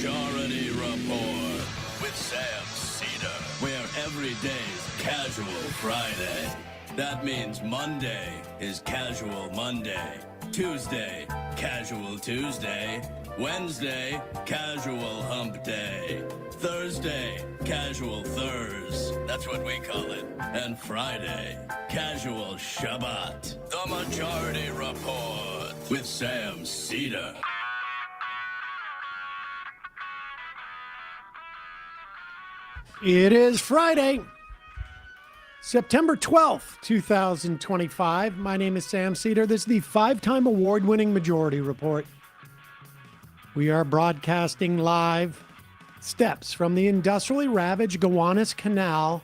Majority Report with Sam Seder, where every day's Casual Friday. That means Monday is Casual Monday, Tuesday, Casual Tuesday, Wednesday, Casual Hump Day, Thursday, Casual Thurs, that's what we call it, and Friday, Casual Shabbat. The Majority Report with Sam Seder. It is Friday, September 12th, 2025. My name is Sam Seder. This is the 5-time award-winning Majority Report. We are broadcasting live steps from the industrially ravaged Gowanus Canal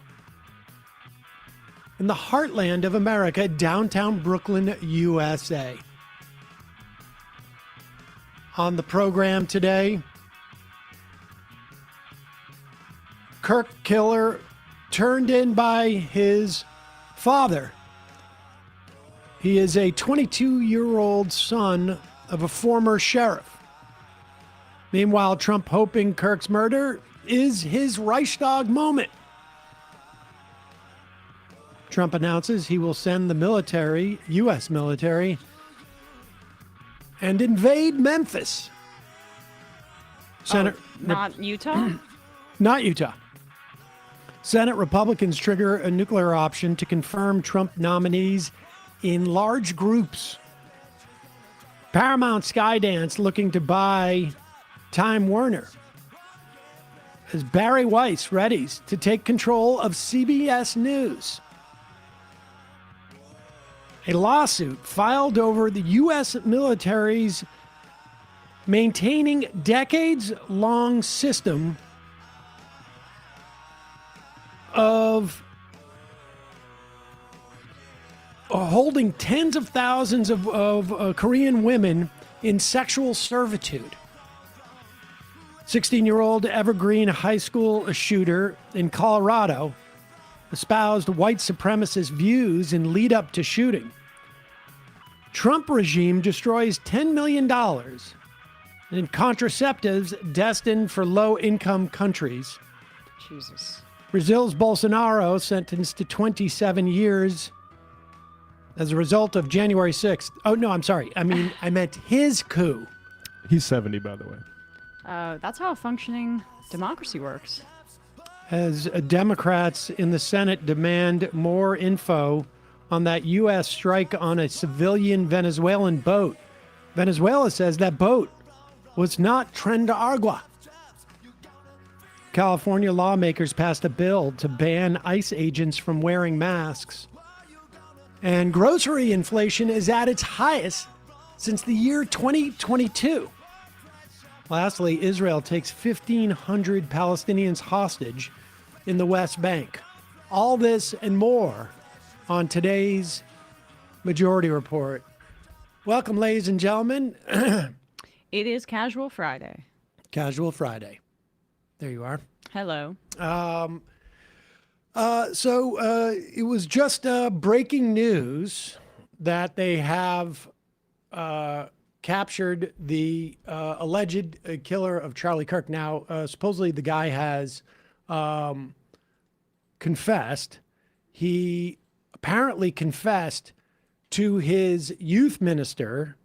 in the heartland of America, downtown Brooklyn, USA. On the program today, Kirk killer turned in by his father. He is a 22-year-old son of a former sheriff. Meanwhile, Trump hoping Kirk's murder is his Reichstag moment. Trump announces he will send the military, U.S. military, and invade Memphis. Not Utah? Not Utah. Senate Republicans trigger a nuclear option to confirm Trump nominees in large groups. Paramount Skydance looking to buy Time Warner as Barry Weiss readies to take control of CBS News. A lawsuit filed over the U.S. military's maintaining decades-long system of holding tens of thousands of Korean women in sexual servitude. 16-year-old Evergreen High School shooter in Colorado espoused white supremacist views in lead up to shooting. Trump regime destroys $10 million in contraceptives destined for low-income countries. Jesus. Brazil's Bolsonaro sentenced to 27 years as a result of January 6th. Oh, no, I'm sorry. I meant his coup. He's 70, by the way. That's how a functioning democracy works. As Democrats in the Senate demand more info on that U.S. strike on a civilian Venezuelan boat. Venezuela says that boat was not Tren de Agua. California lawmakers passed a bill to ban ICE agents from wearing masks. And grocery inflation is at its highest since the year 2022. Lastly, Israel takes 1,500 Palestinians hostage in the West Bank. All this and more on today's Majority Report. Welcome, ladies and gentlemen. It is Casual Friday. Casual Friday. There you are. Hello. It was just breaking news that they have captured the alleged killer of Charlie Kirk. Now, supposedly the guy has confessed. He apparently confessed to his youth minister.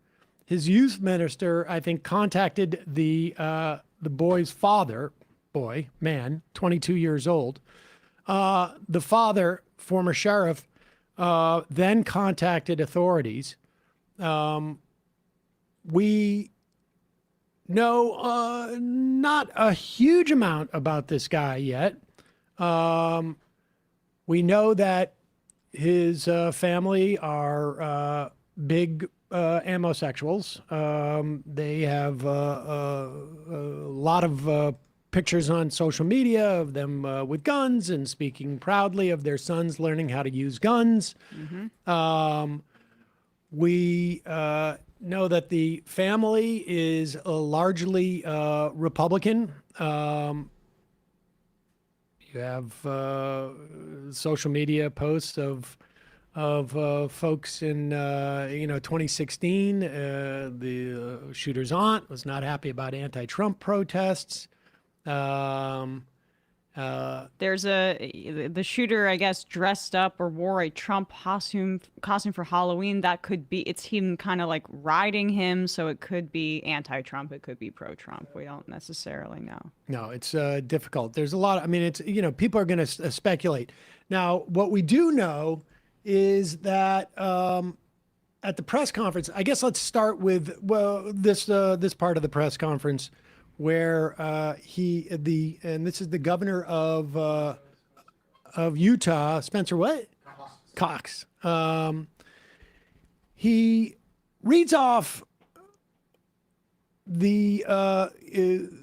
His youth minister, I think, contacted the boy's father, 22 years old. The father, former sheriff, then contacted authorities. We know not a huge amount about this guy yet. We know that his family are big homosexuals. They have a lot of pictures on social media of them with guns and speaking proudly of their sons learning how to use guns. Mm-hmm. We know that the family is largely Republican. You have social media posts of folks in 2016. The shooter's aunt was not happy about anti-Trump protests. There's the shooter, I guess, dressed up or wore a Trump costume for Halloween. That could be, it's him kind of like riding him, so it could be anti-Trump, it could be pro-Trump. We don't necessarily know. No, it's difficult. There's a lot. I mean, it's people are going to speculate. Now, what we do know is that at the press conference, I guess let's start with this part of the press conference where and this is the governor of Utah, Spencer Cox. He reads off the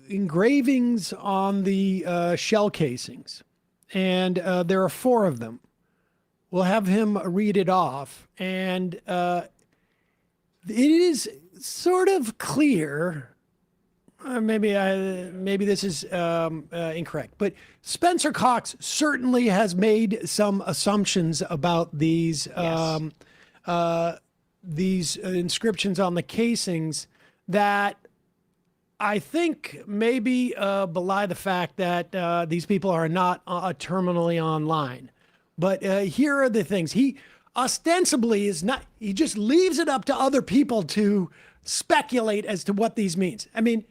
engravings on the shell casings, and there are 4 of them. We'll have him read it off, and it is sort of clear. Maybe this is incorrect, but Spencer Cox certainly has made some assumptions about these inscriptions on the casings that I think maybe belie the fact that these people are not terminally online. But here are the things. He ostensibly is not, he just leaves it up to other people to speculate as to what these means. I mean,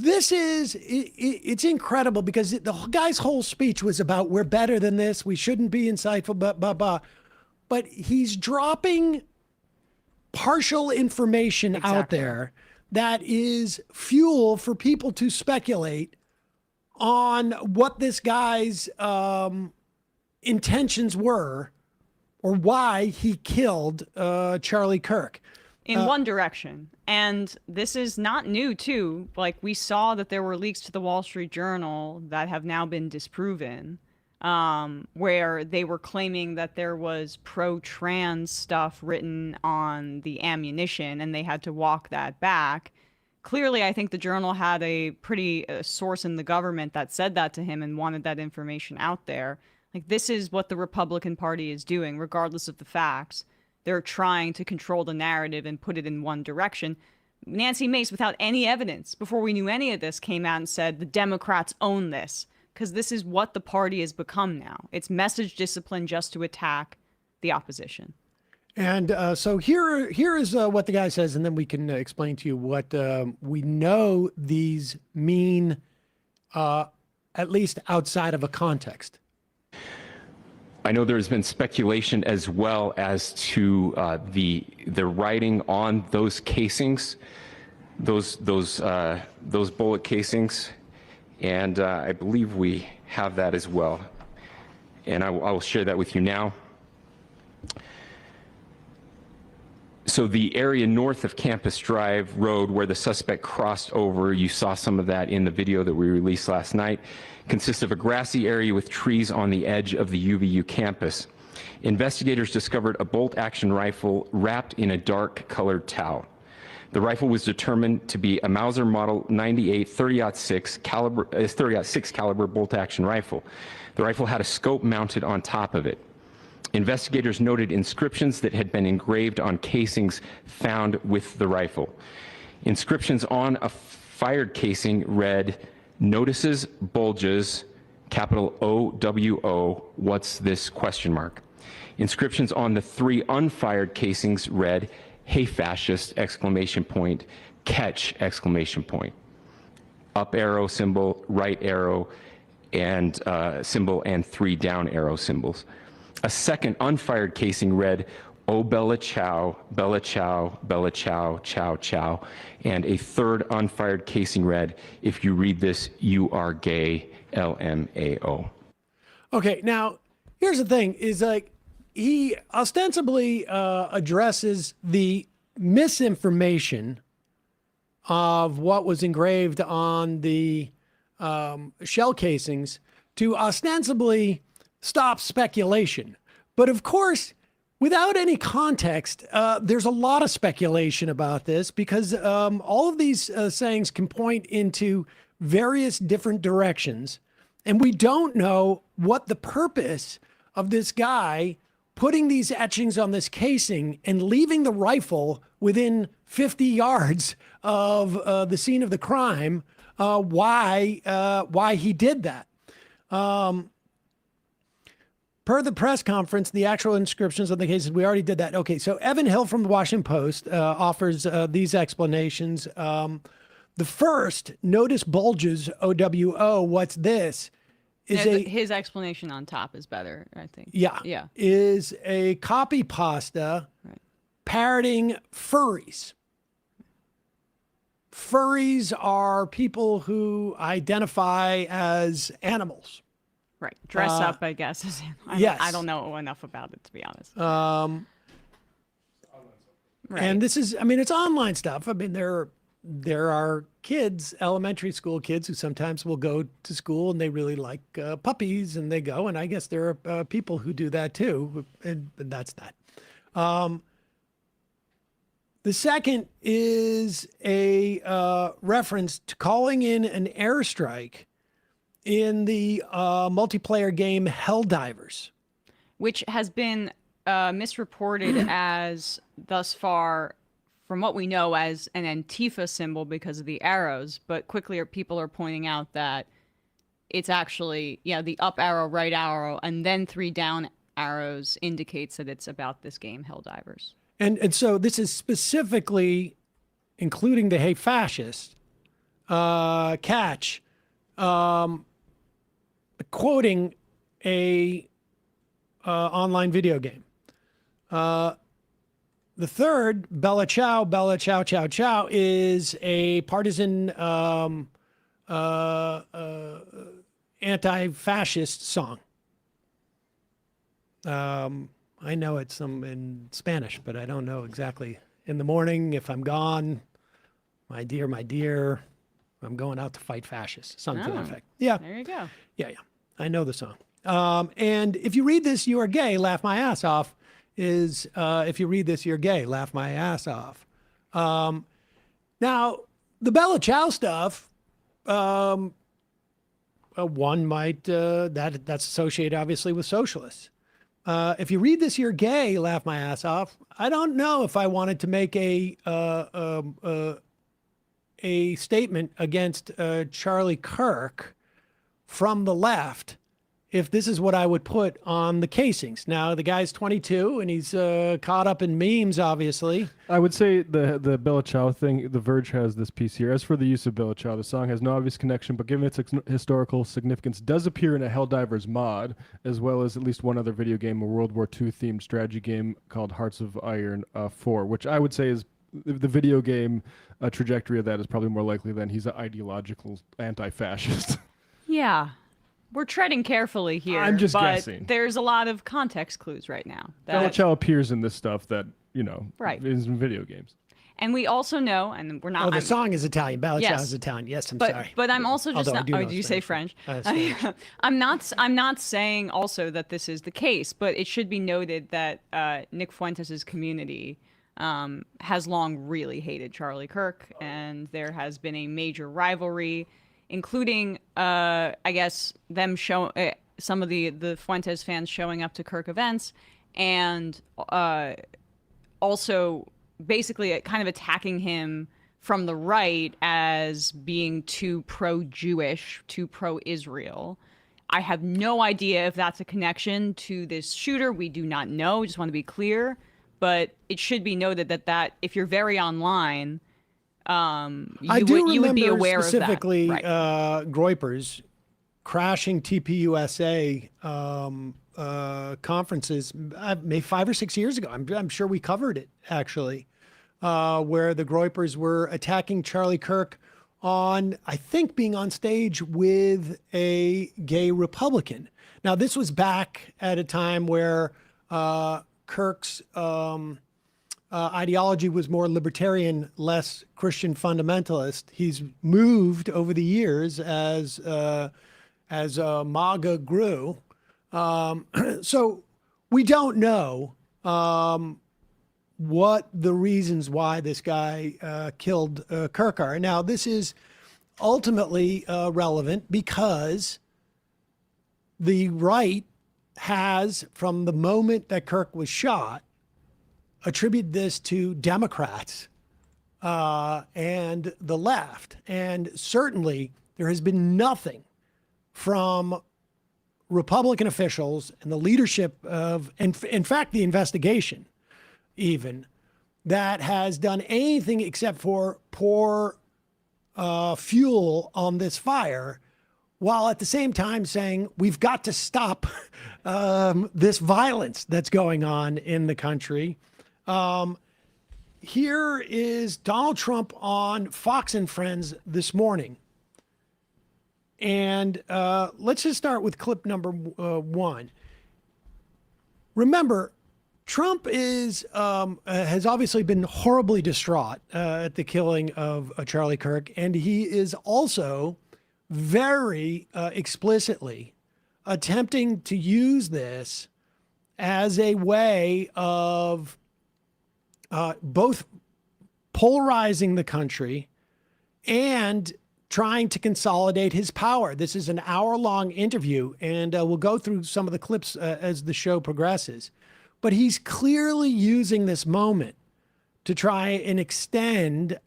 it's incredible because the guy's whole speech was about we're better than this, we shouldn't be insightful, but he's dropping partial information out there that is fuel for people to speculate on what this guy's intentions were or why he killed Charlie Kirk. In one direction. And this is not new, too. Like, we saw that there were leaks to the Wall Street Journal that have now been disproven, where they were claiming that there was pro-trans stuff written on the ammunition, and they had to walk that back. Clearly, I think the Journal had a pretty source in the government that said that to him and wanted that information out there. Like, this is what the Republican Party is doing, regardless of the facts. They're trying to control the narrative and put it in one direction. Nancy Mace, without any evidence, before we knew any of this, came out and said the Democrats own this, because this is what the party has become now. It's message discipline just to attack the opposition. And so here is what the guy says, and then we can explain to you what we know these mean, at least outside of a context. I know there's been speculation as well as to the writing on those casings, those bullet casings, and I believe we have that as well. And I will share that with you now. So the area north of Campus Drive Road where the suspect crossed over, you saw some of that in the video that we released last night, consists of a grassy area with trees on the edge of the UVU campus. Investigators discovered a bolt-action rifle wrapped in a dark colored towel. The rifle was determined to be a Mauser Model 98 30-06 caliber bolt-action rifle. The rifle had a scope mounted on top of it. Investigators noted inscriptions that had been engraved on casings found with the rifle. Inscriptions on a fired casing read, "Notices bulges, capital OWO, what's this question mark." Inscriptions on the 3 unfired casings read, "Hey fascist, exclamation point, catch, exclamation point." Up arrow symbol, right arrow and symbol, and 3 down arrow symbols. A second unfired casing read, "Oh Bella Chow, Bella Chow, Bella Chow, Chow Chow." And a third unfired casing read, "If you read this, you are gay, LMAO." Okay, now here's the thing: is like he ostensibly addresses the misinformation of what was engraved on the shell casings to ostensibly stop speculation. But of course, without any context, there's a lot of speculation about this because all of these sayings can point into various different directions. And we don't know what the purpose of this guy putting these etchings on this casing and leaving the rifle within 50 yards of the scene of the crime, why he did that. Per the press conference, the actual inscriptions on the cases, we already did that. Okay, so Evan Hill from the Washington Post offers these explanations. The first, notice bulges, OWO, what's this? His explanation on top is better, I think. Yeah. Is a copy pasta parroting furries. Furries are people who identify as animals. Right. Dress up, I guess. Yes. I don't know enough about it, to be honest. Right. And this is, it's online stuff. There are kids, elementary school kids, who sometimes will go to school and they really like puppies and they go. And I guess there are people who do that too. And that's that. The second is a reference to calling in an airstrike in the multiplayer game Helldivers, which has been misreported as, thus far, from what we know, as an Antifa symbol because of the arrows, but quickly people are pointing out that it's actually, the up arrow, right arrow, and then 3 down arrows indicates that it's about this game, Helldivers. And so this is specifically including the "Hey Fascist" catch, quoting a online video game. The third, Bella Ciao, Ciao Ciao, is a partisan anti-fascist song. I know it's in Spanish, but I don't know exactly. In the morning, if I'm gone, my dear, I'm going out to fight fascists. Something to that effect. Yeah. There you go. Yeah. I know the song. And if you read this, you are gay, laugh my ass off, is if you read this, you're gay, laugh my ass off. Now, the Bella Ciao stuff, one might, that's associated obviously with socialists. If you read this, you're gay, laugh my ass off. I don't know if I wanted to make a statement against Charlie Kirk from the left, if this is what I would put on the casings. Now, the guy's 22 and he's caught up in memes, obviously. I would say the Bella Ciao thing, The Verge has this piece here. As for the use of Bella Ciao, the song has no obvious connection, but given its historical significance, does appear in a Helldivers mod, as well as at least one other video game, a World War II themed strategy game called Hearts of Iron 4, which I would say is the video game trajectory of that is probably more likely than he's an ideological anti-fascist. Yeah. We're treading carefully here. I'm just but guessing. There's a lot of context clues right now. Bella Ciao appears in this stuff that, right. is in video games. And we also know, and we're not... Oh, the song is Italian. Bella Ciao is Italian. Yes, I'm sorry. But I'm also just Although not... Oh, did you say French? I'm not saying also that this is the case, but it should be noted that Nick Fuentes' community has long really hated Charlie Kirk, and there has been a major rivalry, including, I guess, them some of the Fuentes fans showing up to Kirk events, and also basically kind of attacking him from the right as being too pro-Jewish, too pro-Israel. I have no idea if that's a connection to this shooter. We do not know. Just want to be clear. But it should be noted that if you're very online, you would be aware specifically, of that. Right. Groypers crashing TPUSA conferences maybe 5 or 6 years ago. I'm sure we covered it, actually, where the Groypers were attacking Charlie Kirk on, I think, being on stage with a gay Republican. Now, this was back at a time where Kirk's ideology was more libertarian, less Christian fundamentalist. He's moved over the years as MAGA grew. So we don't know what the reasons why this guy killed Kirk are. Now, this is ultimately relevant because the right has, from the moment that Kirk was shot, attributed this to Democrats and the left. And certainly there has been nothing from Republican officials and the leadership of, in fact, the investigation even, that has done anything except for pour fuel on this fire, while at the same time saying we've got to stop this violence that's going on in the country. Here is Donald Trump on Fox and Friends this morning. And let's just start with clip number one. Remember, Trump is has obviously been horribly distraught at the killing of Charlie Kirk, and he is also very explicitly attempting to use this as a way of both polarizing the country and trying to consolidate his power. This is an hour-long interview, and we'll go through some of the clips as the show progresses. But he's clearly using this moment to try and extend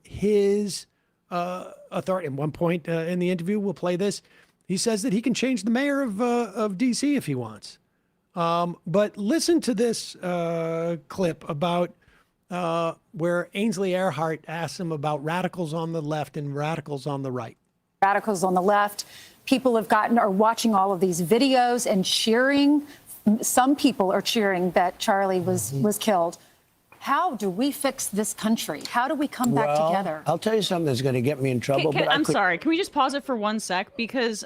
his authority. At one point in the interview, we'll play this. He says that he can change the mayor of D.C. if he wants. But listen to this clip about where Ainsley Earhart asks him about radicals on the left and radicals on the right. Radicals on the left, people are watching all of these videos and cheering. Some people are cheering that Charlie was killed. How do we fix this country? How do we come back together? I'll tell you something that's going to get me in trouble. I'm sorry. Can we just pause it for 1 sec? Because,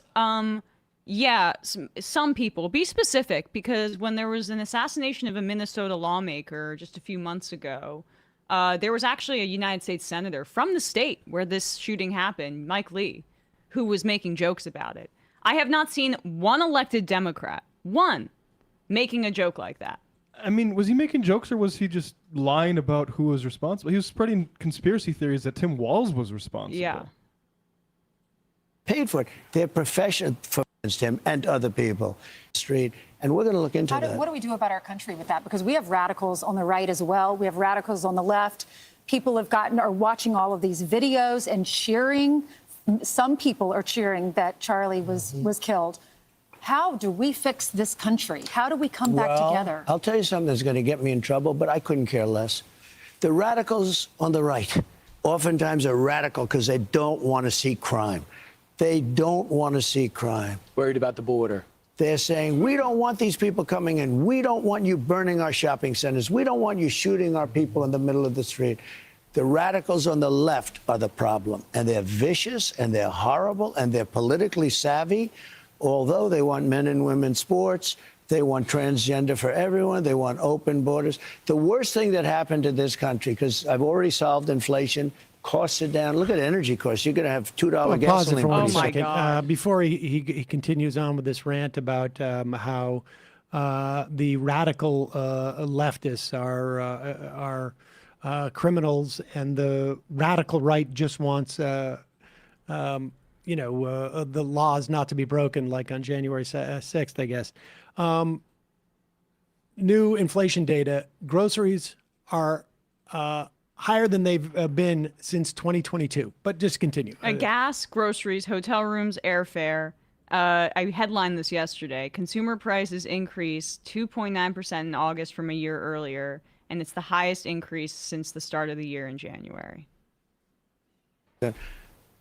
yeah, some people, be specific, because when there was an assassination of a Minnesota lawmaker just a few months ago, there was actually a United States senator from the state where this shooting happened, Mike Lee, who was making jokes about it. I have not seen one elected Democrat, one, making a joke like that. I mean, was he making jokes or was he just lying about who was responsible? He was spreading conspiracy theories that Tim Walz was responsible. Yeah. Paid for it. Their profession for him and other people. Street. And we're going to look into that. What do we do about our country with that? Because we have radicals on the right as well. We have radicals on the left. People are watching all of these videos and cheering. Some people are cheering that Charlie was killed. How do we fix this country? How do we come back together? I'll tell you something that's going to get me in trouble, but I couldn't care less. The radicals on the right oftentimes are radical because they don't want to see crime. They don't want to see crime. Worried about the border. They're saying, we don't want these people coming in. We don't want you burning our shopping centers. We don't want you shooting our people in the middle of the street. The radicals on the left are the problem. And they're vicious, and they're horrible, and they're politically savvy. Although they want men and women sports, they want transgender for everyone, they want open borders. The worst thing that happened to this country, because I've already solved inflation, costs are down. Look at energy costs. You're going to have $2 Pause it gasoline. for 1 Oh my second. God. Before he continues on with this rant about how the radical leftists are criminals and the radical right just wants the laws not to be broken, like on January 6th, I guess. New inflation data, groceries are higher than they've been since 2022. But just continue. Gas, groceries, hotel rooms, airfare. I headlined this yesterday. Consumer prices increased 2.9% in August from a year earlier, and it's the highest increase since the start of the year in January.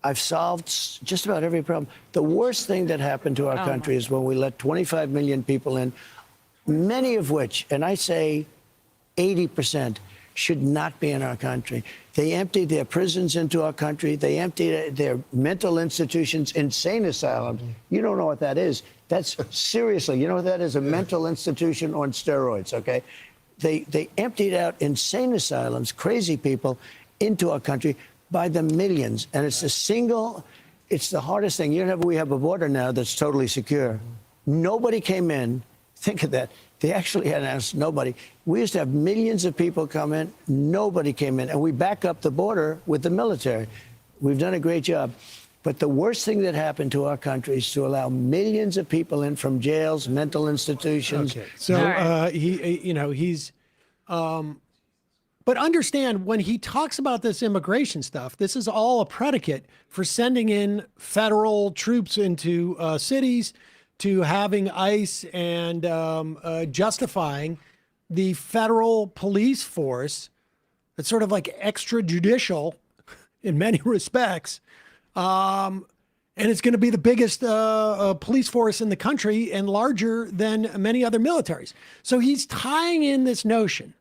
I've solved just about every problem. The worst thing that happened to our country is when we let 25 million people in, many of which, and I say 80%, should not be in our country. They emptied their prisons into our country. They emptied their mental institutions, insane asylums. You don't know what that is. That's seriously, you know what that is? A mental institution on steroids, okay? They emptied out insane asylums, crazy people, into our country by the millions. And it's it's the hardest thing. We have a border now that's totally secure. Nobody came in. Think of that. They actually had asked nobody. We used to have millions of people come in. Nobody came in. And we back up the border with the military. We've done a great job. But the worst thing that happened to our country is to allow millions of people in from jails, mental institutions. Okay. So he's but understand, when he talks about this immigration stuff, this is all a predicate for sending in federal troops into cities, to having ICE, and justifying the federal police force. It's sort of like extrajudicial in many respects. And it's going to be the biggest police force in the country and larger than many other militaries. So he's tying in this notion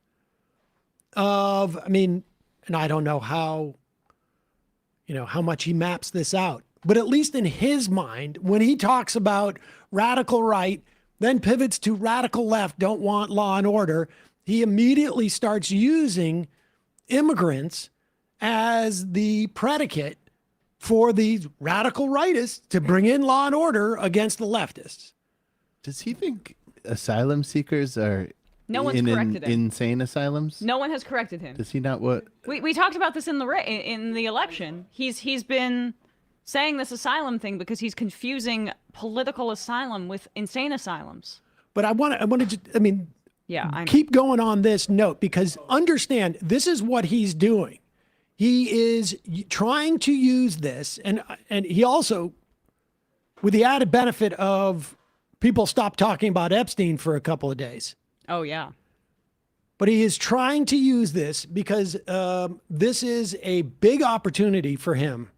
of, and I don't know how much he maps this out, but at least in his mind, when he talks about radical right, then pivots to radical left, don't want law and order, he immediately starts using immigrants as the predicate for these radical rightists to bring in law and order against the leftists. Does he think asylum seekers are No one's corrected him. insane asylums? No one has corrected him. Does he not what? We talked about this in the election. He's been saying this asylum thing because he's confusing political asylum with insane asylums. But I want to Yeah, keep going on this note, because understand, this is what he's doing. He is trying to use this, and he also, with the added benefit of people stop talking about Epstein for a couple of days. Oh yeah. But he is trying to use this because this is a big opportunity for him.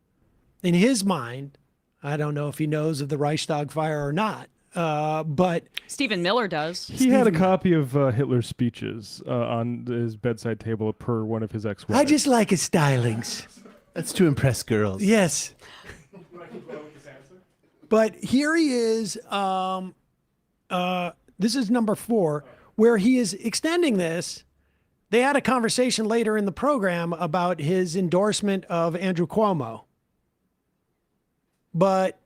In his mind, I don't know if he knows of the Reichstag fire or not, but Stephen Miller does. He had a copy of Hitler's speeches on his bedside table per one of his ex-wives. I just like his stylings. That's to impress girls. Yes. But here he is. This is number 4, where he is extending this. They had a conversation later in the program about his endorsement of Andrew Cuomo. But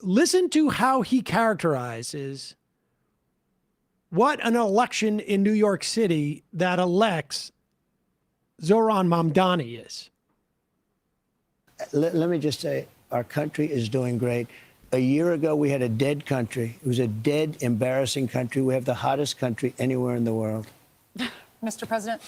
listen to how he characterizes what an election in New York City that elects Zoran Mamdani is. Let me just say, our country is doing great. A year ago, we had a dead country. It was a dead, embarrassing country. We have the hottest country anywhere in the world. Mr. President,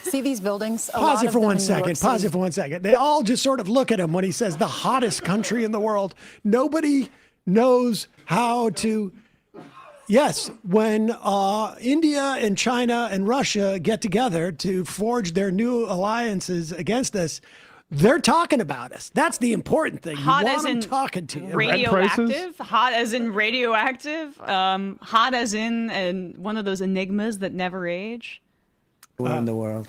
see these buildings? Pause it for 1 second. Pause it for 1 second. They all just sort of look at him when he says the hottest country in the world. Nobody knows how to. Yes, when India and China and Russia get together to forge their new alliances against us, they're talking about us. That's the important thing. Hot you want as them in talking to you. Radioactive, hot as in radioactive, hot as in one of those enigmas that never age. In the world.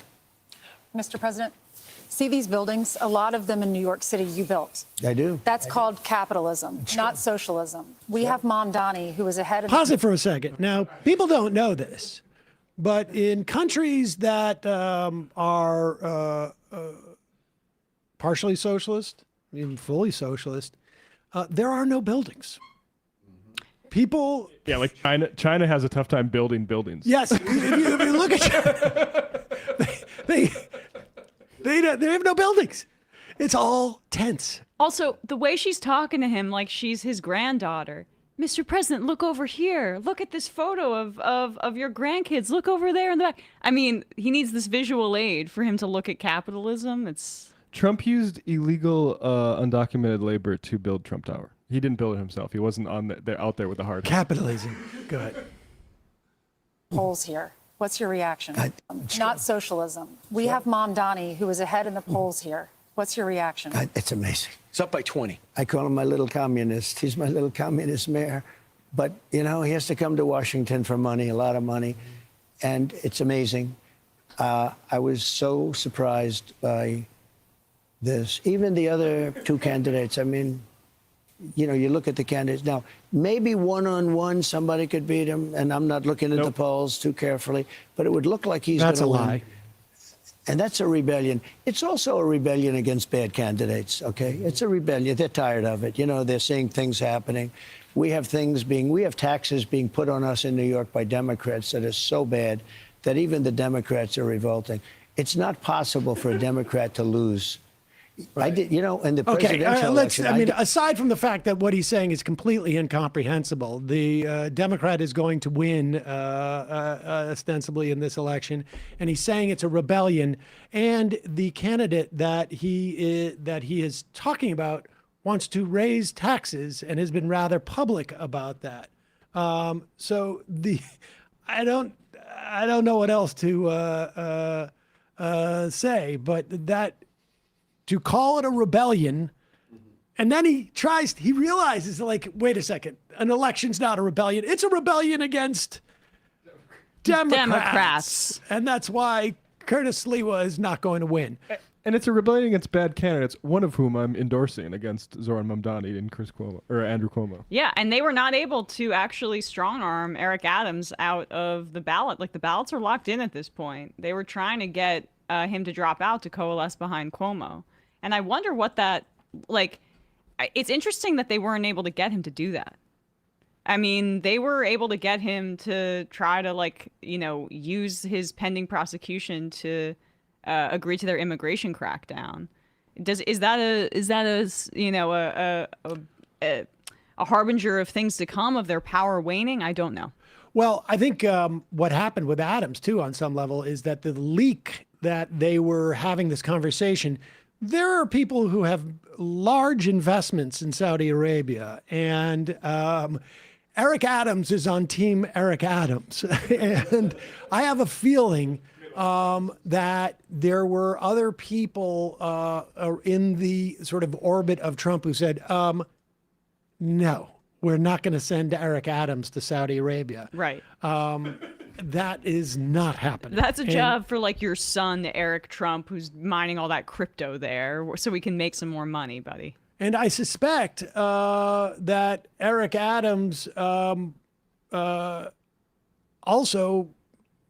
Mr. President, see these buildings? A lot of them in New York City you built. I do. That's called capitalism, not socialism. We have Mamdani, who is ahead of... Pause it for a second. Now, people don't know this, but in countries that are partially socialist, even fully socialist, there are no buildings. People... Yeah, like China has a tough time building buildings. Yes, if you look at they have no buildings. It's all tents. Also, the way she's talking to him like she's his granddaughter. Mr. President, look over here. Look at this photo of your grandkids. Look over there in the back. I mean, he needs this visual aid for him to look at capitalism. Trump used illegal undocumented labor to build Trump Tower. He didn't build it himself. He wasn't out there with the hard. Capitalism. Good. polls here. What's your reaction? Not socialism. We have Mamdani, who is ahead in the polls here. What's your reaction? It's amazing. It's up by 20. I call him my little communist. He's my little communist mayor. But, you know, he has to come to Washington for money, a lot of money. And it's amazing. I was so surprised by this. Even the other two candidates, I mean, you know, you look at the candidates. Now, maybe one-on-one somebody could beat him, and I'm not looking at the polls too carefully, but it would look like he's going to win. That's a lie. And that's a rebellion. It's also a rebellion against bad candidates, okay? It's a rebellion. They're tired of it. You know, they're seeing things happening. We have taxes being put on us in New York by Democrats that is so bad that even the Democrats are revolting. It's not possible for a Democrat to lose. I did, in the Okay, presidential election. aside from the fact that what he's saying is completely incomprehensible, the Democrat is going to win ostensibly in this election, and he's saying it's a rebellion, and the candidate that he is talking about wants to raise taxes and has been rather public about that. So I don't know what else to say, but that. To call it a rebellion, and then he realizes, like, wait a second, an election's not a rebellion. It's a rebellion against Democrats. And that's why Curtis Sliwa is not going to win. And it's a rebellion against bad candidates, one of whom I'm endorsing against Zoran Mamdani and Chris Cuomo, or Andrew Cuomo. Yeah, and they were not able to actually strong arm Eric Adams out of the ballot. Like, the ballots are locked in at this point. They were trying to get him to drop out to coalesce behind Cuomo. And I wonder what that, like, it's interesting that they weren't able to get him to do that. I mean, they were able to get him to try to, like, use his pending prosecution to agree to their immigration crackdown. Is that a harbinger of things to come, of their power waning? I don't know. Well, I think what happened with Adams, too, on some level, is that the leak that they were having this conversation, there are people who have large investments in Saudi Arabia, and Eric Adams is on team Eric Adams. And I have a feeling that there were other people in the sort of orbit of Trump who said, no, we're not going to send Eric Adams to Saudi Arabia. Right. That is not happening. That's a job for, like, your son, Eric Trump, who's mining all that crypto there so we can make some more money, buddy. And I suspect that Eric Adams also,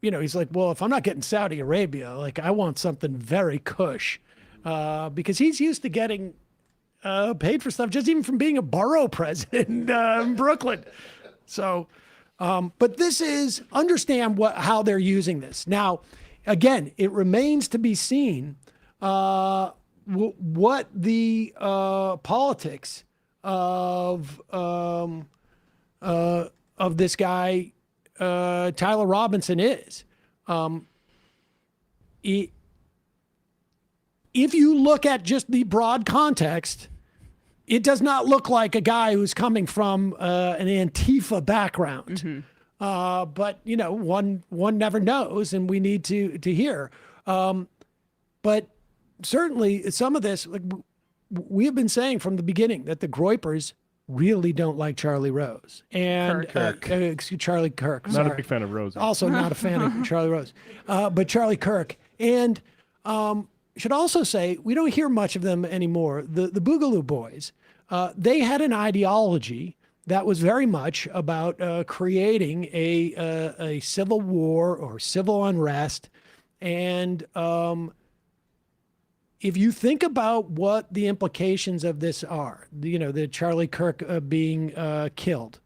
he's like, well, if I'm not getting Saudi Arabia, like, I want something very cush, because he's used to getting paid for stuff just even from being a borough president in Brooklyn. So, but this is, understand how they're using this. Now, again, it remains to be seen what the politics of this guy, Tyler Robinson, is. If you look at just the broad context, it does not look like a guy who's coming from an Antifa background. Mm-hmm. But, one never knows, and we need to hear. But certainly some of this, like, we have been saying from the beginning that the Groypers really don't like Charlie Rose. And Charlie Kirk. Not a big fan of Rose. Also not a fan of Charlie Rose. But Charlie Kirk. And should also say, we don't hear much of them anymore. The Boogaloo Boys, they had an ideology that was very much about creating a civil war or civil unrest. And if you think about what the implications of this are, the Charlie Kirk being killed,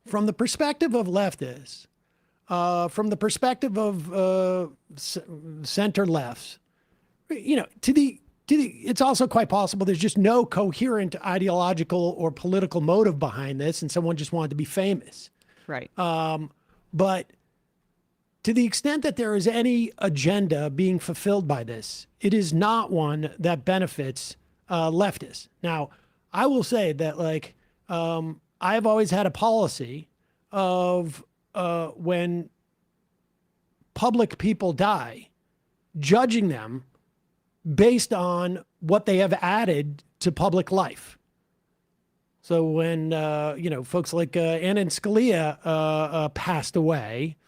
from the perspective of leftists, from the perspective of center lefts, it's also quite possible there's just no coherent ideological or political motive behind this, and someone just wanted to be famous. Right. But to the extent that there is any agenda being fulfilled by this, it is not one that benefits leftists. Now, I will say that, like, I've always had a policy of when public people die, judging them based on what they have added to public life. So when, folks like Anna Scalia passed away,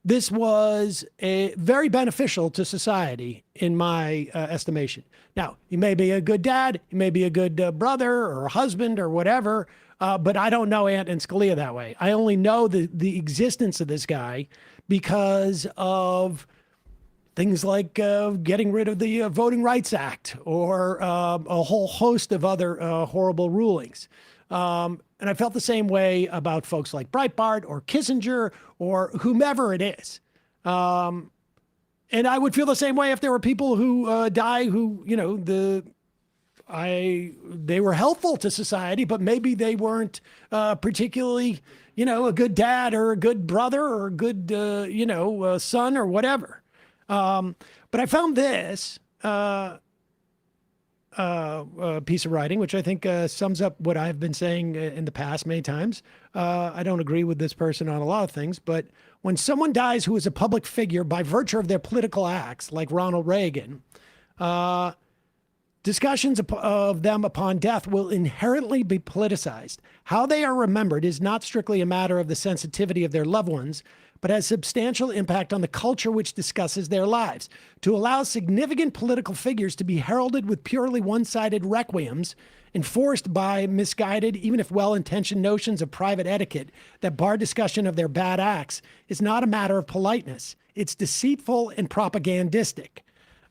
this was very beneficial to society, in my estimation. Now, he may be a good dad, he may be a good brother or husband or whatever, but I don't know Anna Scalia that way. I only know the existence of this guy because of things like getting rid of the Voting Rights Act or a whole host of other horrible rulings. And I felt the same way about folks like Breitbart or Kissinger or whomever it is. And I would feel the same way if there were people who die who, they were helpful to society, but maybe they weren't particularly, a good dad or a good brother or a good, son or whatever. But I found this piece of writing, which I think sums up what I've been saying in the past many times. I don't agree with this person on a lot of things, but when someone dies who is a public figure by virtue of their political acts, like Ronald Reagan, discussions of them upon death will inherently be politicized. How they are remembered is not strictly a matter of the sensitivity of their loved ones, but has substantial impact on the culture which discusses their lives. To allow significant political figures to be heralded with purely one-sided requiems, enforced by misguided, even if well-intentioned notions of private etiquette that bar discussion of their bad acts, is not a matter of politeness. It's deceitful and propagandistic.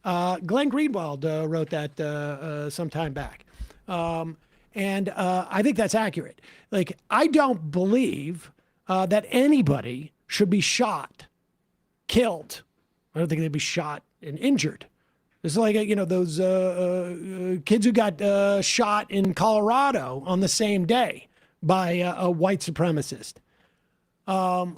Glenn Greenwald wrote that some time back. And I think that's accurate. Like, I don't believe that anybody should be shot, killed. I don't think they'd be shot and injured. It's like, those kids who got shot in Colorado on the same day by a white supremacist. But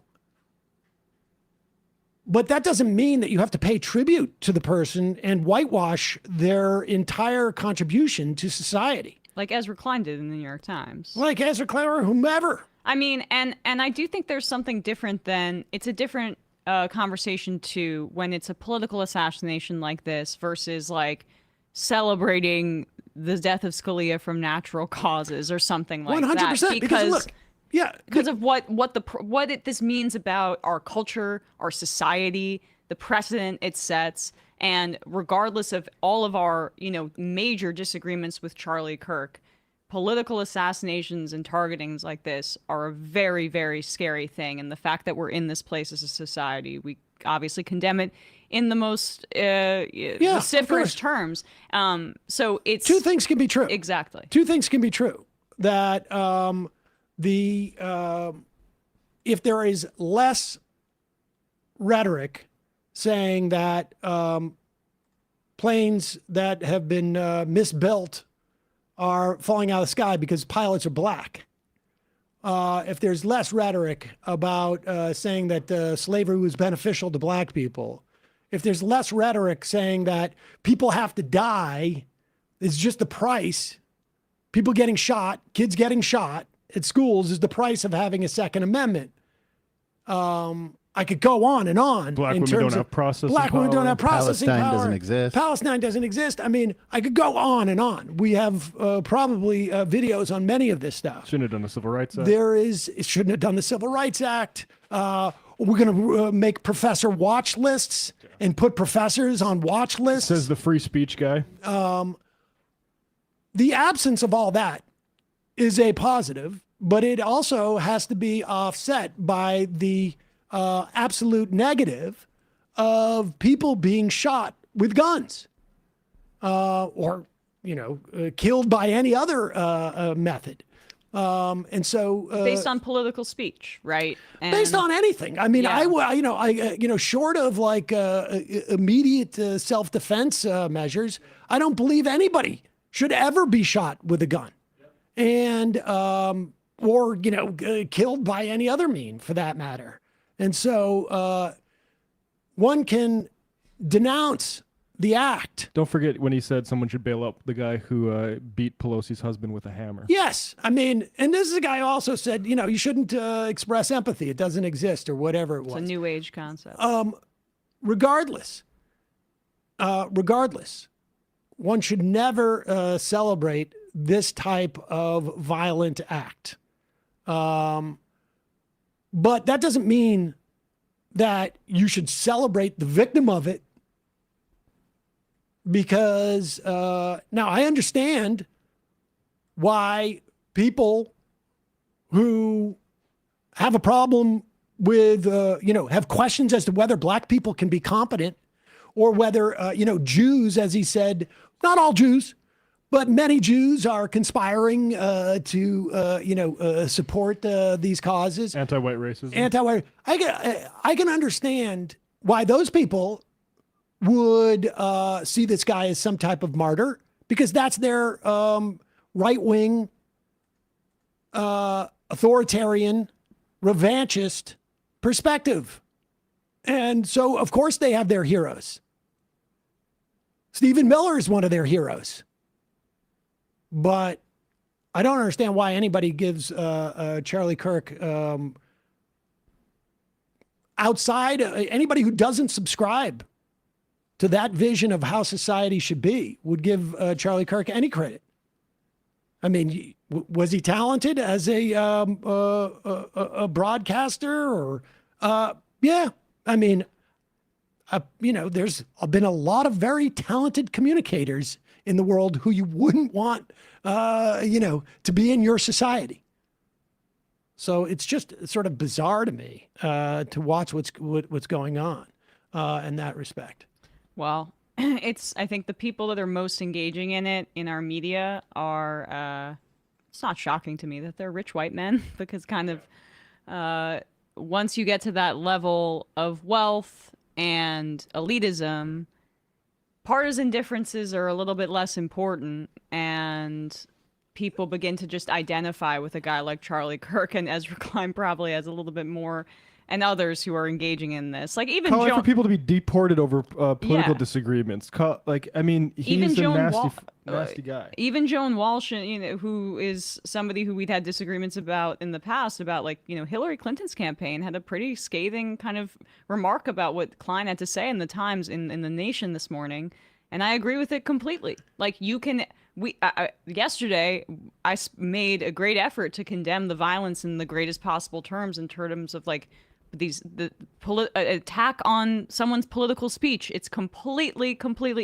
that doesn't mean that you have to pay tribute to the person and whitewash their entire contribution to society. Like Ezra Klein did in the New York Times. Like Ezra Klein or whomever. I mean, and I do think there's something different than, it's a different conversation too when it's a political assassination like this versus like celebrating the death of Scalia from natural causes or something like 100%, that. 100%. Because look, yeah, because of this means about our culture, our society, the precedent it sets, and regardless of all of our major disagreements with Charlie Kirk, political assassinations and targetings like this are a very, very scary thing. And the fact that we're in this place as a society, we obviously condemn it in the most vociferous terms. So it's two things can be true. Exactly. Two things can be true. That if there is less rhetoric saying that planes that have been misbuilt are falling out of the sky because pilots are black. If there's less rhetoric about saying that slavery was beneficial to black people, if there's less rhetoric saying that people have to die, it's just the price, people getting shot, kids getting shot at schools is the price of having a Second Amendment. I could go on and on. Black women don't have processing power. Black women don't have processing power. Palestine doesn't exist. Palestine doesn't exist. I mean, I could go on and on. We have probably videos on many of this stuff. Shouldn't have done the Civil Rights Act. It shouldn't have done the Civil Rights Act. We're going to make professor watch lists and put professors on watch lists. Says the free speech guy. The absence of all that is a positive, but it also has to be offset by the absolute negative of people being shot with guns or, killed by any other method. And so based on political speech, right? And based on anything. I mean, short of like immediate self-defense measures, I don't believe anybody should ever be shot with a gun and, or, killed by any other mean for that matter. And so one can denounce the act. Don't forget when he said someone should bail out the guy who beat Pelosi's husband with a hammer. Yes. I mean, and this is a guy who also said, you shouldn't express empathy. It doesn't exist or whatever it was. It's a new age concept. Regardless, one should never celebrate this type of violent act. But that doesn't mean that you should celebrate the victim of it because now I understand why people who have a problem with, have questions as to whether black people can be competent or whether, Jews, as he said, not all Jews, but many Jews are conspiring to support these causes. Anti-white racism. Anti-white. I can understand why those people would see this guy as some type of martyr because that's their right-wing, authoritarian, revanchist perspective. And so, of course, they have their heroes. Stephen Miller is one of their heroes. But I don't understand why anybody gives Charlie Kirk outside, anybody who doesn't subscribe to that vision of how society should be would give Charlie Kirk any credit. I mean, was he talented as a broadcaster? Or yeah, I mean, there's been a lot of very talented communicators in the world who you wouldn't want, to be in your society. So it's just sort of bizarre to me to watch what's going on in that respect. Well, I think the people that are most engaging in it in our media are, it's not shocking to me that they're rich white men because kind of once you get to that level of wealth and elitism, partisan differences are a little bit less important, and people begin to just identify with a guy like Charlie Kirk, and Ezra Klein probably has a little bit more, and others who are engaging in this. Like even calling for people to be deported over political disagreements. He's a nasty guy. Even Joan Walsh, who is somebody who we'd had disagreements about in the past, about Hillary Clinton's campaign, had a pretty scathing kind of remark about what Klein had to say in the Times in the Nation this morning, and I agree with it completely. Like yesterday, I made a great effort to condemn the violence in the greatest possible terms in terms of the attack on someone's political speech. It's completely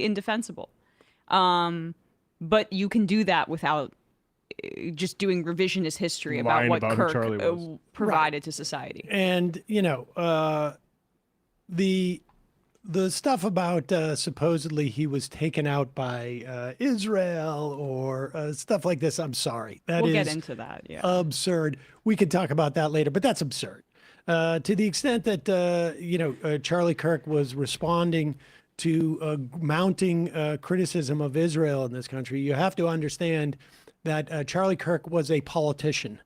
indefensible. But you can do that without just doing revisionist history about what Kirk provided to society. And, the stuff about supposedly he was taken out by Israel or stuff like this, I'm sorry. We'll get into that, yeah. Absurd. We could talk about that later, but that's absurd. To the extent that, Charlie Kirk was responding to mounting criticism of Israel in this country, you have to understand that Charlie Kirk was a politician.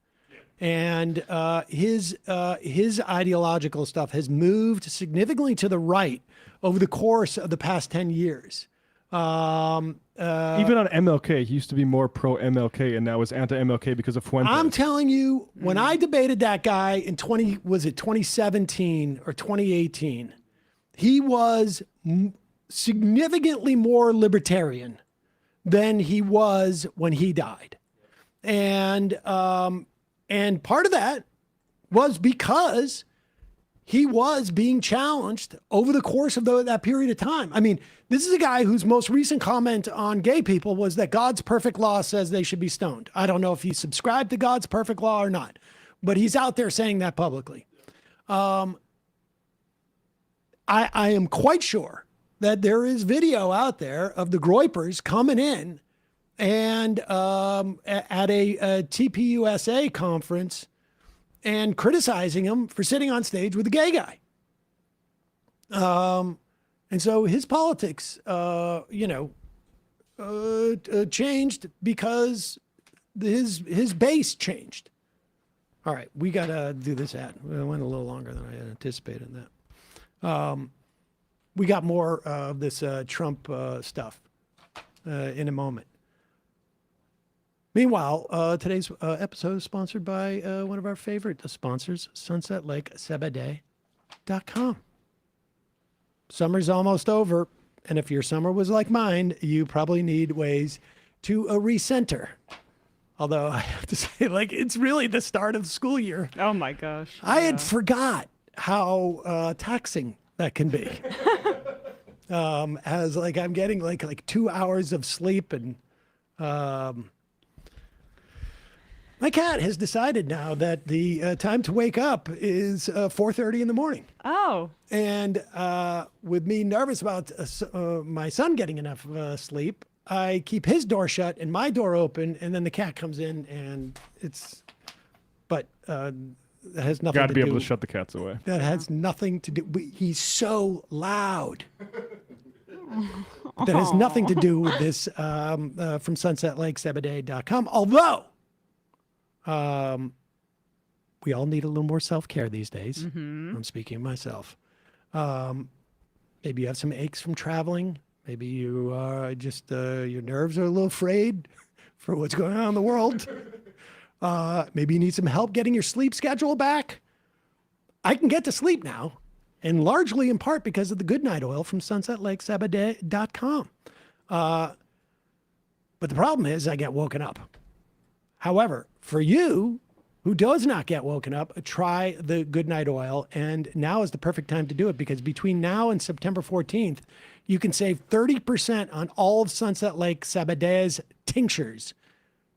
And his ideological stuff has moved significantly to the right over the course of the past 10 years. Even on MLK, he used to be more pro-MLK and now is anti-MLK because of Fuentes. I'm telling you, when I debated that guy in 2017 or 2018, he was significantly more libertarian than he was when he died. And part of that was because he was being challenged over the course of that period of time. I mean, this is a guy whose most recent comment on gay people was that God's perfect law says they should be stoned. I don't know if he subscribed to God's perfect law or not, but he's out there saying that publicly. I am quite sure that there is video out there of the Groypers coming in and at a TPUSA conference and criticizing him for sitting on stage with a gay guy. And so his politics, changed because his base changed. All right, we got to do this ad. It went a little longer than I had anticipated that. We got more of this Trump stuff in a moment. Meanwhile, today's episode is sponsored by one of our favorite sponsors, SunsetLakeSebede.com. Summer's almost over, and if your summer was like mine, you probably need ways to recenter. Although I have to say, it's really the start of the school year. Oh my gosh. I had forgot how taxing that can be. As I'm getting like 2 hours of sleep, and my cat has decided now that the time to wake up is 4:30 in the morning. Oh. And with me nervous about my son getting enough sleep, I keep his door shut and my door open, and then the cat comes in, and that has nothing to do. Got to be able to shut the cats away. That has nothing to do. He's so loud. that has nothing to do with this from sunsetlakesabade.com. Although we all need a little more self-care these days. I'm speaking of myself. Maybe you have some aches from traveling. Maybe you are just, your nerves are a little frayed for what's going on in the world. Maybe you need some help getting your sleep schedule back. I can get to sleep now, and largely in part because of the Goodnight Oil from sunsetlakesabade.com. But the problem is I get woken up. However, for you who does not get woken up, try the Goodnight Oil. And now is the perfect time to do it, because between now and September 14th, you can save 30% on all of Sunset Lake Sabade's tinctures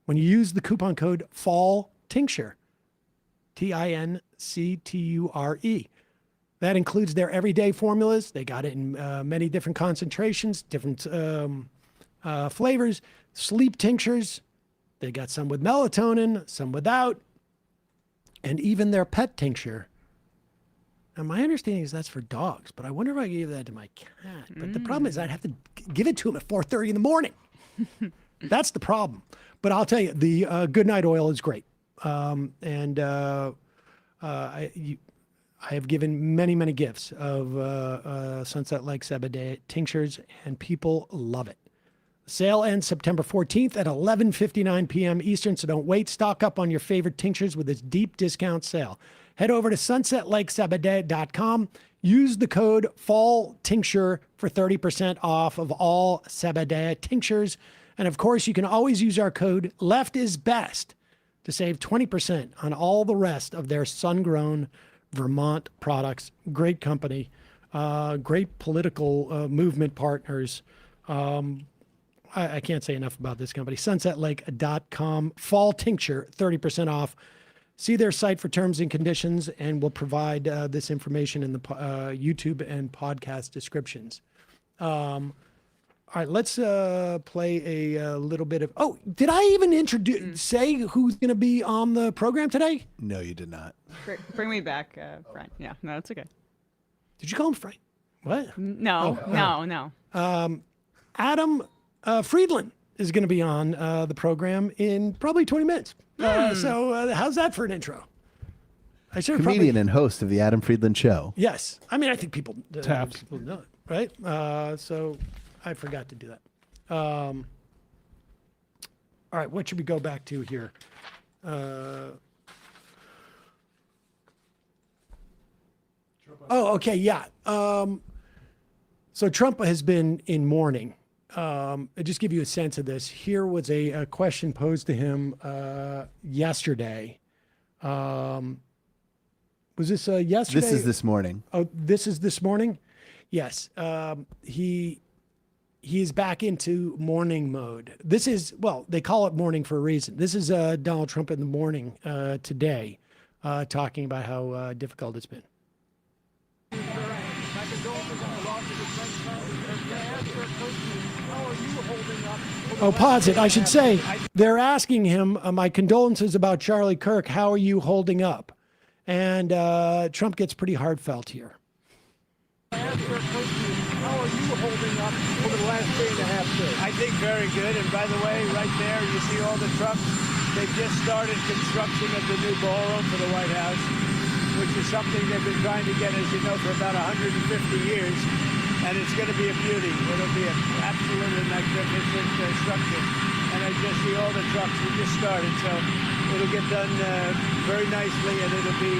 when you use the coupon code Fall Tincture, TINCTURE. That includes their everyday formulas. They got it in many different concentrations, different flavors, sleep tinctures. They got some with melatonin, some without, and even their pet tincture. Now, my understanding is that's for dogs, but I wonder if I gave that to my cat. But the problem is I'd have to give it to him at 4:30 in the morning. That's the problem. But I'll tell you, the Goodnight Oil is great. I have given many, many gifts of Sunset Lake Sabade tinctures, and people love it. Sale ends September 14th at 11:59 p.m. Eastern, so don't wait. Stock up on your favorite tinctures with this deep discount sale. Head over to sunsetlakesabade.com. Use the code Fall Tincture for 30% off of all Sabade tinctures. And of course, you can always use our code Left is Best to save 20% on all the rest of their sun-grown Vermont products. Great company, great political movement partners. I can't say enough about this company. sunsetlake.com, Fall Tincture, 30% off. See their site for terms and conditions, and we'll provide this information in the YouTube and podcast descriptions. All right, let's play a little bit of. Oh, did I even say who's going to be on the program today? No, you did not. Bring me back, Frank. Yeah, no, it's okay. Did you call him Frank? What? No, no. Adam Friedland is going to be on the program in probably 20 minutes. So how's that for an intro? I should Comedian and host of the Adam Friedland Show. Yes. I mean, I think people, Taps. people know it, right? So I forgot to do that. All right, what should we go back to here? Okay, yeah. So Trump has been in mourning. I'll just give you a sense of this. Here was a question posed to him yesterday. Was this yesterday? This is this morning. Oh, this is this morning? Yes. He is back into mourning mode. This is, well, they call it mourning for a reason. This is Donald Trump in the morning today, talking about how difficult it's been. Oh, pause it. I should say, they're asking him, my condolences about Charlie Kirk. How are you holding up? And Trump gets pretty heartfelt here. How are you holding up over the last 3.5 days? I think very good. And by the way, right there, you see all the trucks. They've just started construction of the new ballroom for the White House, which is something they've been trying to get, as you know, for about 150 years. And it's going to be a beauty. It'll be an absolutely magnificent structure. And I just see all the trucks. We just started, so it'll get done very nicely, and it'll be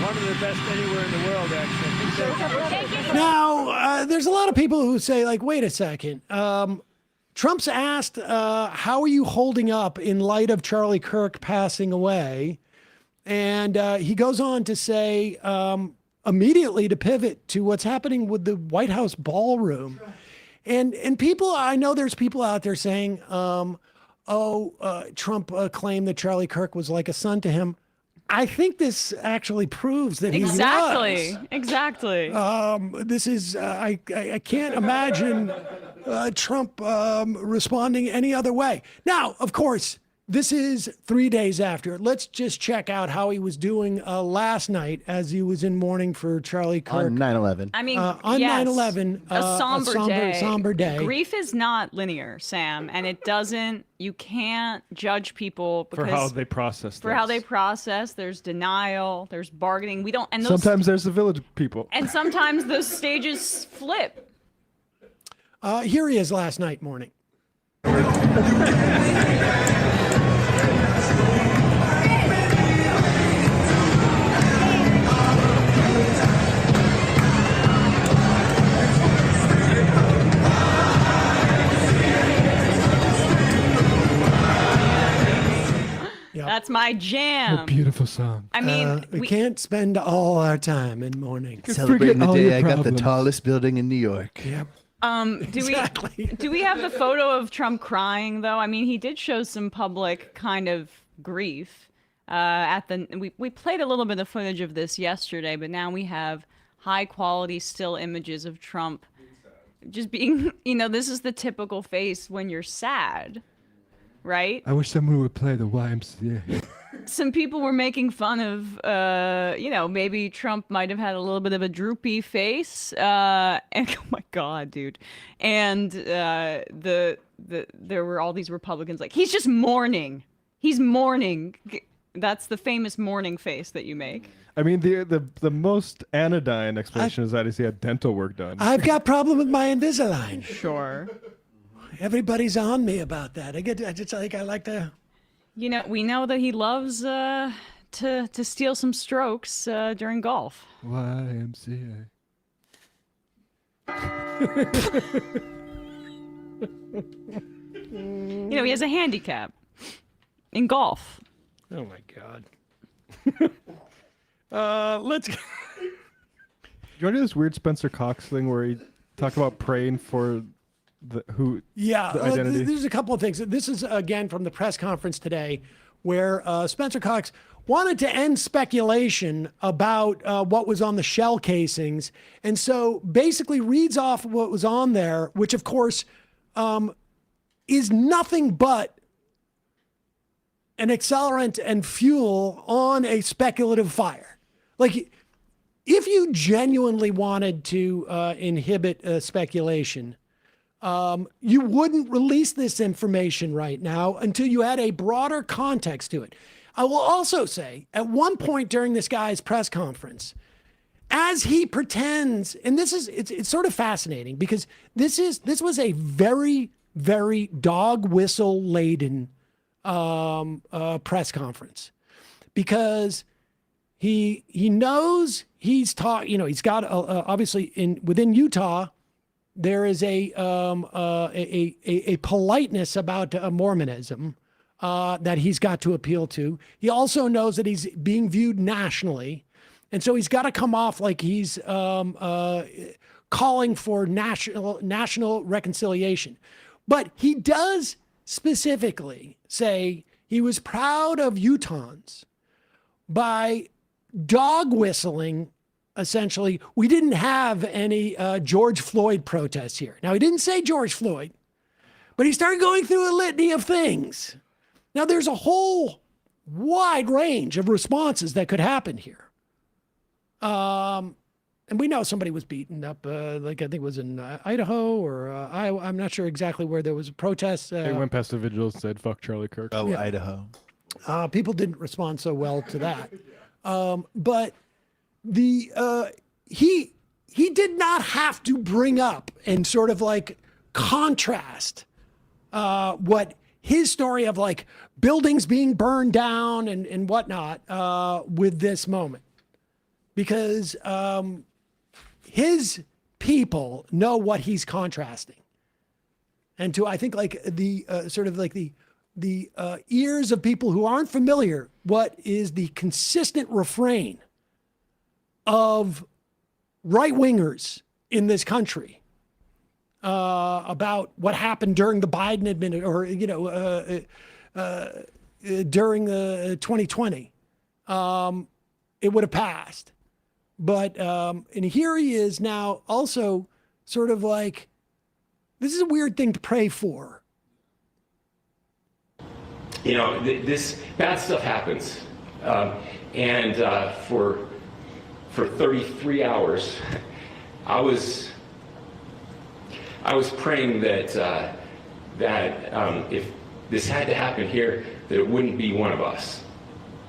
one of the best anywhere in the world, actually. Now, there's a lot of people who say, like, wait a second. Trump's asked, how are you holding up in light of Charlie Kirk passing away? And he goes on to say, immediately to pivot to what's happening with the White House ballroom. And people, I know there's people out there saying, Trump claimed that Charlie Kirk was like a son to him. I think this actually proves that he was. Exactly. This is, I can't imagine Trump responding any other way. Now, of course, this is 3 days after. Let's just check out how he was doing last night as he was in mourning for Charlie Kirk. On 9/11. I mean, on yes, 9/11, a somber day. day. Grief is not linear, Sam, and it doesn't. You can't judge people For how they process for how things. they process. There's denial. There's bargaining. We don't. And those, Sometimes there's the village people. and sometimes those stages flip. Here he is last night morning. That's my jam. Beautiful song. I mean, We can't spend all our time in mourning. Celebrating the all day your I got the problems. tallest building in New York. Yep. Do we have the photo of Trump crying though? I mean, he did show some public kind of grief. We played a little bit of footage of this yesterday, but now we have high quality still images of Trump just being, this is the typical face when you're sad, right? I wish someone would play the YMCA. Some people were making fun of, maybe Trump might have had a little bit of a droopy face. And oh my God, dude. And there were all these Republicans like, he's just mourning. He's mourning. That's the famous mourning face that you make. I mean, the most anodyne explanation is that he had dental work done. I've got problem with my Invisalign. Sure. Everybody's on me about that. I like to. We know that he loves to steal some strokes during golf. YMCA. He has a handicap in golf. Oh my God. Let's. You want to do this weird Spencer Cox thing where he talk about praying for the identity? There's a couple of things. This is again from the press conference today, where Spencer Cox wanted to end speculation about what was on the shell casings, and so basically reads off what was on there, which of course is nothing but an accelerant and fuel on a speculative fire. Like, if you genuinely wanted to inhibit speculation, you wouldn't release this information right now until you had a broader context to it. I will also say, at one point during this guy's press conference, as he pretends, and it's sort of fascinating because this was a very, very dog whistle laden press conference, because he knows he's taught. He's got obviously within Utah there is a politeness about Mormonism that he's got to appeal to. He also knows that he's being viewed nationally, and so he's got to come off like he's calling for national reconciliation. But he does specifically say he was proud of Utahns by dog whistling. Essentially, we didn't have any George Floyd protests here. Now, he didn't say George Floyd, but he started going through a litany of things. Now, there's a whole wide range of responses that could happen here. And we know somebody was beaten up, I think it was in Idaho or Iowa. I'm not sure exactly where there was a protest. They went past the vigil and said, fuck Charlie Kirk. Oh, yeah. Idaho. People didn't respond so well to that. But he did not have to bring up and sort of like contrast what his story of like buildings being burned down and whatnot with this moment, because his people know what he's contrasting. And to, I think, like the sort of like the ears of people who aren't familiar, what is the consistent refrain of right-wingers in this country about what happened during the Biden administration, or during 2020, it would have passed. But and here he is now, also sort of like, this is a weird thing to pray for. You know, this bad stuff happens. And for 33 hours, I was praying that if this had to happen here, that it wouldn't be one of us.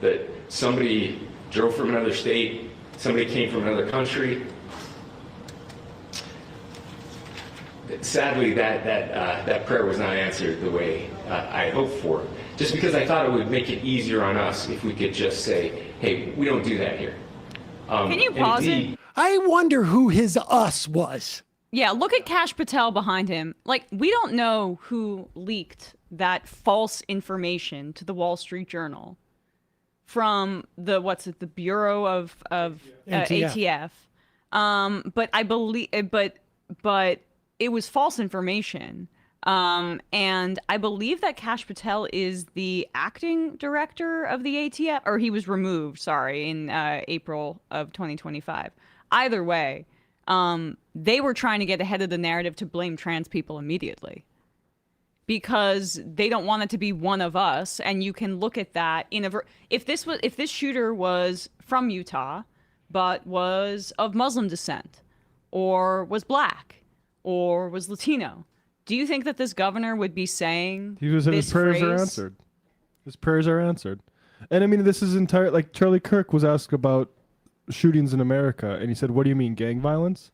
That somebody drove from another state, somebody came from another country. Sadly, that prayer was not answered the way I hoped for. Just because I thought it would make it easier on us if we could just say, hey, we don't do that here. Can you pause it? I wonder who his us was. Yeah, look at Kash Patel behind him. Like, we don't know who leaked that false information to the Wall Street Journal from the the Bureau of ATF. But I believe, but it was false information. And I believe that Kash Patel is the acting director of the ATF, or he was removed, sorry, in April of 2025. Either way, they were trying to get ahead of the narrative to blame trans people immediately because they don't want it to be one of us. And you can look at that in if this shooter was from Utah, but was of Muslim descent, or was black, or was Latino, do you think that this governor would be saying his prayers are answered? His prayers are answered. And I mean, this is entire, like Charlie Kirk was asked about shootings in America, and he said, what do you mean, gang violence?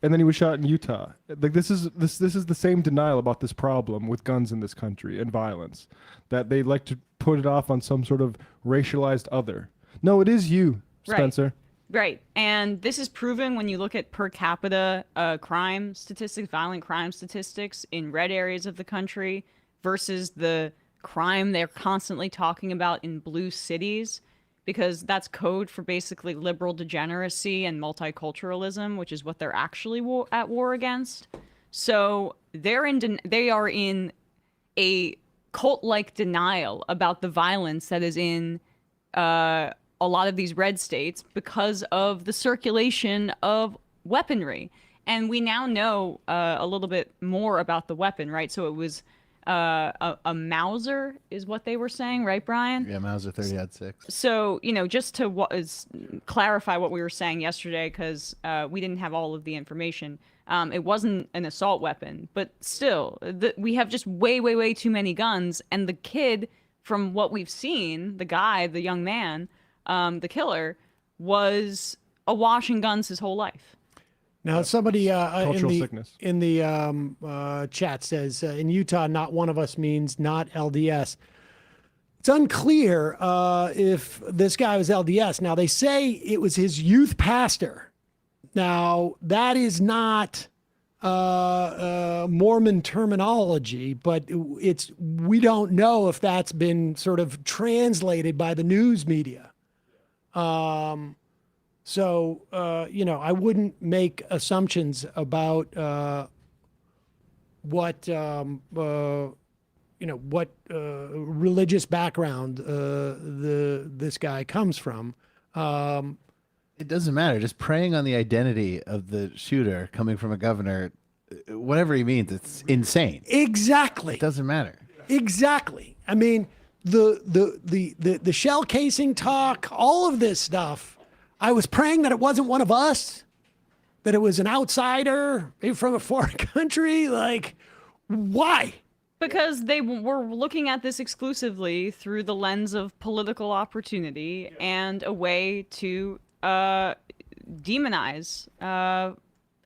And then he was shot in Utah. Like, this is the same denial about this problem with guns in this country and violence, that they like to put it off on some sort of racialized other. No, it is you, Spencer. Right. And this is proven when you look at per capita crime statistics, violent crime statistics in red areas of the country versus the crime they're constantly talking about in blue cities, because that's code for basically liberal degeneracy and multiculturalism, which is what they're actually at war against. So they are in a cult-like denial about the violence that is in a lot of these red states because of the circulation of weaponry. And we now know a little bit more about the weapon, right? So it was a Mauser is what they were saying, right, Brian? Yeah, Mauser 30-06. So, just to clarify what we were saying yesterday, because we didn't have all of the information. It wasn't an assault weapon, but still, we have just way, way, way too many guns. And the kid, from what we've seen, the young man, the killer, was awash in guns his whole life. Now, somebody in the chat says, in Utah, not one of us means not LDS. It's unclear if this guy was LDS. Now, they say it was his youth pastor. Now, that is not Mormon terminology, but we don't know if that's been sort of translated by the news media. So, I wouldn't make assumptions about what religious background this guy comes from. It doesn't matter. Just preying on the identity of the shooter coming from a governor, whatever he means, it's insane. Exactly. It doesn't matter. Exactly. I mean, the shell casing talk, all of this stuff. I was praying that it wasn't one of us, that it was an outsider from a foreign country. Like, why? Because they were looking at this exclusively through the lens of political opportunity and a way to demonize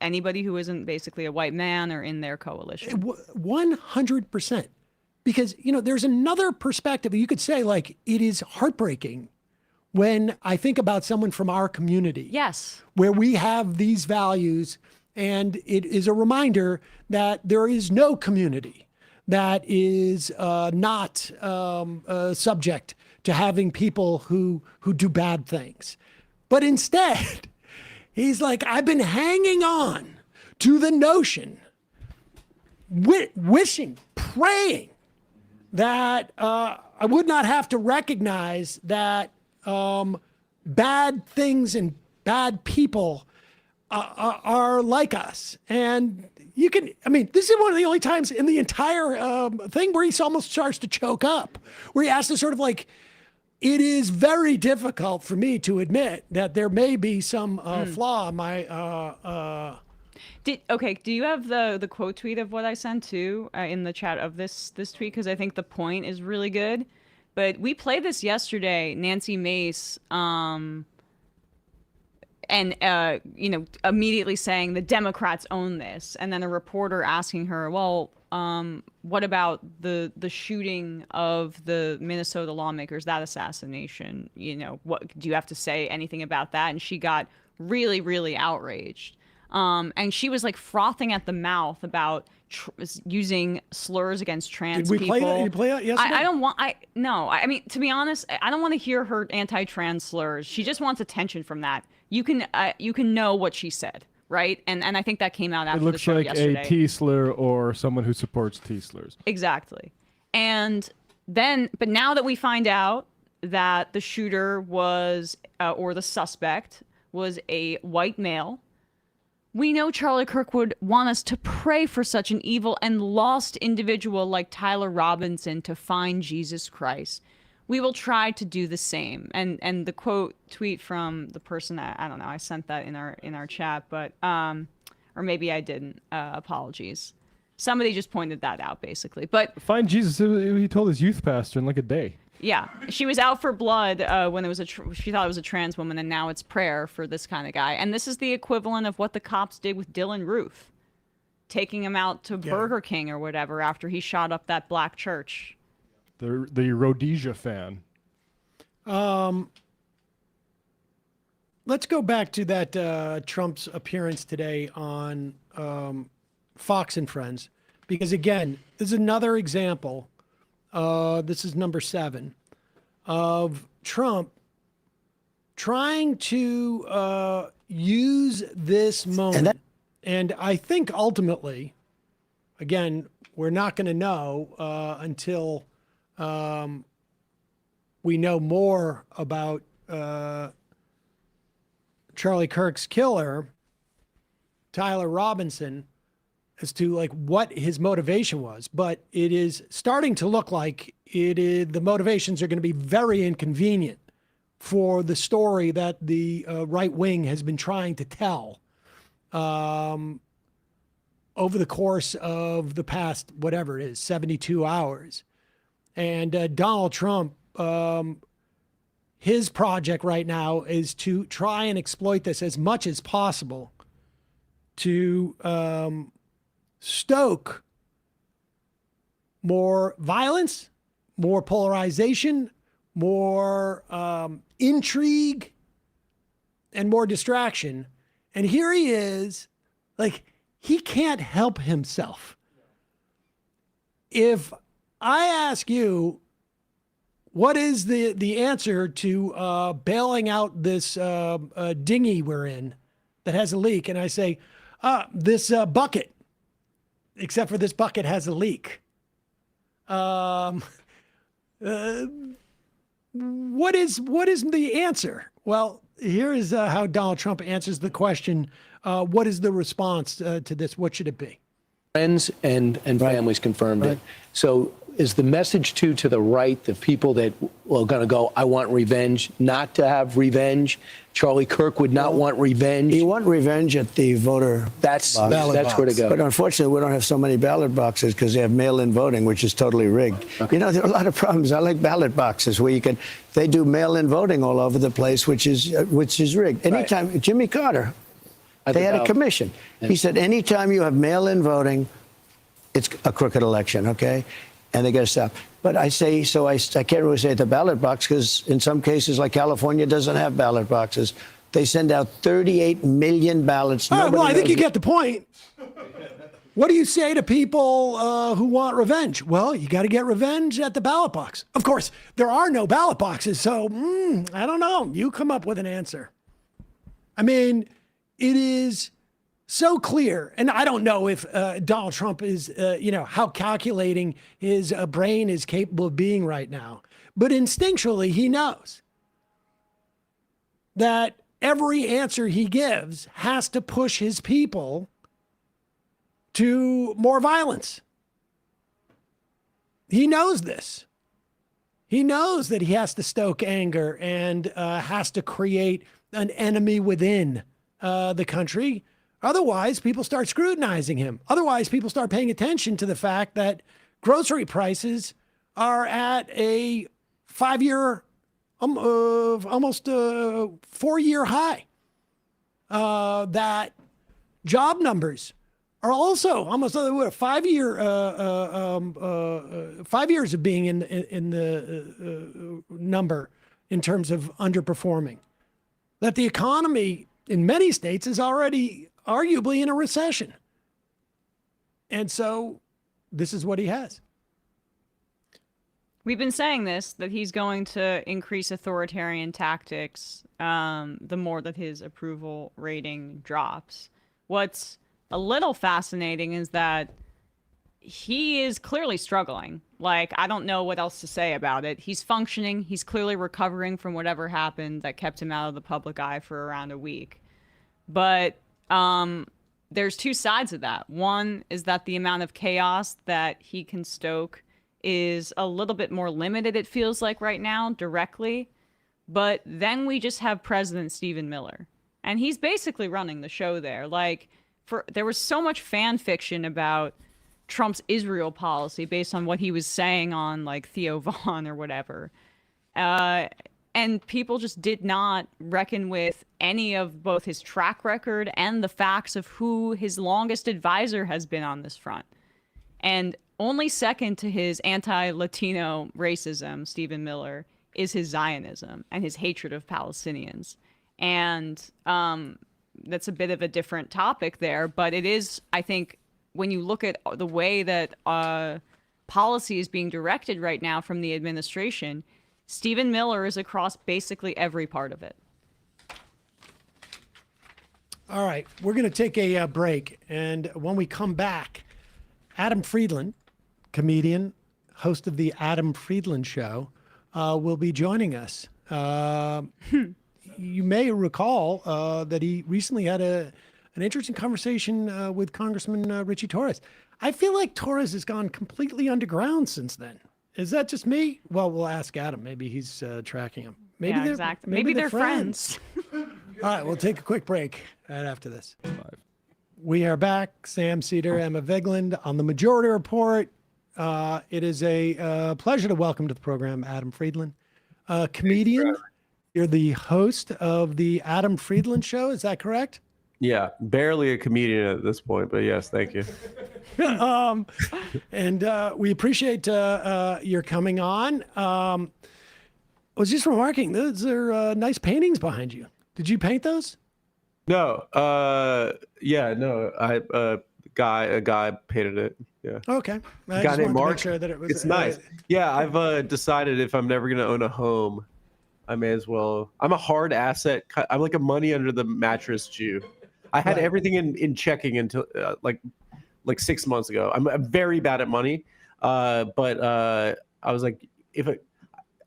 anybody who isn't basically a white man or in their coalition. 100%. Because, there's another perspective. You could say, like, it is heartbreaking when I think about someone from our community. Yes. Where we have these values, and it is a reminder that there is no community that is not subject to having people who do bad things. But instead, he's like, I've been hanging on to the notion, wishing, praying that I would not have to recognize that bad things and bad people are like us. And, you can, I mean, this is one of the only times in the entire thing where he almost starts to choke up, where he has to sort of like, it is very difficult for me to admit that there may be some flaw in my, do you have the quote tweet of what I sent too in the chat of this tweet? Because I think the point is really good. But we played this yesterday, Nancy Mace, and immediately saying the Democrats own this, and then a reporter asking her, well, what about the shooting of the Minnesota lawmakers, that assassination? What do you have to say anything about that? And she got really, really outraged. And she was like frothing at the mouth about using slurs against trans people. Did we play that? You play it yesterday? No. I mean, to be honest, I don't want to hear her anti-trans slurs. She just wants attention from that. You can know what she said, right? And I think that came out after the show yesterday. It looks like a T-slur or someone who supports T-slurs. Exactly. And then, but now that we find out that the shooter was, or the suspect was a white male, we know Charlie Kirk would want us to pray for such an evil and lost individual like Tyler Robinson to find Jesus Christ. We will try to do the same. And the quote tweet from the person that, I don't know, I sent that in our chat, but or maybe I didn't. Apologies. Somebody just pointed that out, basically. But find Jesus. He told his youth pastor in like a day. Yeah, she was out for blood when it was she thought it was a trans woman, and now it's prayer for this kind of guy. And this is the equivalent of what the cops did with Dylan Roof, taking him out to Burger King or whatever after he shot up that black church. The Rhodesia fan. Let's go back to that Trump's appearance today on Fox and Friends, because again, this is another example. This is number 7 of Trump trying to use this moment. And I think ultimately, again, we're not going to know until we know more about Charlie Kirk's killer, Tyler Robinson, as to like what his motivation was. But it is starting to look like the motivations are going to be very inconvenient for the story that the right wing has been trying to tell over the course of the past, whatever it is, 72 hours. And Donald Trump, his project right now is to try and exploit this as much as possible to stoke more violence, more polarization, more intrigue, and more distraction. And here he is, like, he can't help himself. If I ask you, what is the answer to bailing out this dinghy we're in that has a leak? And I say, this bucket, except for this bucket has a leak. What is the answer? Well, here is how Donald Trump answers the question. What is the response to this? What should it be? Friends and families confirmed it. So is the message to the right, the people that are going to go, I want revenge, not to have revenge? Charlie Kirk would not want revenge. You want revenge at the voter That's box. where to go. But unfortunately, we don't have so many ballot boxes because they have mail-in voting, which is totally rigged. Okay. You know, there are a lot of problems. I like ballot boxes where they do mail-in voting all over the place, which is rigged. Anytime, Jimmy Carter, they had a commission. Yeah. He said, anytime you have mail-in voting, it's a crooked election, okay? And they got to stop. But I say, so I can't really say at the ballot box because in some cases, like California doesn't have ballot boxes. They send out 38 million ballots. All right, well, I think you get the point. What do you say to people who want revenge? Well, you got to get revenge at the ballot box. Of course, there are no ballot boxes, so I don't know. You come up with an answer. I mean, it is so clear, and I don't know if Donald Trump is, how calculating his brain is capable of being right now. But instinctually, he knows that every answer he gives has to push his people to more violence. He knows this. He knows that he has to stoke anger and has to create an enemy within the country. Otherwise, people start scrutinizing him. Otherwise, people start paying attention to the fact that grocery prices are at a 5-year, almost 4-year high. That job numbers are also almost 5 years of being in the number in terms of underperforming. That the economy in many states is already arguably in a recession. And so this is what he has. We've been saying this, that he's going to increase authoritarian tactics the more that his approval rating drops. What's a little fascinating is that he is clearly struggling. Like, I don't know what else to say about it. He's functioning. He's clearly recovering from whatever happened that kept him out of the public eye for around a week. But there's two sides of that. One is that the amount of chaos that he can stoke is a little bit more limited, it feels like right now, directly. But then we just have President Stephen Miller. And he's basically running the show there. Like, there was so much fan fiction about Trump's Israel policy based on what he was saying on, like, Theo Vaughn or whatever. And people just did not reckon with any of both his track record and the facts of who his longest advisor has been on this front. And only second to his anti-Latino racism, Stephen Miller, is his Zionism and his hatred of Palestinians. And that's a bit of a different topic there, but it is, I think, when you look at the way that policy is being directed right now from the administration, Stephen Miller is across basically every part of it. All right, we're going to take a break. And when we come back, Adam Friedland, comedian, host of the Adam Friedland Show, will be joining us. You may recall that he recently had an interesting conversation with Congressman Richie Torres. I feel like Torres has gone completely underground since then. Is that just me? Well, we'll ask Adam. Maybe he's tracking him. Maybe yeah, exactly. Maybe they're friends. All right, we'll take a quick break right after this. We are back. Sam Seder, Emma Vigland on the Majority Report. It is a pleasure to welcome to the program Adam Friedland, comedian. You're the host of the Adam Friedland Show. Is that correct? Yeah, barely a comedian at this point, but yes, thank you. And we appreciate your coming on. I was just remarking, those are nice paintings behind you. Did you paint those? No, yeah, no, a guy painted it. Yeah. Okay. I Got it, Mark. Sure that it was, it's nice. Yeah, I've decided if I'm never gonna own a home, I may as well. I'm a hard asset. I'm like a money under the mattress Jew. I had everything in checking until like 6 months ago. I'm very bad at money, but I was like,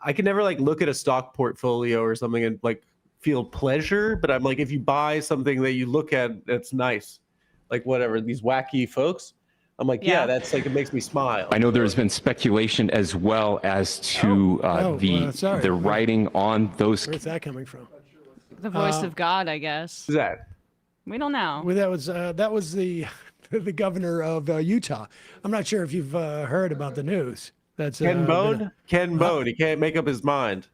I can never like look at a stock portfolio or something and like feel pleasure, but I'm like, if you buy something that you look at that's nice, like whatever, these wacky folks, I'm like, yeah, that's like, it makes me smile. I know there's been speculation as well as to the writing on those. Where's that coming from? The voice of God, I guess. Who's that? We don't know. Well, that was the the governor of Utah. I'm not sure if you've heard about the news. That's Ken Bone. Ken Bone. He can't make up his mind.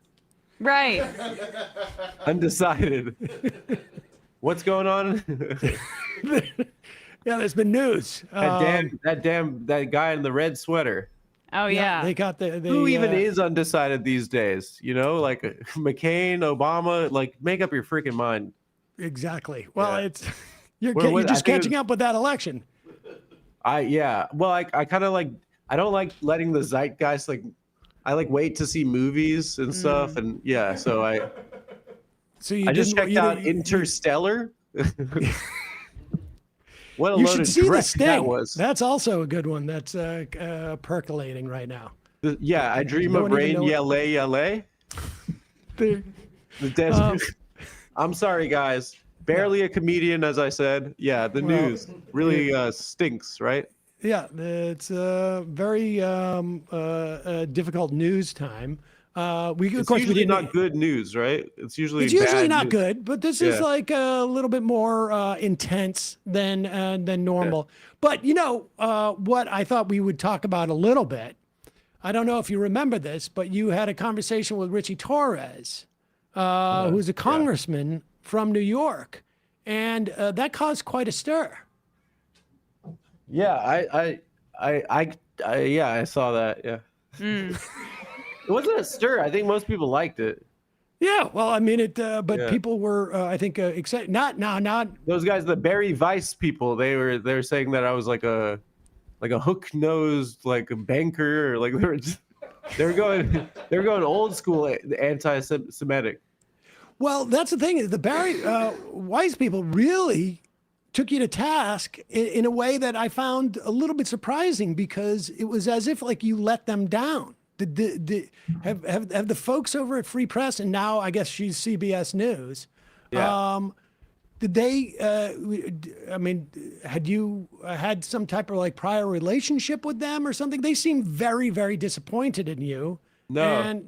Right. Undecided. What's going on? Yeah, there's been news. That guy in the red sweater. Oh yeah. They got who even is undecided these days? You know, like McCain, Obama. Like, make up your freaking mind. Exactly. Well, it's you're just catching up with that election. Well, I kind of like, I don't like letting the zeitgeist, like, I like wait to see movies and stuff, and so I just checked out Interstellar. What a load of dreck that was. That's also a good one that's percolating right now. I Dream of Rain, Yale. The dead. I'm sorry, guys. barely a comedian, as I said. Yeah, the news really stinks, right? Yeah, it's a very difficult news time. Of It's course, usually not good news, right? It's usually bad not news. good, but this is like a little bit more intense than normal. But what I thought we would talk about a little bit. I don't know if you remember this, but you had a conversation with Richie Torres, who's a congressman from New York, and that caused quite a stir. Yeah, I saw that. Yeah. It wasn't a stir. I think most people liked it. Yeah, well, I mean but people were, I think, excited. Not those guys, the Barry Weiss people. They're saying that I was like a hook-nosed like a banker, or like they're going old school anti-Semitic. Well, that's the thing. The Barry Weiss people really took you to task in a way that I found a little bit surprising, because it was as if like you let them down. Have the folks over at Free Press, and now I guess she's CBS News, did they, I mean, had you had some type of like prior relationship with them or something? They seemed very, very disappointed in you. No.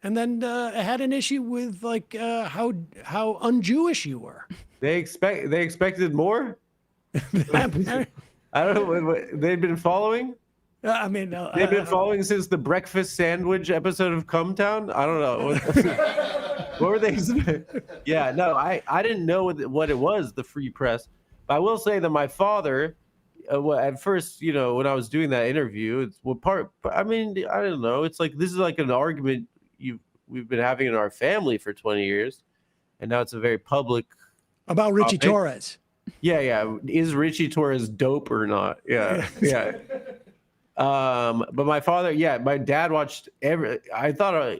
And then had an issue with like how un-Jewish you were. They expected more. I don't know. They've been following. I mean, they've been following since the breakfast sandwich episode of Cumtown. I don't know. What were they? Yeah, no, I didn't know what it was, the Free Press. But I will say that my father, at first, when I was doing that interview, I mean, I don't know. It's like, this is like an argument we've been having in our family for 20 years, and now it's a very public about Richie topic. Torres. Yeah. Is Richie Torres dope or not? Yeah. But my father, my dad watched I thought,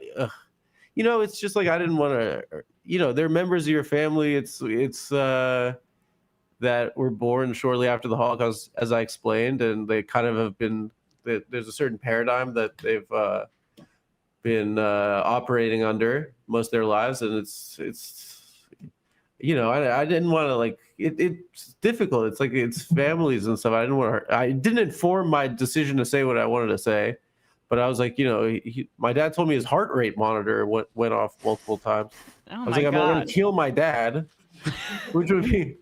it's just like, I didn't want to, they're members of your family. It's that were born shortly after the Holocaust, as I explained, and they kind of have been, there's a certain paradigm that they've been operating under most of their lives. And it's I didn't want to like, it's difficult. It's like, it's families and stuff. I didn't inform my decision to say what I wanted to say, but I was like, my dad told me his heart rate monitor went off multiple times. Oh, I was like, I'm going to kill my dad, which would make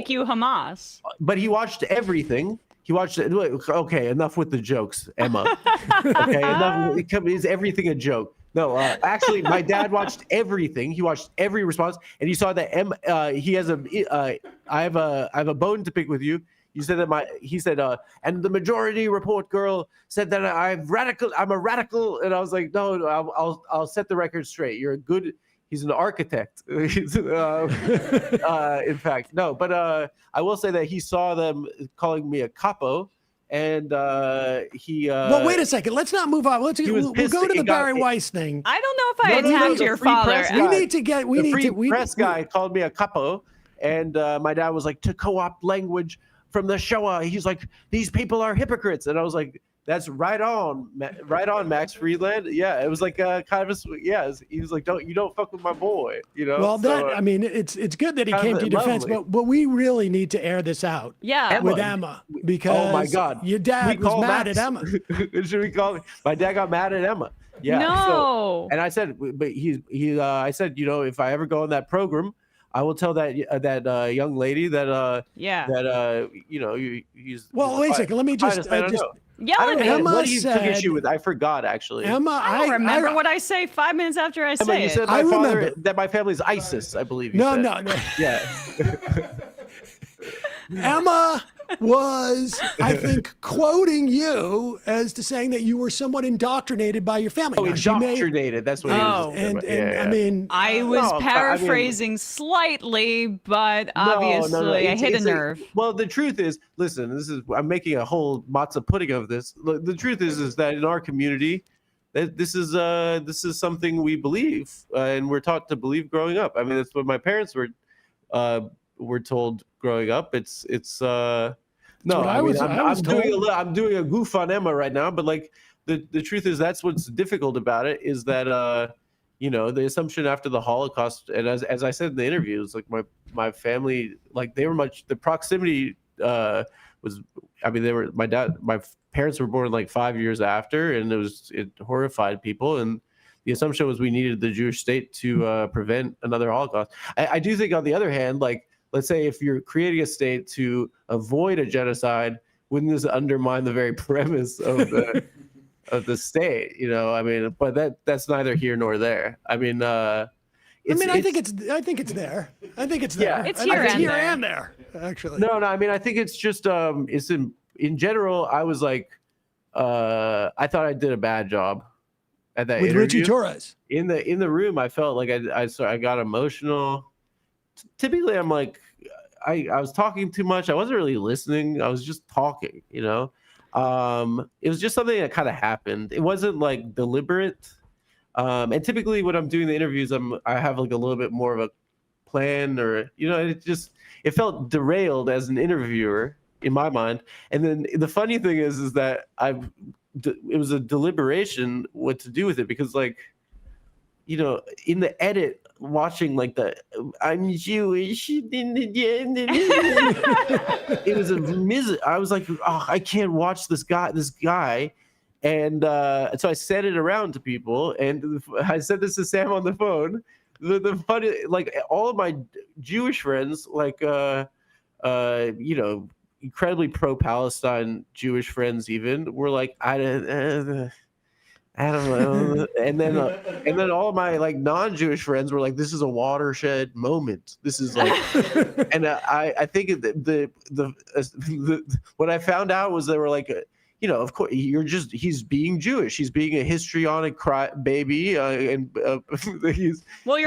you Hamas. But he watched everything. He watched it. Okay, enough with the jokes, Emma. Okay, enough. Is everything a joke? No, actually, my dad watched everything. He watched every response, and he saw that he has I have a bone to pick with you. You said that he said, and the Majority Report girl said that I'm a radical, and I was like, no, I'll set the record straight. He's an architect. In fact, no, but I will say that he saw them calling me a capo. And he. Well, wait a second. Let's not move on. We'll go to the Barry Weiss thing. I don't know if I attacked your father. The press guy called me a capo, and my dad was like, to co-opt language from the Shoah. He's like, these people are hypocrites, and I was like, that's right on, Max Friedland. Yeah, it was like kind of he was like, you don't fuck with my boy, Well, I mean, it's good that he came to your defense, but we really need to air this out. Yeah, with Emma, because oh my God, your dad was mad at Emma. Should we call? My dad got mad at Emma. Yeah. No. And I said, but I said, if I ever go on that program, I will tell that young lady that he's. Well, wait a second. Let me just. Yell at me. What you took issue with? I forgot, actually. Emma, I don't remember what I say 5 minutes after I say you it. said that my family's ISIS, I believe. No. Yeah. Emma was, I think, quoting you as to saying that you were somewhat indoctrinated by your family. Oh, indoctrinated. That's what he was. I mean, I was paraphrasing slightly, but obviously I hit a nerve. Well, the truth is, listen, I'm making a whole matzah pudding of this. The truth is that in our community, this is something we believe, and we're taught to believe growing up. I mean, that's what my parents were told growing up. I'm doing a goof on Emma right now, but like the truth is, that's what's difficult about it, is that the assumption after the Holocaust, and as I said in the interviews, like my family, like they were the proximity was, I mean, my parents were born like 5 years after, and it horrified people, and the assumption was we needed the Jewish state to prevent another Holocaust. I do think, on the other hand, like, let's say if you're creating a state to avoid a genocide, wouldn't this undermine the very premise of the the state? I mean, but that's neither here nor there. I mean, I think it's there. I think it's there. Yeah, it's here and there, actually. No, I mean, I think it's just it's in general. I was like, I thought I did a bad job at that with interview. Richie Torres In the room, I felt like I got emotional. Typically, I'm like, I was talking too much. I wasn't really listening. I was just talking. It was just something that kind of happened. It wasn't like deliberate. And typically when I'm doing the interviews, I have like a little bit more of a plan, or it felt derailed as an interviewer in my mind. And then the funny thing is that it was a deliberation what to do with it, because like, in the edit, watching like I'm Jewish, it was I was like, oh, I can't watch this guy. And so I said it around to people, and I said this to Sam on the phone. The funny, like, all of my Jewish friends, like, incredibly pro-Palestine Jewish friends, even, were like, I don't know. And then all of my like non-Jewish friends were like, this is a watershed moment. This is like, and I think what I found out was they were like, of course, he's being Jewish. He's being a histrionic baby. You're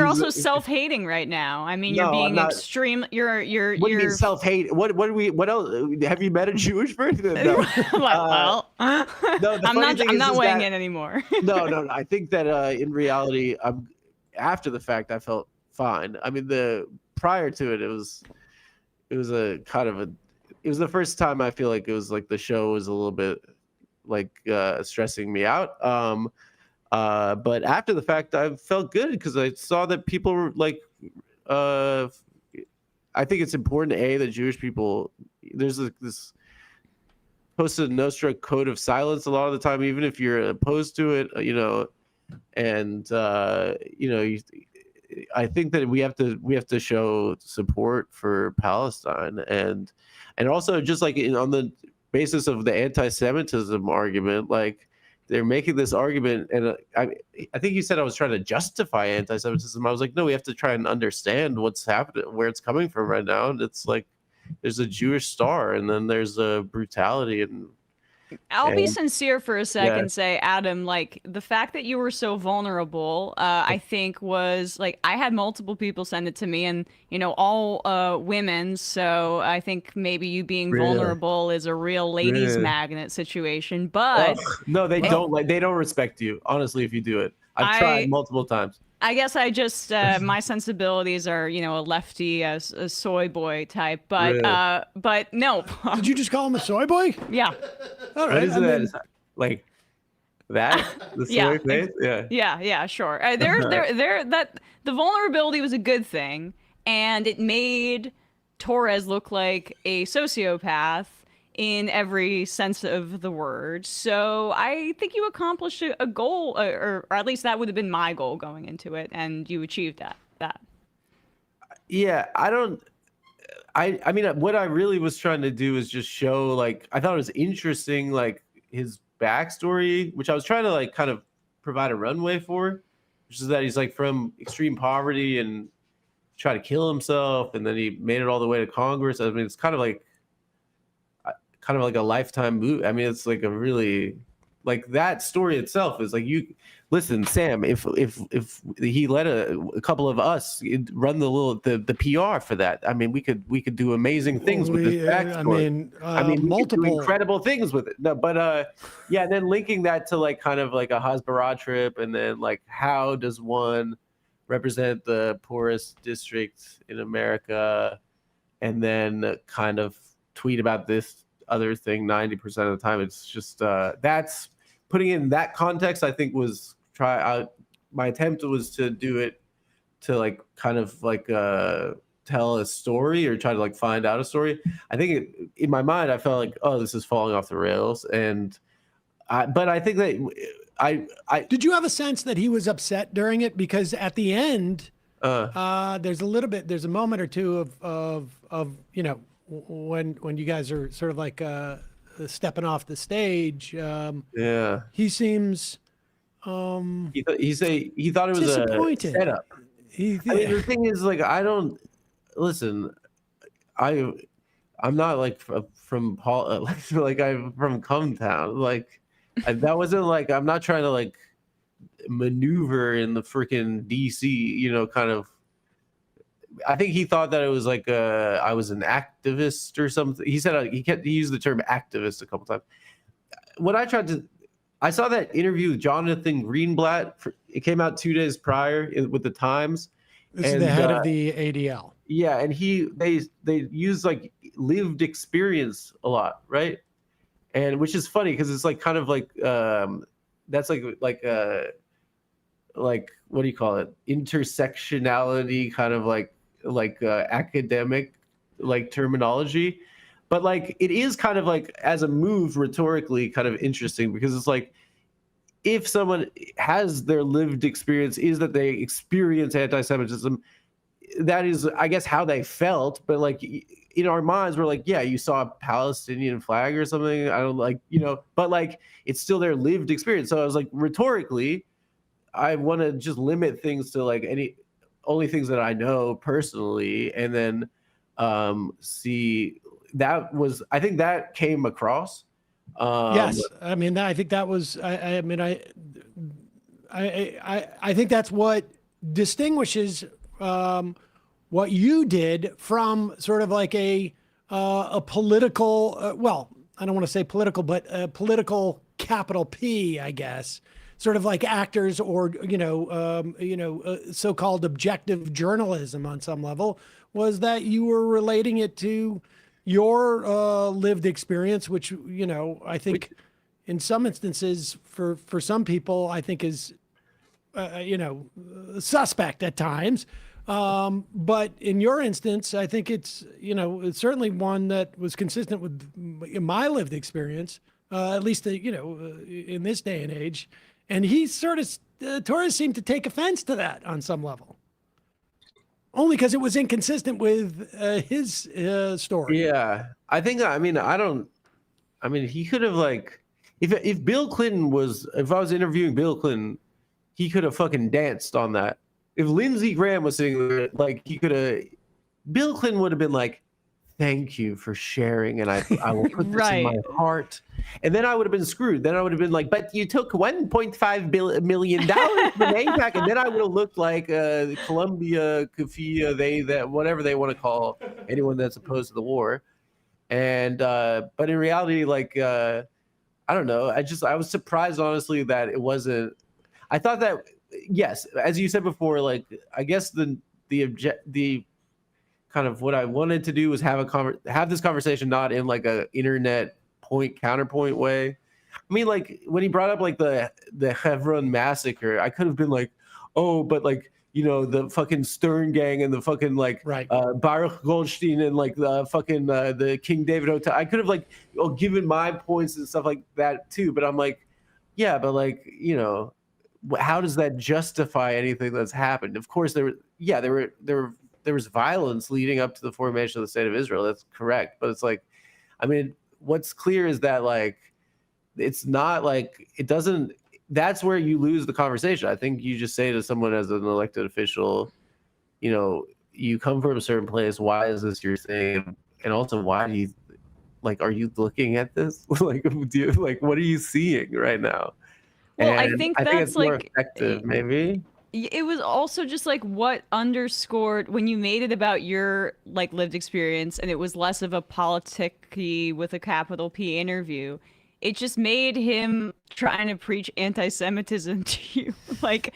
also self-hating right now. I mean, you're being extreme. What do you mean self-hate? What else? Have you met a Jewish person? No. I'm not weighing in anymore. No. I think that in reality, after the fact, I felt fine. I mean, prior to it, it was a kind of it was the first time I feel like it was like the show was a little bit like stressing me out. But after the fact, I felt good because I saw that people were like, I think it's important that Jewish people, there's this Cosa Nostra code of silence a lot of the time, even if you're opposed to it, and I think that we have to show support for Palestine, and also just like on the basis of the anti-Semitism argument, like they're making this argument, and I think you said I was trying to justify anti-Semitism. I was like, no, we have to try and understand what's happening, where it's coming from right now, and it's like there's a Jewish star, and then there's a brutality, and I'll be sincere for a second, say, Adam, like the fact that you were so vulnerable, I think was like, I had multiple people send it to me, and, all women. So I think maybe you being vulnerable is a real ladies magnet situation, but no, they don't respect you. Honestly, if you do it, I've tried multiple times. I guess I just my sensibilities are, a lefty, a soy boy type, but no. Did you just call him a soy boy? Yeah. All right. What is that? Like that? The soy face? Yeah, sure. That the vulnerability was a good thing, and it made Torres look like a sociopath in every sense of the word. So I think you accomplished a goal, or at least that would have been my goal going into it, and you achieved that. Yeah, I mean, what I really was trying to do is just show, like, I thought it was interesting, like, his backstory, which I was trying to, like, kind of provide a runway for, which is that he's, like, from extreme poverty and tried to kill himself, and then he made it all the way to Congress. I mean, it's kind of like a lifetime move. I mean, it's like a really, like, that story itself is like, you listen, Sam, if he let a couple of us run the PR for that, I mean, we could do amazing things with this backstory. I mean, multiple we could do incredible things with it. No, but and then linking that to like kind of like a Hasbara trip, and then like, how does one represent the poorest district in America, and then kind of tweet about this other thing 90% of the time. It's just that's putting it in that context, I think, was my attempt was to do it to like kind of like tell a story or try to like find out a story. I think in my mind I felt like, oh, this is falling off the rails, but I think that I did you have a sense that he was upset during it? Because at the end, there's a moment or two of you know, when you guys are sort of like stepping off the stage. Yeah, he seems he thought it was disappointed. a setup. I mean, the thing is, like, I don't listen. I'm not like from Paul, like I'm from Cumtown. Like that wasn't like, I'm not trying to like maneuver in the freaking DC, you know, kind of. I think he thought that it was like I was an activist or something. He said he used the term activist a couple times. When I saw that interview with Jonathan Greenblatt. It came out 2 days prior with the Times. This is the head of the ADL. Yeah, and they use like lived experience a lot, right? And which is funny because it's like kind of like that's like what do you call it? Intersectionality, kind of like academic like terminology. But like it is kind of like as a move rhetorically kind of interesting because it's like if someone has their lived experience is that they experience anti-Semitism, that is, I guess, how they felt. But like in our minds, we're like, yeah, you saw a Palestinian flag or something. I don't like, you know, but like it's still their lived experience. So I was like, rhetorically, I want to just limit things to like only things that I know personally, and then see. That was, I think that came across. Yes, I mean, I think that was. I think that's what distinguishes what you did from sort of like a political. Well, I don't want to say political, but a political capital P, I guess. Sort of like actors or so-called objective journalism on some level, was that you were relating it to your lived experience, which, you know, I think in some instances for some people, I think is, suspect at times. But in your instance, I think it's certainly one that was consistent with my lived experience, at least, in this day and age. And he sort of, Torres seemed to take offense to that on some level. Only because it was inconsistent with his story. Yeah, I think. I mean, he could have like, if Bill Clinton if I was interviewing Bill Clinton, he could have fucking danced on that. If Lindsey Graham was sitting there, like Bill Clinton would have been like, "Thank you for sharing, and I will put this in my heart." And then I would have been screwed. Then I would have been like, "But you took $1.5 million from AIPAC," and then I would have looked like Columbia, Kafia, that whatever they want to call anyone that's opposed to the war. And but in reality, like I don't know. I was surprised, honestly, that it wasn't. I thought that, yes, as you said before, like I guess the kind of what I wanted to do was have this conversation not in like a internet point counterpoint way. I mean, like when he brought up like the Hebron massacre, I could have been like, oh, but like, you know, the fucking Stern gang and the fucking like Baruch Goldstein and like the fucking the King David Hotel. I could have like given my points and stuff like that too. But I'm like, yeah, but like, you know, how does that justify anything that's happened? Of course, there was violence leading up to the formation of the state of Israel. That's correct. But it's like, I mean, what's clear is that like, it's not like, it doesn't, that's where you lose the conversation. I think you just say to someone as an elected official, you know, you come from a certain place. Why is this your thing? And also, why do you, like, are you looking at this? Like, what are you seeing right now? Well, and I think that's it's more like effective, maybe. It was also just like what underscored when you made it about your like lived experience, and it was less of a politic-y with a capital P interview. It just made him trying to preach anti-Semitism to you like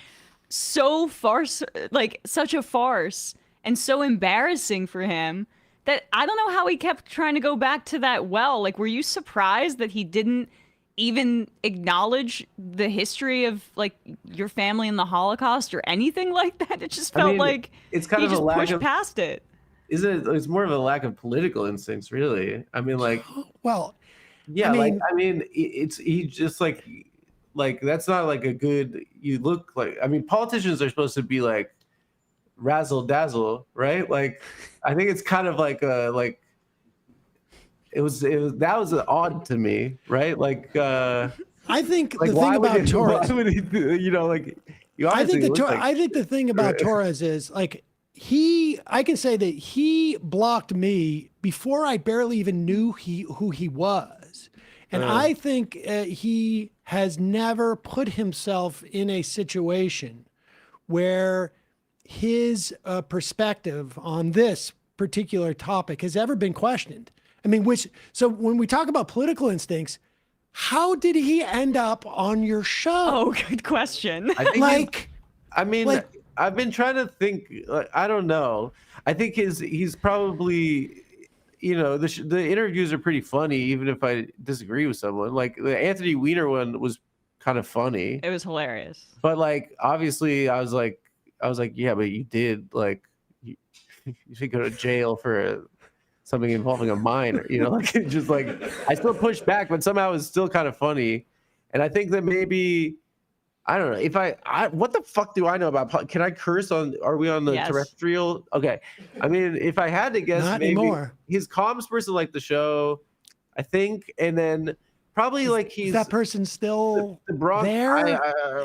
so farce, like such a farce, and so embarrassing for him that I don't know how he kept trying to go back to that well. Like, were you surprised that he didn't even acknowledge the history of like your family in the Holocaust or anything like that. It just felt like it's kind he of a just lack pushed of past it. It's more of a lack of political instincts, really. I mean, like, Well, yeah, I mean, he just like that's not like a good. You look like, I mean, politicians are supposed to be like razzle dazzle, right? Like, I think it's kind of like it was that was odd to me, right? Like, I think like the thing about Torres, why would he do, you know, like, you I think obviously look like, I think the thing about Torres is like I can say that he blocked me before I barely even knew who he was. And I think he has never put himself in a situation where his perspective on this particular topic has ever been questioned. I mean, so when we talk about political instincts, how did he end up on your show? Oh, good question. I think Like, I mean, like- I've been trying to think. Like, I don't know. I think he's probably, you know, the interviews are pretty funny, even if I disagree with someone. Like the Anthony Weiner one was kind of funny. It was hilarious. But like, obviously, I was like, yeah, but you did like, you should go to jail for something involving a minor. You know, like just like I still pushed back, but somehow it's still kind of funny. And I think that maybe. I don't know if I what the fuck do I know about, can I curse on, are we on the terrestrial? Okay. I mean, if I had to guess, Not maybe anymore. his comms person liked the show, I think. And then probably like is that person still there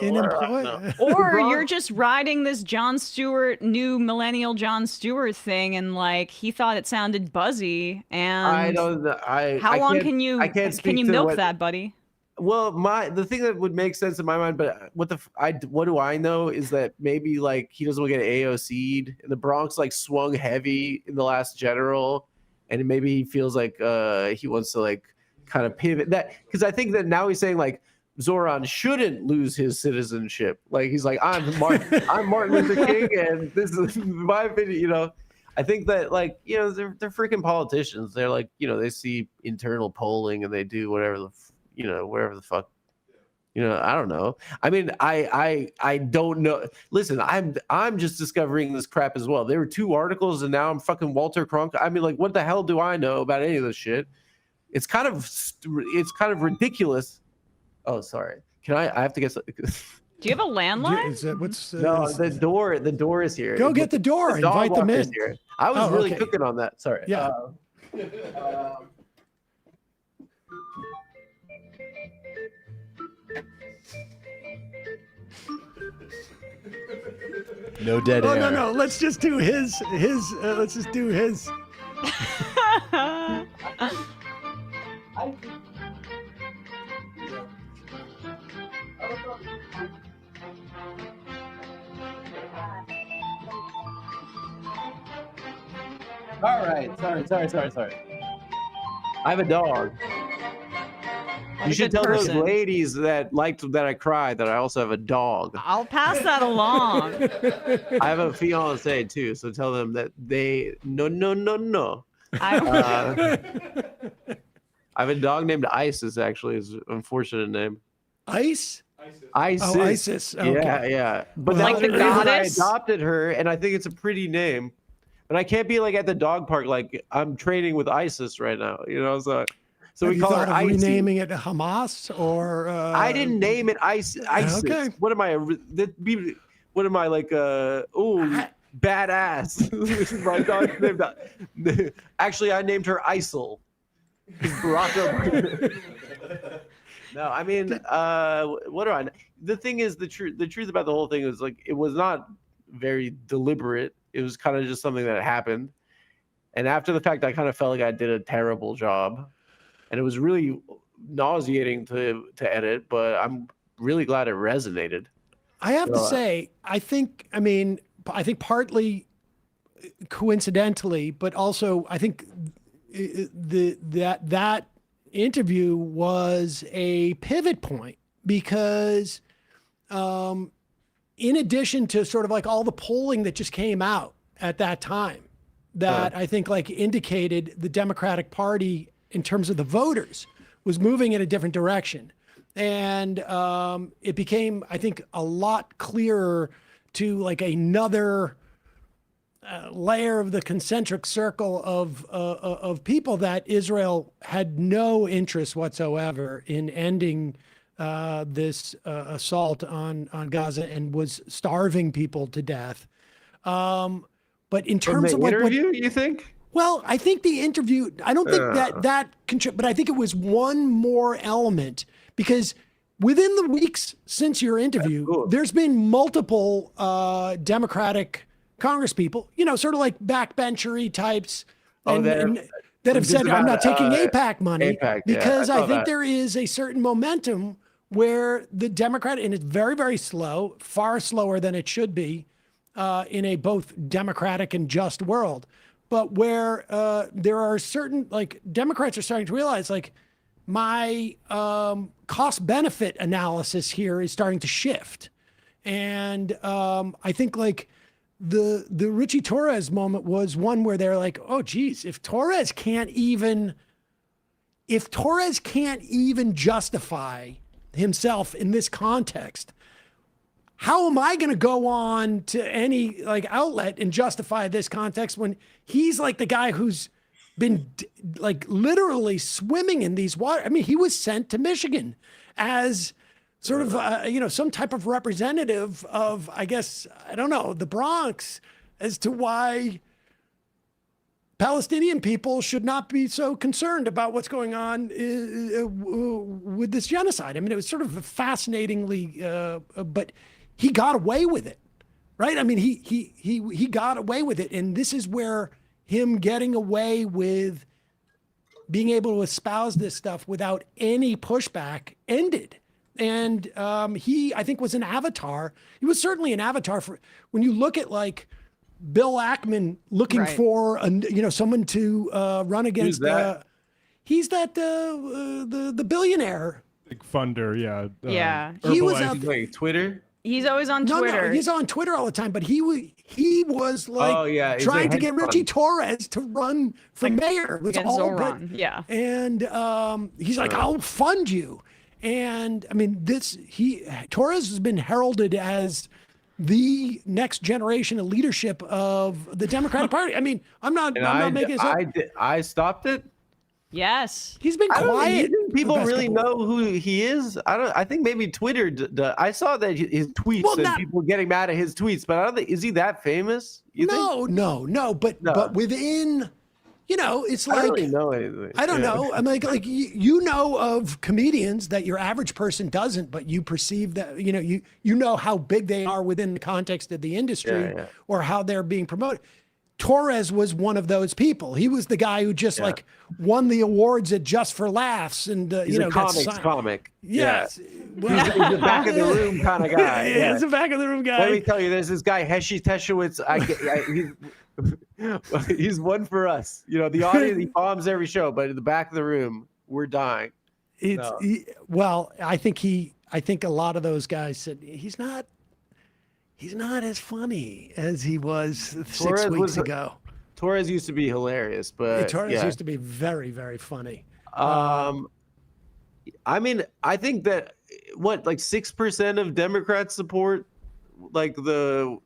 in employment? Or you're just riding this Jon Stewart, new millennial Jon Stewart thing, and like he thought it sounded buzzy. And I don't know. How long can you milk what, that, buddy? Well, the thing that would make sense in my mind, but what do I know is that maybe like he doesn't want to get AOC'd, and the Bronx like swung heavy in the last general, and maybe he feels like he wants to like kind of pivot that, because I think that now he's saying like Zoran shouldn't lose his citizenship. Like he's like, I'm Martin Luther King, and this is my opinion. You know, I think that like, you know, they're freaking politicians. They're like, you know, they see internal polling and they do whatever wherever the fuck, you know, I don't know. I mean, I don't know. Listen, I'm just discovering this crap as well. There were 2 articles and now I'm fucking Walter Cronkite. I mean, like, what the hell do I know about any of this shit? It's kind of ridiculous. Oh, sorry. I have to get something. Do you have a landline? No, the door is here. Go get the door. Invite them in. Here. I was really cooking on that. Sorry. Yeah. No dead air. No. Let's just do his. Let's just do his. All right. Sorry. I have a dog. You should tell those ladies that liked that I cried that I also have a dog. I'll pass that along. I have a fiance too, so tell them that they no. I have a dog named Isis. Actually, is an unfortunate name. Isis. Isis. Oh, Isis. Okay. Yeah. But like the goddess. I adopted her, and I think it's a pretty name. But I can't be like at the dog park, like I'm training with Isis right now. You know, so we call her Isis. Renaming it Hamas or? I didn't name it Isis. Okay. What am I? What am I like? Badass. My dog's named. Actually, I named her Isel. No, I mean, what do I? The thing is, the truth about the whole thing is like it was not very deliberate. It was kind of just something that happened, and after the fact, I kind of felt like I did a terrible job. And it was really nauseating to edit, but I'm really glad it resonated. I have to say, I think partly coincidentally, but also I think that interview was a pivot point because in addition to sort of like all the polling that just came out at that time that I think like indicated the Democratic Party in terms of the voters was moving in a different direction. And it became, I think, a lot clearer to like another layer of the concentric circle of people that Israel had no interest whatsoever in ending this assault on Gaza and was starving people to death. But in terms of interview, you think? Well, I think the interview, I don't think but I think it was one more element, because within the weeks since your interview, there's been multiple Democratic Congresspeople, sort of like backbenchery types, and that have said, I'm not taking AIPAC money, because I think there is a certain momentum where the Democrat, and it's very, very slow, far slower than it should be in a both democratic and just world, but where there are certain, like, Democrats are starting to realize, like, my cost benefit analysis here is starting to shift. And I think, like, the Richie Torres moment was one where they're like, oh, geez, if Torres can't even justify himself in this context, how am I going to go on to any like outlet and justify this context when he's like the guy who's been like literally swimming in these water? I mean, he was sent to Michigan as sort of, some type of representative of, I guess, I don't know, the Bronx, as to why Palestinian people should not be so concerned about what's going on with this genocide. I mean, it was sort of fascinatingly, but he got away with it, right? I mean, he got away with it. And this is where him getting away with being able to espouse this stuff without any pushback ended. And he, I think, was an avatar. He was certainly an avatar for, when you look at like Bill Ackman looking for, someone to run against. He's the billionaire. Big funder, yeah. Yeah. He was out like Twitter. He's always on Twitter. No, he's on Twitter all the time. But he was like trying to get Richie Torres to run for mayor. It was all Zoran. Yeah. And he's like, I'll fund you. And I mean, Torres has been heralded as the next generation of leadership of the Democratic Party. I mean, I'm not making this up. I stopped it. Yes. He's been quiet. People really know who he is. I think maybe Twitter. I saw that his tweets and people getting mad at his tweets, but I don't think, is he that famous? No. But within, it's like, I don't really know anything. I don't know. I'm like you know of comedians that your average person doesn't, but you perceive that, you know how big they are within the context of the industry or how they're being promoted. Torres was one of those people. He was the guy who just like won the awards at Just for Laughs, and he's a comic. Yes, well, he's the back of the room kind of guy. He's a back of the room guy. Let me tell you, there's this guy Heshi Teschowitz. He's one for us. The audience, he bombs every show, but in the back of the room, we're dying. I think a lot of those guys said he's not as funny as he was 6 weeks ago. Torres used to be hilarious, but Torres used to be very, very funny. I mean, I think that 6% of Democrats support like the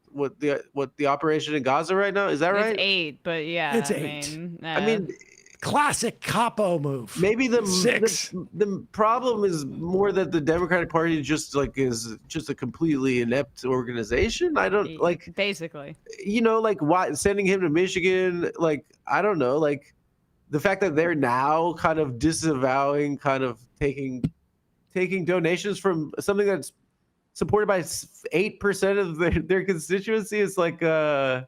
operation in Gaza right now. Is that right? It's 8, but yeah, it's 8. I mean, classic capo move. Maybe the 6. The problem is more that the Democratic Party is just a completely inept organization. I don't like basically. Why sending him to Michigan? I don't know. The fact that they're now kind of disavowing, kind of taking donations from something that's supported by 8% of their constituency is I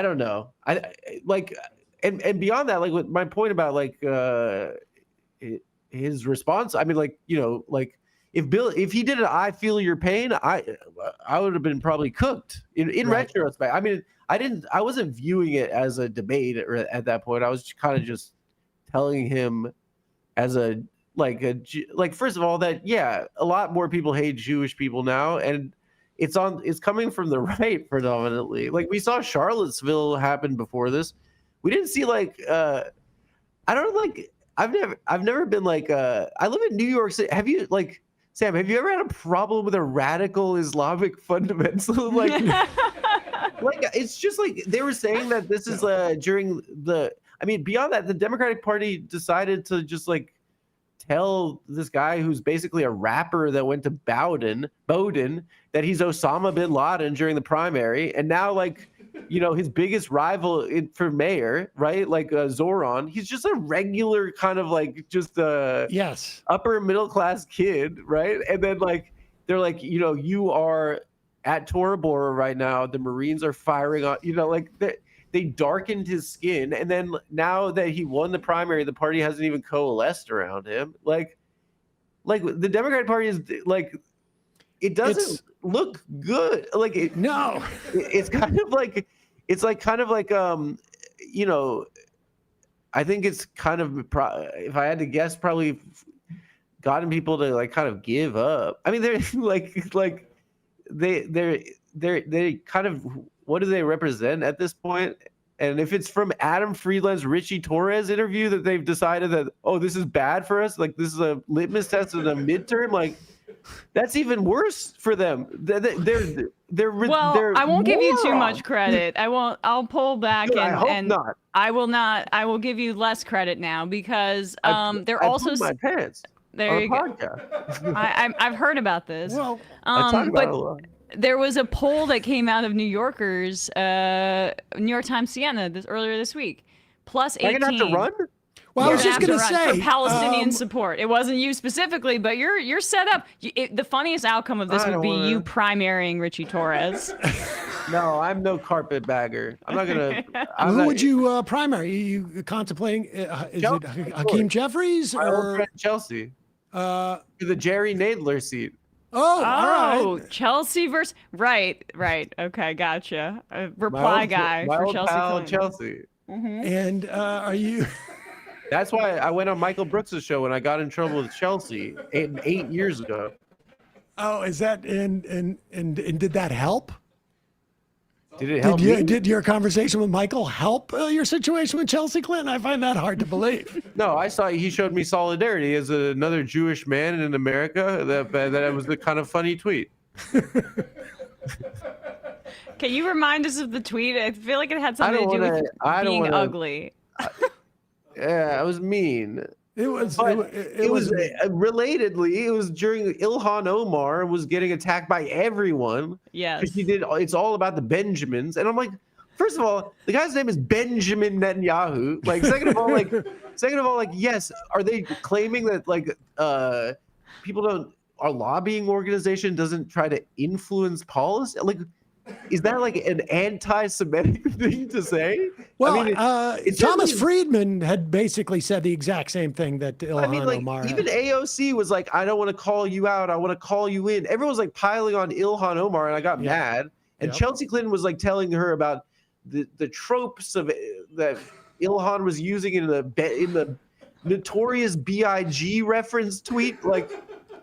don't know. And beyond that, with my point about his response, I mean, if he did an "I feel your pain," I would have been probably cooked. In retrospect, I mean, I wasn't viewing it as a debate at that point. I was kind of just telling him as first of all, that a lot more people hate Jewish people now, and it's coming from the right predominantly. We saw Charlottesville happen before this. We didn't see I've never been like I live in New York City. Have you like Sam? Have you ever had a problem with a radical Islamic fundamental like? Like it's just like they were saying that this is during the. I mean, beyond that, the Democratic Party decided to just like tell this guy who's basically a rapper that went to Bowdoin that he's Osama bin Laden during the primary, and now like. You know, his biggest rival for mayor, right? Like Zoran, he's just a regular kind of like just yes, upper middle class kid, right? And then like they're like, you know, you are at Tora Bora right now. The Marines are firing on, you know, like they darkened his skin, and then now that he won the primary, the party hasn't even coalesced around him. Like the Democratic Party is like. It doesn't look good. Like it's kind of like you know, I think it's kind of if I had to guess, probably gotten people to like kind of give up. I mean, they're like they kind of what do they represent at this point? And if it's from Adam Friedland's Richie Torres interview that they've decided that this is bad for us, like this is a litmus test in a midterm, like. That's even worse for them. I won't give you too much credit. I'll pull back and not. I will not. I will give you less credit now because they're I also. pooped my pants. There you go. I've heard about this. Well, I talk about it a lot. There was a poll that came out of New Yorkers, New York Times Siena earlier this week. Plus 18. Am I gonna have to run? Well, I was just going to say for Palestinian support. It wasn't you specifically, but you're set up. The funniest outcome of this would be you primarying Richie Torres. No, I'm no carpetbagger. I'm not gonna. Who would you primary? Are you contemplating? Is it Hakeem Jeffries my old or friend Chelsea? For the Jerry Nadler seat. Oh, all right. Chelsea versus right. Okay, gotcha. Reply guy my for old Chelsea. Pal Chelsea. Mm-hmm. And are you? That's why I went on Michael Brooks' show when I got in trouble with Chelsea 8 years ago. Oh, is that and did that help? Did it help? Did your conversation with Michael help your situation with Chelsea Clinton? I find that hard to believe. No, I saw he showed me solidarity as another Jewish man in America. That was the kind of funny tweet. Can you remind us of the tweet? I feel like it had something to do with being ugly. Yeah, it was mean. It was. It was relatedly. It was during Ilhan Omar was getting attacked by everyone. Yes, because she did. It's all about the Benjamins, and I'm like, first of all, the guy's name is Benjamin Netanyahu. Like, second of all, like, yes, are they claiming that like people our lobbying organization doesn't try to influence policy? Like, is that like an anti-Semitic thing to say? Well, I mean, Thomas Friedman had basically said the exact same thing that Ilhan Omar. Even AOC was like, I don't want to call you out. I want to call you in. Everyone was like piling on Ilhan Omar, and I got mad. And Chelsea Clinton was like telling her about the tropes of that Ilhan was using in the notorious BIG reference tweet, like.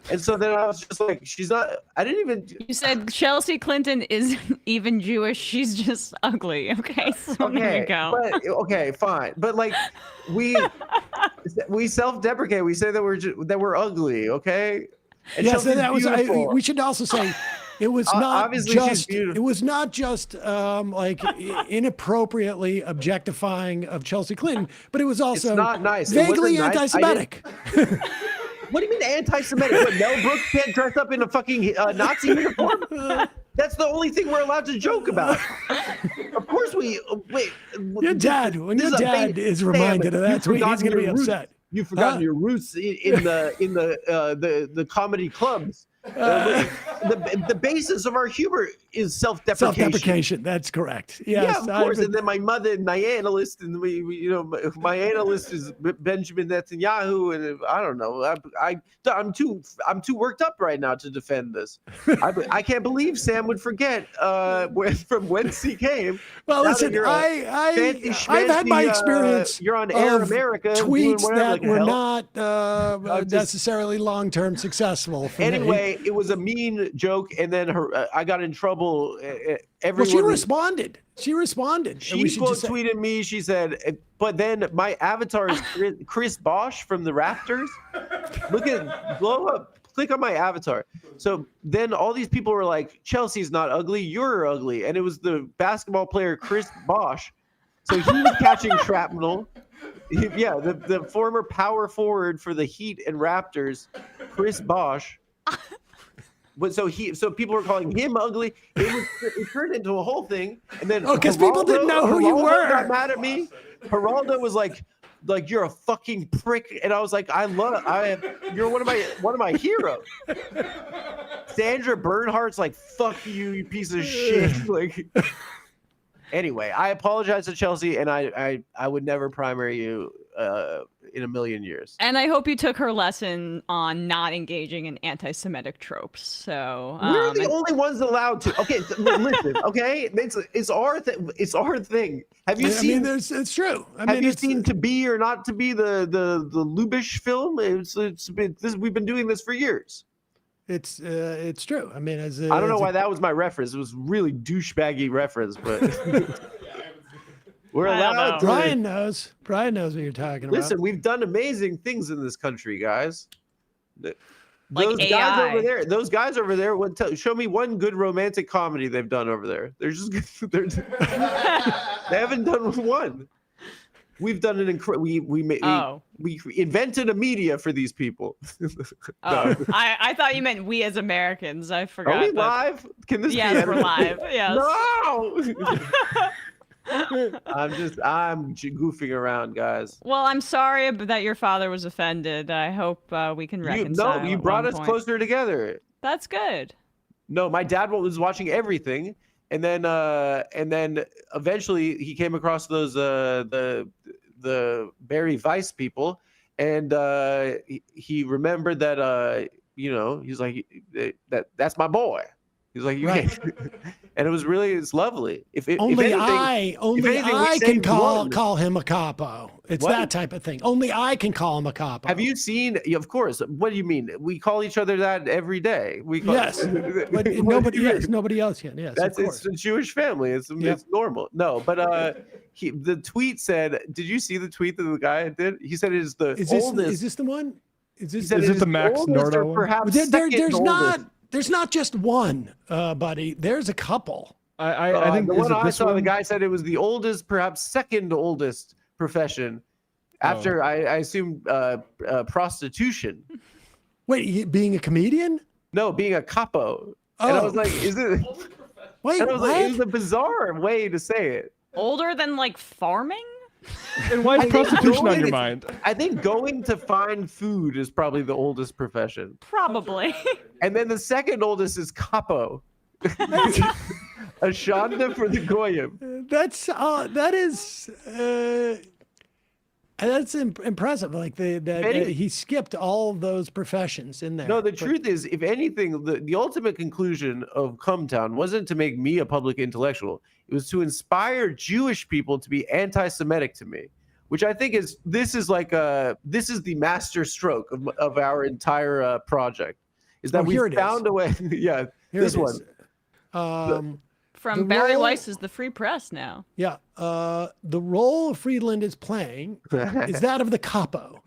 And so then I was just like, she's not. I didn't even. You said Chelsea Clinton isn't even Jewish. She's just ugly. Okay, so there you go. But, okay, fine. But like, we self-deprecate. We say that we're ugly. Okay. And yes, that was. We should also say. It was not obviously just. It was not just like inappropriately objectifying of Chelsea Clinton, but it was also it's not nice. Vaguely anti-Semitic. What do you mean anti-Semitic? What, Mel Brooks can't dress up in a fucking Nazi uniform? That's the only thing we're allowed to joke about. Of course we wait. Your dad, when your dad is reminded of that tweet, he's going to be upset. You've forgotten your roots in the comedy clubs. The basis of our humor is self-deprecation. Self-deprecation, that's correct. Yes, yeah, of course. And then my analyst, and my analyst is Benjamin Netanyahu, and I don't know. I'm too worked up right now to defend this. I can't believe Sam would forget from whence he came. Well, listen, I've had my experience. You're on Air America. Tweets that were not necessarily long-term successful. For anyway. it was a mean joke, and then I got in trouble. Well, she responded. She responded. She quote tweeted me. She said, "But then my avatar is Chris Bosch from the Raptors. Blow up. Click on my avatar." So then all these people were like, "Chelsea's not ugly. You're ugly," and it was the basketball player Chris Bosch. So he was catching shrapnel. Yeah, the former power forward for the Heat and Raptors, Chris Bosch. But so people were calling him ugly. It turned into a whole thing, and then because people didn't know who you were. Got mad at me. Geraldo was like you're a fucking prick, and I was like, you're one of my heroes. Sandra Bernhardt's like, fuck you, you piece of shit. Like. Anyway, I apologize to Chelsea, and I would never primary you in a million years. And I hope you took her lesson on not engaging in anti-Semitic tropes. So we're the only ones allowed to. Okay, listen. Okay, it's our thing. Have you seen? It's true. Have you seen To Be or Not to Be the Lubish film? We've been doing this for years. It's true. I mean, I don't know why that was my reference. It was really douchebaggy reference, but we're allowed. Brian knows. Brian knows what you're talking about. Listen, we've done amazing things in this country, guys. Like those AI. guys over there. Those guys over there would show me one good romantic comedy they've done over there. They're just they haven't done one. We've done an we invented a media for these people. I thou't you meant we as Americans. I forgot. Are we live? Can this be edited? We're live. Yes. No. I'm goofing around, guys. Well, I'm sorry that your father was offended. I hope we can reconcile. You brought us closer together. That's good. No, my dad was watching everything. And then eventually he came across those the Barry Weiss people, and he remembered that he's like that's my boy. He's like, right. And it's lovely. Only I can call him a capo. It's that type of thing. Only I can call him a capo. Have you seen? Of course. What do you mean? We call each other that every day. Yes, but nobody else can. Yes, it's a Jewish family. It's normal. No, but the tweet said. Did you see the tweet that the guy did? He said it is the oldest. Is this the one? Is this the Max Nordo one? Perhaps there's not just one, buddy. There's a couple. I think the one I saw, the guy said it was the oldest, perhaps second oldest profession, after I assume prostitution. Wait, being a comedian? No, being a capo. And I was like, is it? Wait, and I was like, it was a bizarre way to say it. Older than like farming? And why is prostitution on your mind? I think going to find food is probably the oldest profession. Probably. And then the second oldest is capo. Ashanda for the Goyim. That's impressive. Like he skipped all those professions in there. No, the truth is, if anything, the ultimate conclusion of Cumtown wasn't to make me a public intellectual. It was to inspire Jewish people to be anti-Semitic to me, which I think is this is the master stroke of our entire project. Is that we found a way? Yeah, this one. From Barry Weiss's The Free Press now. Yeah. The role Friedland is playing is that of the capo,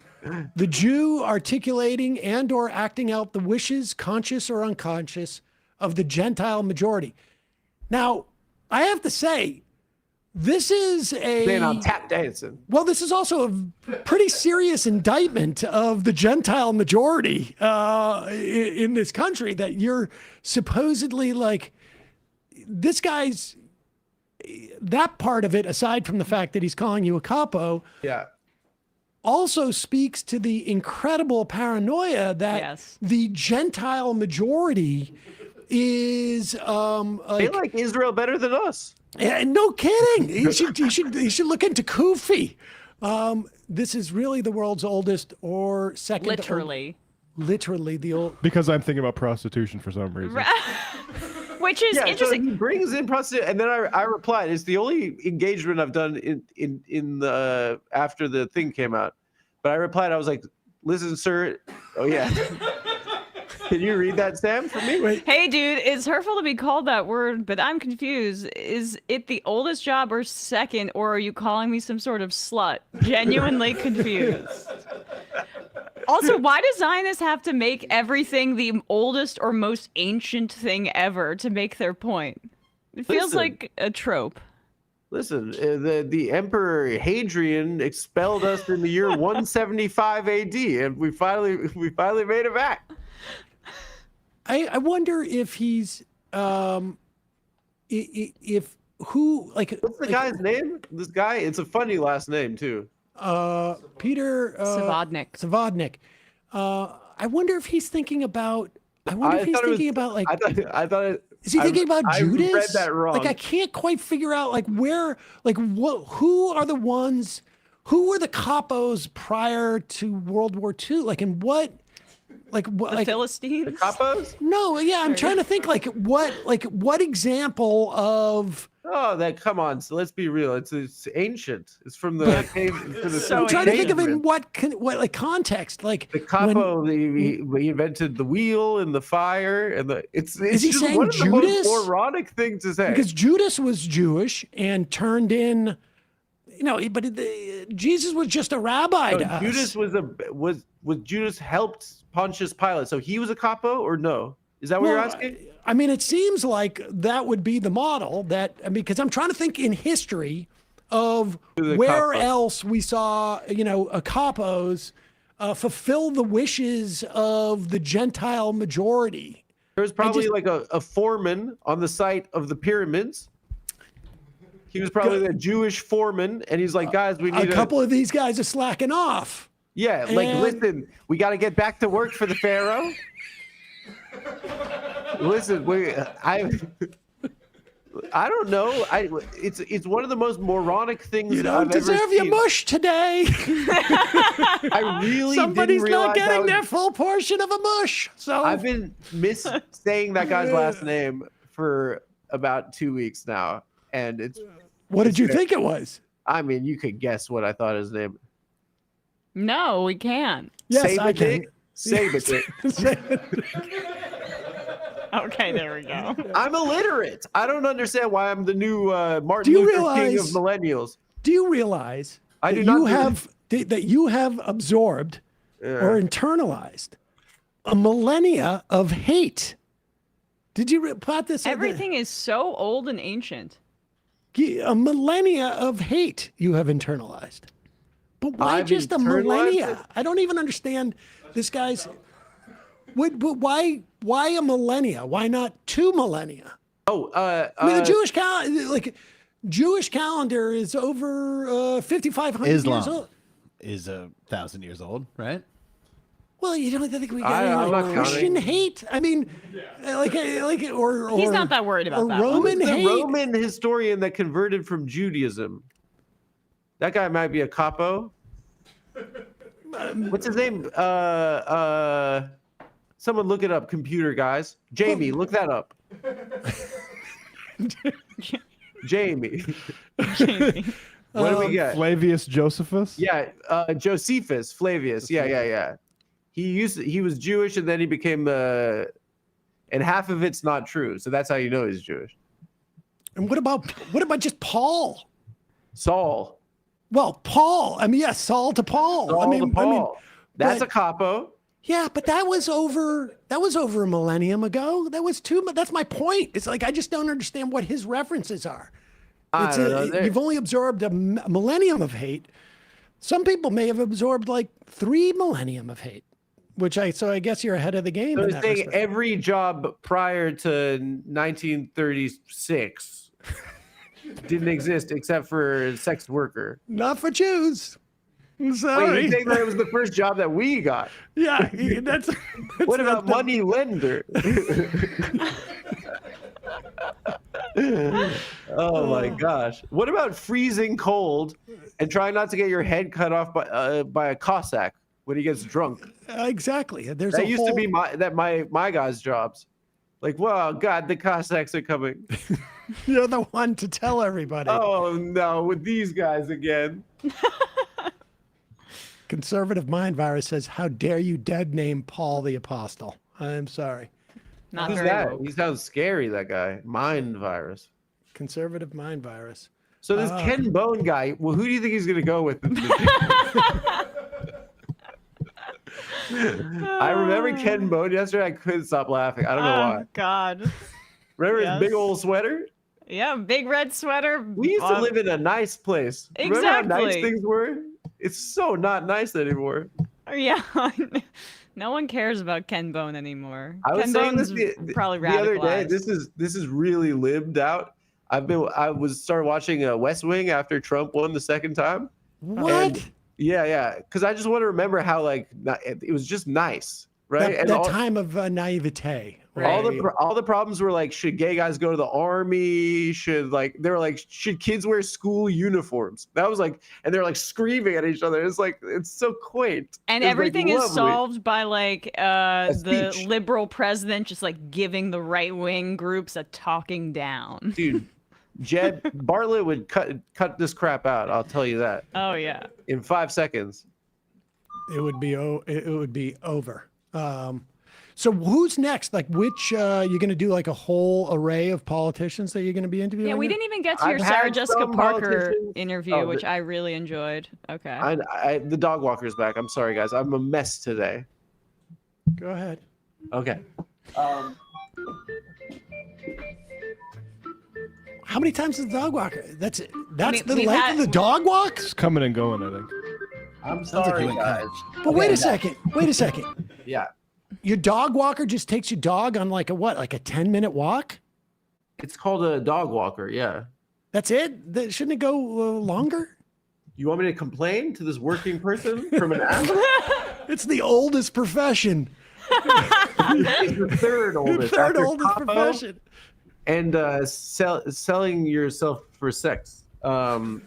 the Jew articulating and or acting out the wishes, conscious or unconscious, of the Gentile majority. Now, I have to say, this is on tap dancing. Well, this is also a pretty serious indictment of the Gentile majority in this country, that you're supposedly like, this guy's, that part of it, aside from the fact that he's calling you a capo, also speaks to the incredible paranoia that the Gentile majority is they like Israel better than us. Yeah, no kidding. He should look into Kufi. This is really the world's oldest or second. Literally the old. Because I'm thinking about prostitution for some reason. Which is interesting. So he brings in prostitution, and then I replied, "It's the only engagement I've done in the after the thing came out." But I replied, I was like, "Listen, sir." Oh yeah. Can you read that, Sam, for me? Wait, Hey, dude, it's hurtful to be called that word, but I'm confused. Is it the oldest job or second, or are you calling me some sort of slut? Genuinely confused. Also, why do Zionists have to make everything the oldest or most ancient thing ever to make their point? It feels Listen. like a trope. Listen, the Emperor Hadrian expelled us in the year 175 AD, and we finally made it back. I wonder if he's if who like What's the guy's name? This guy, it's a funny last name too. Peter Savodnik. I wonder if he's thinking about. I wonder if he's thinking about like. I thought it. Is he thinking about Judas? I read that wrong. Like I can't quite figure out like where, like what, who are the ones, who were the capos prior to World War II? Like in what, like what, The like Philistines? The capos? no, yeah, I'm trying to think like what example of. Oh, come on. So let's be real. It's ancient. It's from the cave. I'm trying to think of it in what like context, like the capo. He invented the wheel and the fire and the. It's Is he just saying one of the Judas? most moronic things to say. Because Judas was Jewish and turned in, but Jesus was just a rabbi No, to us. Judas was Judas helped Pontius Pilate, so he was a capo or no? Is that what you're asking? I mean, it seems like that would be the model because I'm trying to think in history of where else we saw, a capos fulfill the wishes of the Gentile majority. There's probably like a foreman on the site of the pyramids. He was probably the Jewish foreman, and he's like, guys, we need a couple of these guys are slacking off. Yeah, listen, we got to get back to work for the Pharaoh. Listen, I don't know. It's one of the most moronic things You don't I've ever deserve your seen. mush today. I really Somebody's didn't not realize getting their full portion of a mush. So I've been saying that guy's last name for about 2 weeks now, and it's. What did you think it was? I mean, you could guess what I thought his name. No, we can't. Yes, I can. Saberdick. Okay, there we go. I'm illiterate. I don't understand why I'm the new Martin Luther King of millennials. Do you realize I do that not that you have absorbed or internalized a millennia of hate? Did you plot this? Everything is so old and ancient. A millennia of hate you have internalized. But why just a millennia? I don't even understand this guy's. But why a millennia? Why not 2 millennia? I mean, the Jewish calendar is over 5,500 years old. Is 1,000 years old, right? Well, you don't think we got any Christian hate? I mean, or He's not that worried about that. Roman hate. The Roman historian that converted from Judaism. That guy might be a capo. What's his name? Someone look it up, computer guys. Jamie, look that up. Jamie. What do we get? Flavius Josephus? Yeah, Josephus, Flavius. Yeah. He was Jewish and then he became and half of it's not true. So that's how you know he's Jewish. And what about just Paul? Saul. Well, Paul. I mean, yes, Saul to Paul. Saul to Paul. That's a capo. Yeah, but that was over a millennium ago. That's my point. It's like I just don't understand what his references are. You've only absorbed a millennium of hate. Some people may have absorbed like 3 millennium of hate, so I guess you're ahead of the game. So saying every job prior to 1936 didn't exist except for sex worker. Not for Jews. Sorry. Wait, you think that it was the first job that we got? Yeah, that's what about money lender? Oh my gosh! What about freezing cold and trying not to get your head cut off by a Cossack when he gets drunk? Exactly. That used to be my guys' jobs. Like, well, God, the Cossacks are coming. You're the one to tell everybody. Oh no, with these guys again. Conservative Mind Virus says, "How dare you dead name Paul the Apostle?" I'm sorry. Not Who's very that? woke. He sounds scary, that guy. Mind virus. Conservative mind virus. So this Ken Bone guy, well, who do you think he's going to go with? I remember Ken Bone yesterday. I couldn't stop laughing. I don't know why. God. Remember Yes. his big old sweater? Yeah, big red sweater. We used to live in a nice place. Remember how nice Exactly. things were? It's so not nice anymore. Yeah. No one cares about Ken Bone anymore. I was Ken saying Bone's this probably the other day. radicalized. This is really lived out. I started watching West Wing after Trump won the second time. What? And yeah, because I just want to remember how like it was just nice, right? That time of naivete. All the problems were like, should gay guys go to the army? Should should kids wear school uniforms? That was like, and they're like screaming at each other. It's like, it's so quaint. And It's, everything like, is lovely. solved by like the speech. liberal president just like giving the right wing groups a talking down. Dude, Jed Bartlett would cut this crap out. I'll tell you that. Oh yeah. In 5 seconds. It would be over. So who's next? Like, which you're going to do like a whole array of politicians that you're going to be interviewing? Yeah, we here? didn't even get to your I've Sarah had Jessica some Parker politicians- interview, Oh, which I really enjoyed. Okay. The dog walker's back. I'm sorry, guys. I'm a mess today. Go ahead. Okay. How many times is the dog walker? That's it. That's mean, the we've length had- of the dog walk? It's coming and going, I think. I'm Sounds like sorry, you went guys. But wait a second. Wait a second. Yeah. Your dog walker just takes your dog on like a what? Like a 10-minute walk? It's called a dog walker. Yeah. That's it? Shouldn't it go longer? You want me to complain to this working person from an app? It's the oldest profession. It's the third oldest. Third after oldest Capo profession. And selling yourself for sex. Anyway,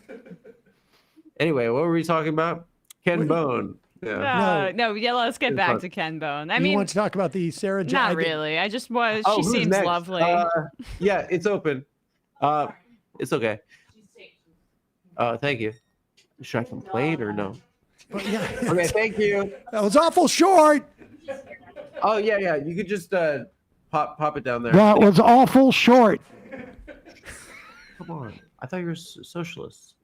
what were we talking about? Ken Bone. Yeah. No, yeah, let's get back to Ken Bone. I You mean, want to talk about the Sarah not really. I just was. Oh, She who's seems next? lovely. Yeah, it's open. It's okay. Thank you. Should I complain or no? But yeah, Okay, thank you. that was awful short. Oh yeah. You could just pop it down there. That was awful short. Come on. I thought you were socialists.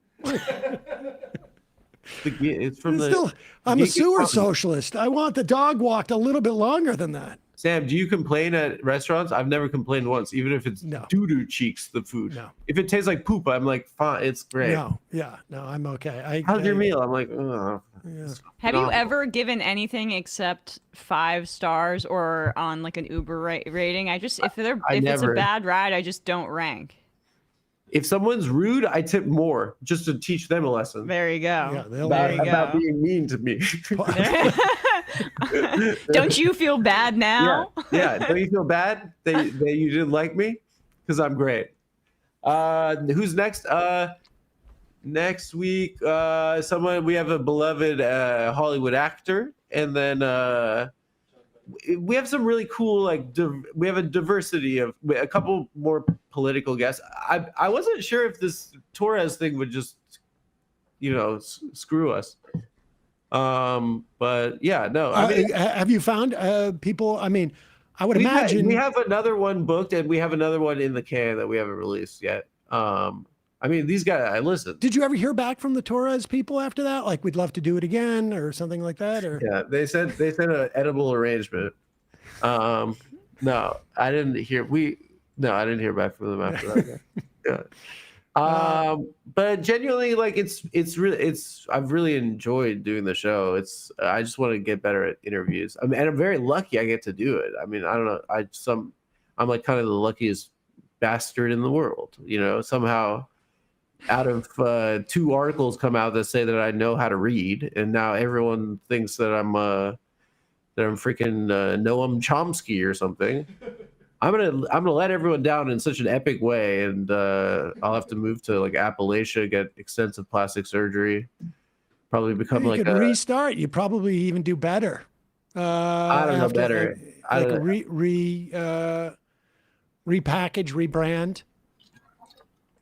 It's from the. I'm a geeky sewer mountain. socialist. I want the dog walked a little bit longer than that. Sam, do you complain at restaurants? I've never complained once, even if it's No. doo-doo cheeks, the food. No. If it tastes like poop, I'm like, fine, it's great. No, I'm okay. How's your meal? I'm like, ugh. Have you ever given anything except 5 stars or on like an Uber rating? If it's a never. bad ride, I just don't rank. If someone's rude, I tip more just to teach them a lesson There you go. Yeah, they'll about being mean to me. Don't you feel bad now? Yeah. Don't you feel bad that you didn't like me? Because I'm great. Who's next? Next week, we have a beloved Hollywood actor, and then we have some really cool we have a diversity of a couple more political guests. I wasn't sure if this Torres thing would just screw us. But yeah, no. I mean, have you found people? I mean, I would imagine we have another one booked, and we have another one in the can that we haven't released yet. I mean, these guys, I listen. Did you ever hear back from the Torres people after that? Like, we'd love to do it again, or something like that? Or Yeah, they said an edible arrangement. No, I didn't hear. I didn't hear back from them after that. Yeah. But genuinely, like I've really enjoyed doing the show. I just want to get better at interviews. I mean, and I'm very lucky I get to do it. I mean, I don't know. I'm like kind of the luckiest bastard in the world. Somehow out of 2 articles come out that say that I know how to read, and now everyone thinks that I'm freaking Noam Chomsky or something. I'm gonna let everyone down in such an epic way, and I'll have to move to like Appalachia, get extensive plastic surgery, probably become you could restart. You probably even do better. I don't know better. Repackage, rebrand,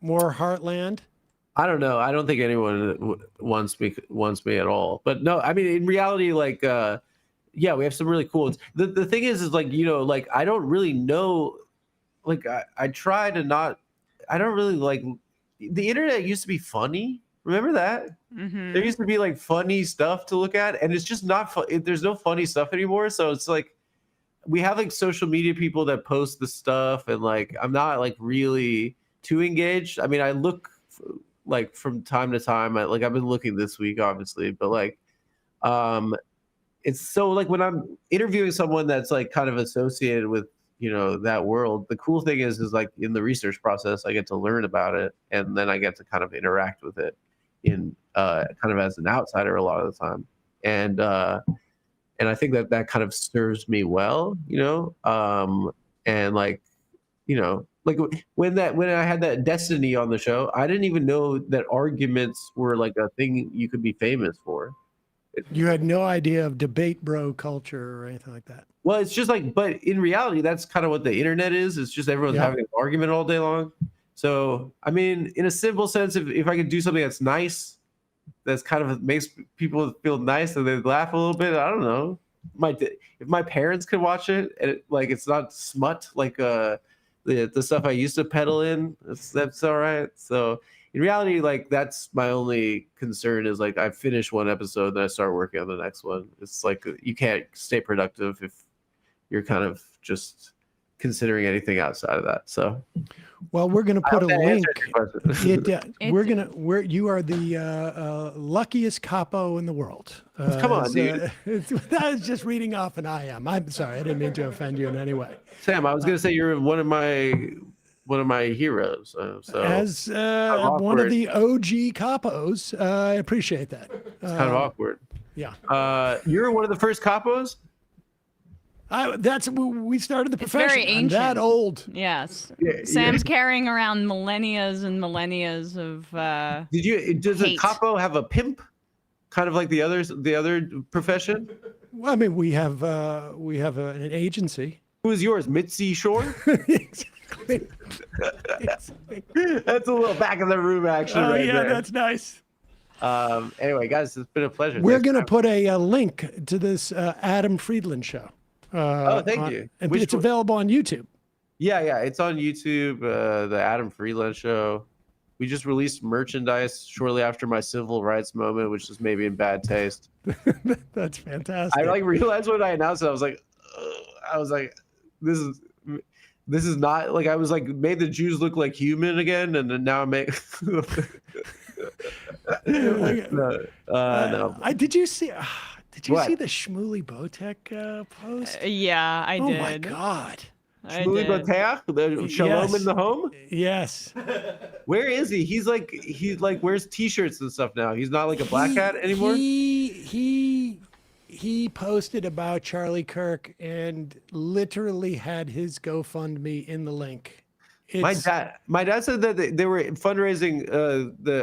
more Heartland. I don't know. I don't think anyone wants me at all. But no, I mean, in reality, like Yeah, we have some really cool ones. The thing is like, you know, like I don't really know, like I try to not, I don't really like, the internet used to be funny. Remember that? Mm-hmm. There used to be like funny stuff to look at, and it's just not fun. There's no funny stuff anymore. So it's like, we have like social media people that post the stuff, and like, I'm not like really too engaged. I mean, I look like from time to time, like I've been looking this week, obviously, but like, it's so like when I'm interviewing someone that's like kind of associated with, you know, that world, the cool thing is like in the research process, I get to learn about it, and then I get to kind of interact with it in kind of as an outsider a lot of the time. And I think that kind of serves me well, you know? And like, you know, like when I had that Destiny on the show, I didn't even know that arguments were like a thing you could be famous for. You had no idea of debate bro culture or anything like that. Well, it's just like, but in reality, that's kind of what the internet is. It's just everyone's having an argument all day long. So, I mean, in a simple sense, if I could do something that's nice, that's kind of makes people feel nice and they laugh a little bit, I don't know. If my parents could watch it, and like it's not smut like the stuff I used to peddle in, that's all right. So in reality, like that's my only concern is like I finish one episode, then I start working on the next one. It's like you can't stay productive if you're kind of just considering anything outside of that. So, well, we're going to put a link. We're you are the luckiest capo in the world. Come on, dude. I was just reading off an I am. I'm sorry, I didn't mean to offend you in any way. Sam, I was going to say you're one of my heroes. So as one of the OG capos, I appreciate that. It's kind of awkward. Yeah. You're one of the first capos? We started the profession. It's very ancient. I'm that old. Yes. Yeah, Sam's carrying around millennias and millennias of Does a capo have a pimp? Kind of like the other profession? Well, I mean, we have an agency. Who is yours? Mitzi Shore? Exactly. That's a little back of the room action. Oh, right yeah, there. that's nice. Anyway, guys, it's been a pleasure. We're going to put a link to this Adam Friedland show. Thank you. And it's available on YouTube. Yeah, it's on YouTube, the Adam Friedland Show. We just released merchandise shortly after my civil rights moment, which is maybe in bad taste. That's fantastic. I like realized when I announced it, I was like, this is not like, I was like, made the Jews look like human again, and then now I make. No. Did you see? Did you What? see the Shmuley Botek post? Yeah, I did. Oh my God. Shmuley Boteach, the Shalom Yes. in the home. Yes. Where is he? He's like wears T-shirts and stuff now. He's not like a black hat anymore. He posted about Charlie Kirk and literally had his GoFundMe in the link. My dad said that they were fundraising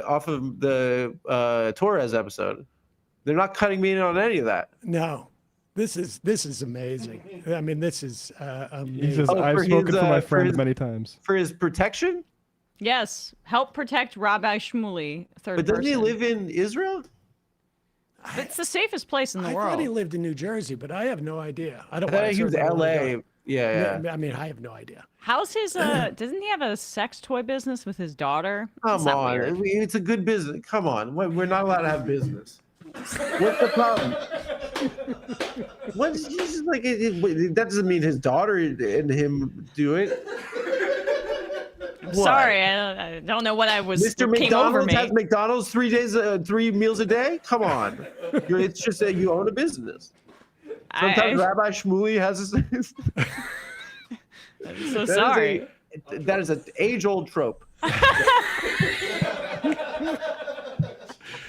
off of the Torres episode. They're not cutting me in on any of that. No, this is amazing. I mean, this is amazing. He says, I've spoken for my friend many times. For his protection? Yes, help protect Rabbi Shmuley, third But doesn't he person. live in Israel? It's the safest place in the I world. thought he lived in New Jersey, but I have no idea. I don't. I thought he was L.A. Yeah. I mean, I have no idea. How's his? Doesn't he have a sex toy business with his daughter? That's Come not on, weird. it's a good business. Come on, we're not allowed to have business. What's the problem? What's just like that doesn't mean his daughter and him do it. What? Sorry, I don't know what I was. Mr. came over McDonald's me. has McDonald's 3 meals a day. Come on, it's just that you own a business. Sometimes Rabbi Shmuley has his. I'm so sorry. That is an age-old trope.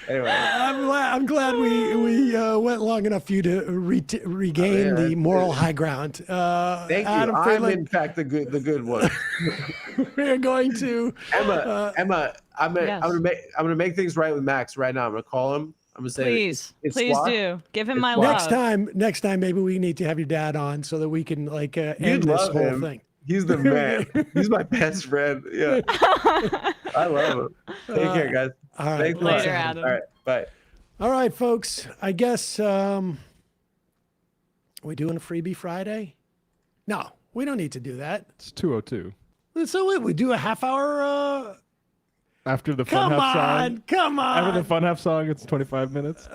Anyway, I'm glad we went long enough for you to regain the moral high ground. Thank you. Adam I'm Friedland, in fact the good one. we're going to Emma. I'm gonna make things right with Max right now. I'm gonna call him. I'm gonna say, Please squash. do. Give him my squash. love. next time, maybe we need to have your dad on so that we can like end You'd this love whole him. thing. He's the man. He's my best friend. Yeah, I love him. Take care, guys. All right, Thanks a lot. Later, Adam. All right, bye. All right, folks. I guess We doing a Freebie Friday? No, we don't need to do that. It's 2:02. So what, we do a half hour. After the fun half song. Come on. After the fun half song, it's 25 minutes.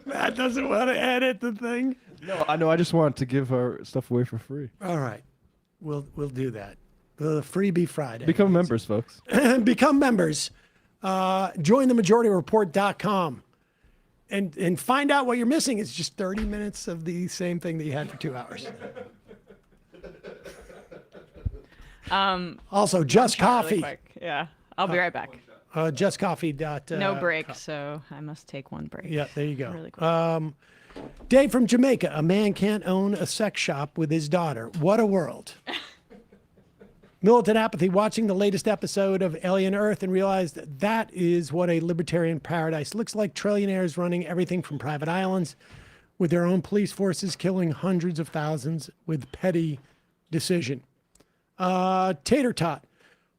Matt doesn't want to edit the thing. No, I know. I just want to give our stuff away for free. All right, we'll do that. The Freebie Friday. Become members, folks. Become members. Join themajorityreport.com and find out what you're missing. It's just 30 minutes of the same thing that you had for 2 hours. Also, Just Coffee. Really quick. Yeah, I'll be right back. JustCoffee. No break, so I must take one break. Yeah, there you go. Really quick. Dave from Jamaica. A man can't own a sex shop with his daughter. What a world. Militant Apathy, watching the latest episode of Alien Earth and realized that is what a libertarian paradise looks like. Trillionaires running everything from private islands with their own police forces, killing hundreds of thousands with petty decision. Tater Tot.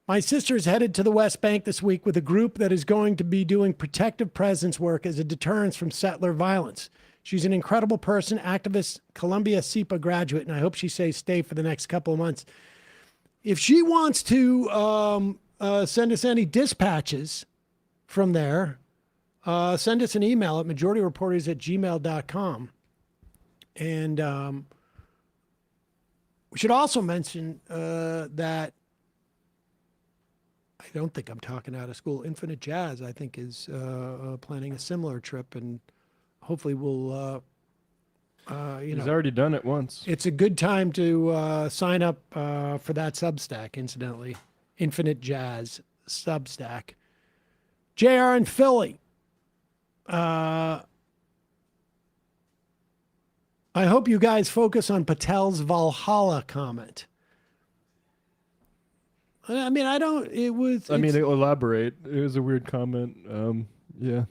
My sister's headed to the West Bank this week with a group that is going to be doing protective presence work as a deterrence from settler violence. She's an incredible person, activist, Columbia SIPA graduate, and I hope she stays for the next couple of months. If she wants to send us any dispatches from there, send us an email at majorityreporters@gmail.com. And we should also mention that I don't think I'm talking out of school. Infinite Jazz, I think, is planning a similar trip, and hopefully we'll, He's already done it once. It's a good time to sign up for that Substack, incidentally. Infinite Jazz Substack. JR in Philly. I hope you guys focus on Patel's Valhalla comment. I mean, I don't, it was. Elaborate. It was a weird comment. Yeah.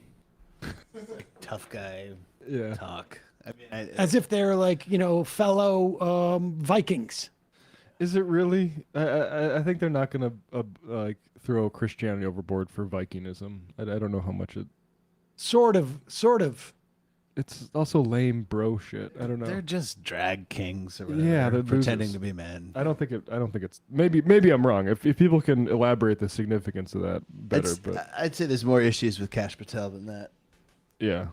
Tough guy Yeah. talk. I mean, As if they're like, fellow Vikings. Is it really? I think they're not going to like throw Christianity overboard for Vikingism. I don't know how much it. Sort of. It's also lame bro shit. I don't know. they're just drag kings or whatever. Yeah, they're pretending losers. to be men. I don't think it's. Maybe I'm wrong. If people can elaborate the significance of that better, but I'd say there's more issues with Kash Patel than that. yeah.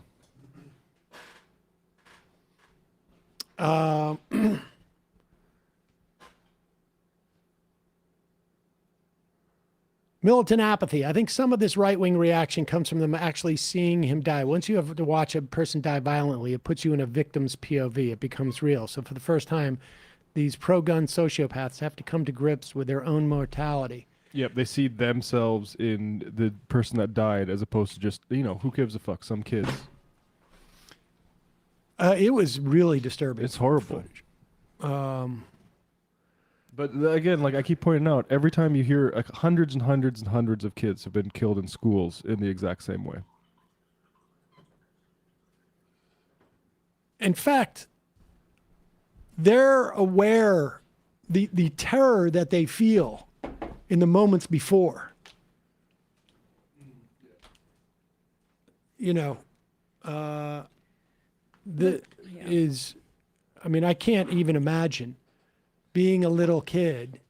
Militant Apathy. I think some of this right-wing reaction comes from them actually seeing him die. Once you have to watch a person die violently, it puts you in a victim's POV. It becomes real. So for the first time, these pro-gun sociopaths have to come to grips with their own mortality. Yep, they see themselves in the person that died as opposed to just, who gives a fuck, some kids. It was really disturbing. It's horrible. But again, like I keep pointing out, every time you hear hundreds and hundreds and hundreds of kids have been killed in schools in the exact same way. In fact, they're aware the terror that they feel in the moments before. I can't even imagine being a little kid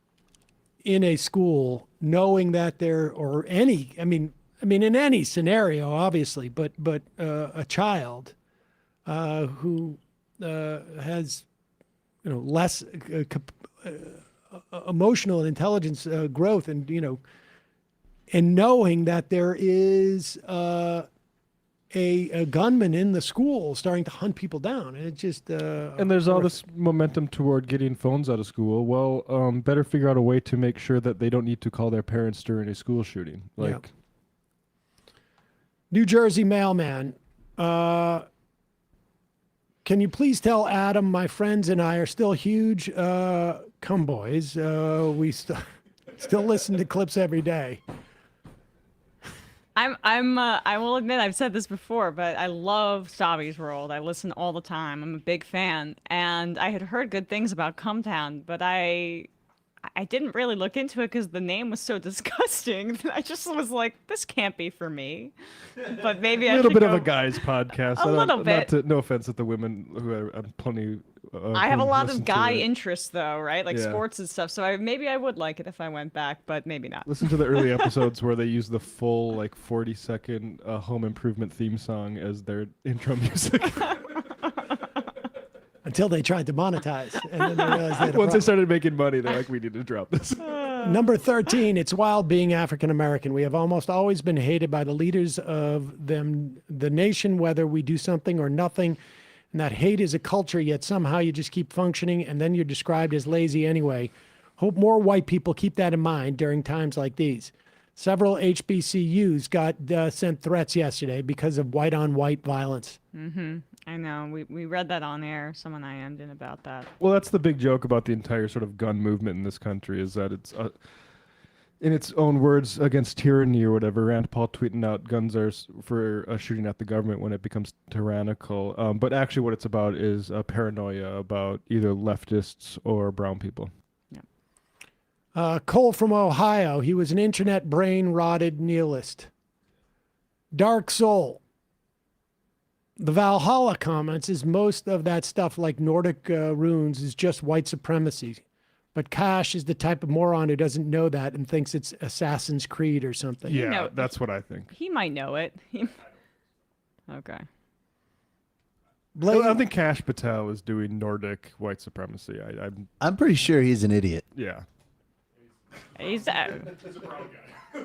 in a school, knowing that in any scenario, obviously, but a child who has, less emotional and intelligence growth, and knowing that there is a gunman in the school starting to hunt people down. And it just and there's all this momentum toward getting phones out of school. Well, better figure out a way to make sure that they don't need to call their parents during a school shooting. Like New Jersey mailman, can you please tell Adam my friends and I are still huge cum boys. We still listen to clips every day. I will admit I've said this before, but I love Stavi's World. I listen all the time. I'm a big fan, and I had heard good things about Cumtown, but I I didn't really look into it because the name was so disgusting. I just was like, this can't be for me. But maybe A little bit of a guy's podcast. A little bit. No offense at the women who are plenty. I have a who lot listen of to guy it. interests, though, right? Like Yeah. sports and stuff. So maybe I would like it if I went back, but maybe not. Listen to the early episodes where they use the full 40-second Home Improvement theme song as their intro music. Until they tried to monetize. And then they realized they had a Once they problem. started making money, they're like, we need to drop this. Number 13, it's wild being African American. We have almost always been hated by the leaders of the nation, whether we do something or nothing. And that hate is a culture, yet somehow you just keep functioning, and then you're described as lazy anyway. Hope more white people keep that in mind during times like these. Several HBCUs got sent threats yesterday because of white-on-white violence. Mm-hmm. I know. We read that on air. Someone IM'd in about that. Well, that's the big joke about the entire sort of gun movement in this country is that it's, in its own words, against tyranny or whatever. Rand Paul tweeting out guns are for shooting at the government when it becomes tyrannical. But actually what it's about is paranoia about either leftists or brown people. Cole from Ohio, he was an internet brain-rotted nihilist. Dark Soul. The Valhalla comments is most of that stuff like Nordic runes is just white supremacy. But Cash is the type of moron who doesn't know that and thinks it's Assassin's Creed or something. Yeah, that's what I think. He might know it. Okay. I don't think Cash Patel is doing Nordic white supremacy. I'm pretty sure he's an idiot. Yeah. He's He's a brown guy.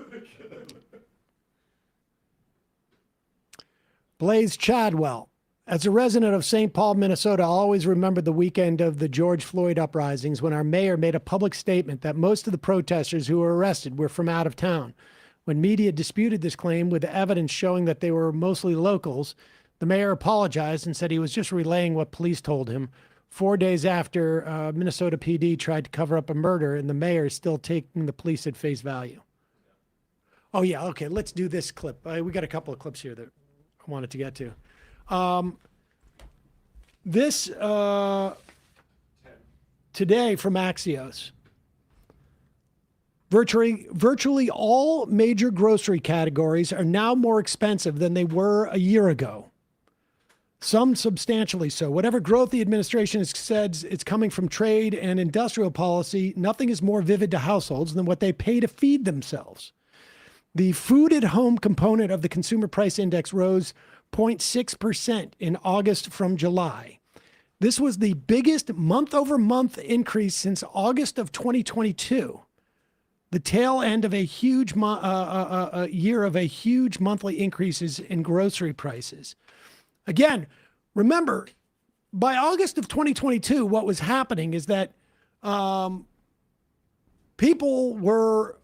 Blaze Chadwell. As a resident of St. Paul, Minnesota, I always remember the weekend of the George Floyd uprisings when our mayor made a public statement that most of the protesters who were arrested were from out of town. When media disputed this claim with evidence showing that they were mostly locals, the mayor apologized and said he was just relaying what police told him. 4 days after Minnesota PD tried to cover up a murder, and the mayor is still taking the police at face value. Oh, yeah. Okay, let's do this clip. We got a couple of clips here that I wanted to get to. This today from Axios. Virtually all major grocery categories are now more expensive than they were a year ago. Some substantially so. Whatever growth the administration has said it's coming from trade and industrial policy, nothing is more vivid to households than what they pay to feed themselves. The food at home component of the consumer price index rose 0.6% in August from July. This was the biggest month-over-month increase since August of 2022. The tail end of a huge year of a huge monthly increases in grocery prices. Again, remember, by August of 2022, what was happening is that people were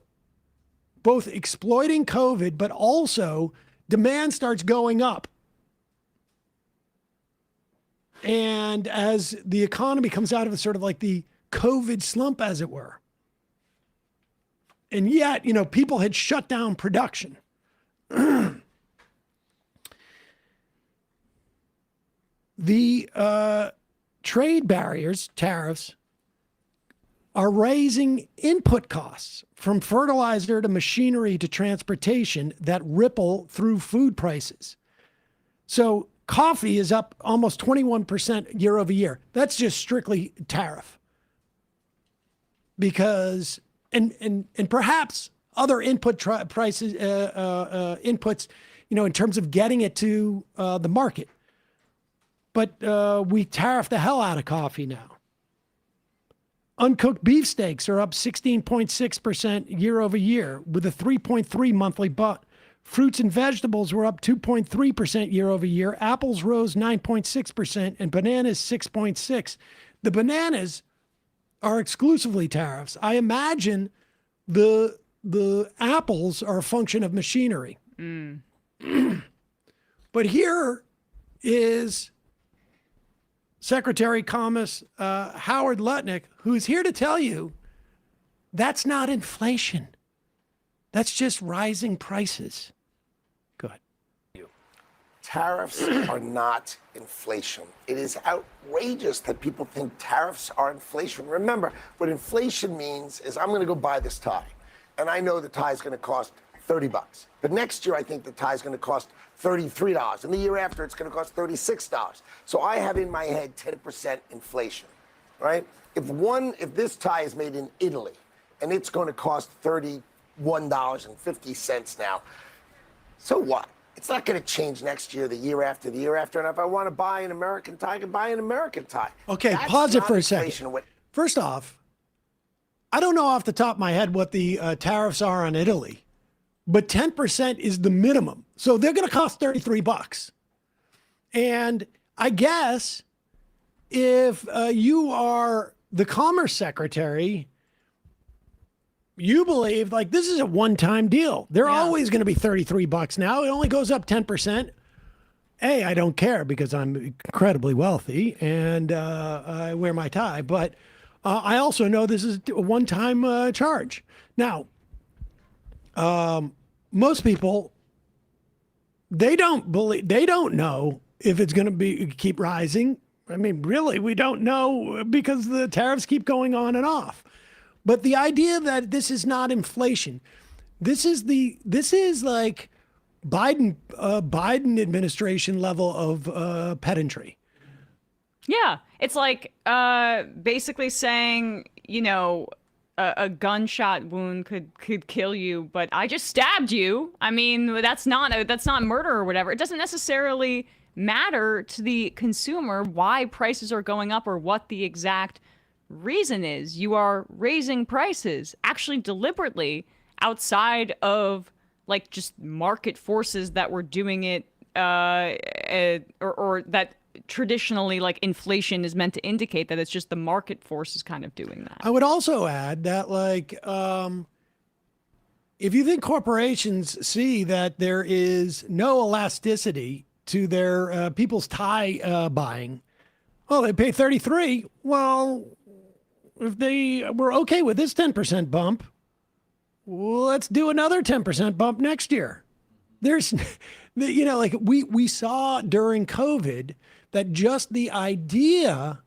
both exploiting COVID, but also demand starts going up. And as the economy comes out of sort of like the COVID slump, as it were. And yet, people had shut down production. The trade barriers, tariffs, are raising input costs from fertilizer to machinery to transportation that ripple through food prices. So coffee is up almost 21% year over year. That's just strictly tariff. Because, and perhaps other input prices, inputs, in terms of getting it to the market. But we tariff the hell out of coffee now. Uncooked beef steaks are up 16.6% year over year with a 3.3 monthly butt. Fruits and vegetables were up 2.3% year over year. Apples rose 9.6% and bananas 6.6%. The bananas are exclusively tariffs. I imagine the apples are a function of machinery. But here is Secretary Commerce Howard Lutnick, who's here to tell you that's not inflation. That's just rising prices. Go ahead. Tariffs are not inflation. It is outrageous that people think tariffs are inflation. Remember, what inflation means is I'm going to go buy this tie, and I know the tie is going to cost $30. But next year, I think the tie is going to cost $33, and the year after, it's going to cost $36. So I have in my head 10% inflation, right? If this tie is made in Italy, and it's going to cost $31.50 now, so what? It's not going to change next year, the year after, the year after. And if I want to buy an American tie, I can buy an American tie. Okay, That's pause it not for a inflation. second. First off, I don't know off the top of my head what the tariffs are on Italy, but 10% is the minimum. So they're going to cost $33. And I guess if you are the Commerce Secretary, you believe like this is a one-time deal. They're always going to be $33 now. It only goes up 10%. Hey, I don't care because I'm incredibly wealthy and I wear my tie. But I also know this is a one-time charge. Now, most people, they don't know if it's going to keep rising. I mean, really, we don't know because the tariffs keep going on and off. But the idea that this is not inflation, this is like Biden administration level of pedantry. Yeah, it's like basically saying, you know, a gunshot wound could kill you, but I just stabbed you. I mean, that's not murder or whatever. It doesn't necessarily matter to the consumer why prices are going up or what the exact reason is. You are raising prices actually deliberately outside of like just market forces that were doing it or that traditionally like inflation is meant to indicate that it's just the market forces kind of doing that. I would also add that like if you think corporations see that there is no elasticity to their people's tie buying, well, they pay 33. Well, if they were okay with this 10% bump, well, let's do another 10% bump next year. There's, you know, like we saw during COVID that just the idea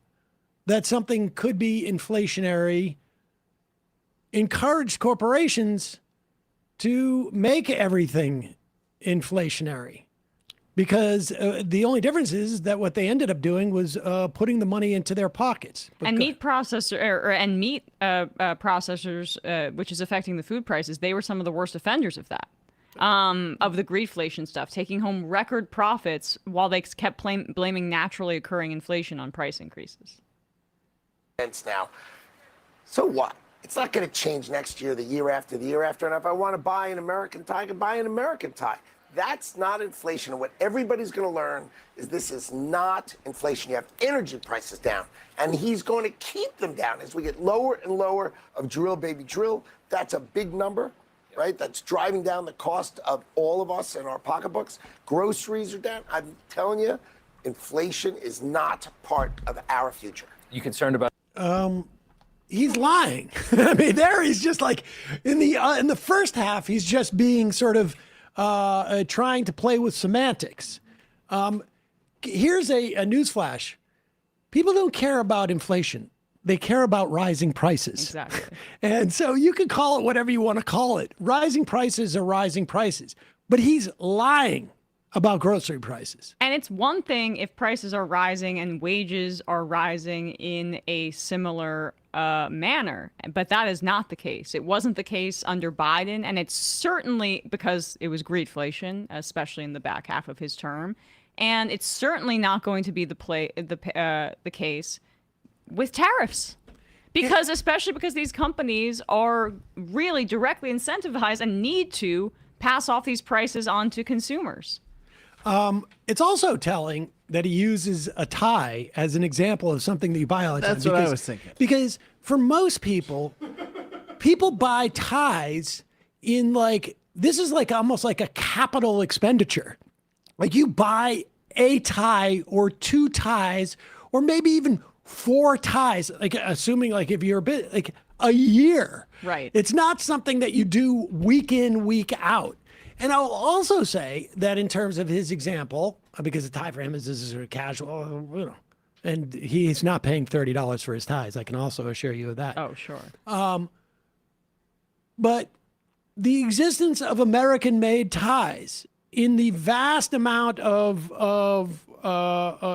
that something could be inflationary encouraged corporations to make everything inflationary. Because the only difference is that what they ended up doing was putting the money into their pockets. And meat processors, which is affecting the food prices, they were some of the worst offenders of that, of the Grieflation stuff, taking home record profits while they kept blaming naturally occurring inflation on price increases. Now, so what? It's not going to change next year, the year after, the year after. And if I want to buy an American tie, I can buy an American tie. That's not inflation. And what everybody's going to learn is this is not inflation. You have energy prices down, and he's going to keep them down as we get lower and lower of drill, baby, drill. That's a big number, right? That's driving down the cost of all of us in our pocketbooks. Groceries are down. I'm telling you, inflation is not part of our future. You concerned about? He's lying. I mean, there he's just like in the first half, he's just being sort of trying to play with semantics. Here's a newsflash. People don't care about inflation. They care about rising prices. Exactly. And so you can call it whatever you want to call it. Rising prices are rising prices. But he's lying about grocery prices. And it's one thing if prices are rising and wages are rising in a similar manner, but that is not the case. It wasn't the case under Biden, and it's certainly because it was greedflation, especially in the back half of his term, and it's certainly not going to be the case with tariffs. Because especially because these companies are really directly incentivized and need to pass off these prices on to consumers. It's also telling that he uses a tie as an example of something that you buy all the time. That's what I was thinking. Because for most people, people buy ties in like, this is like almost like a capital expenditure. Like you buy a tie or two ties or maybe even four ties, like assuming like if you're a bit like a year. Right. It's not something that you do week in, week out. And I'll also say that in terms of his example, because the tie for him is this is a casual, you know, and he's not paying $30 for his ties. I can also assure you of that. Oh, sure. But the existence of American-made ties in the vast amount of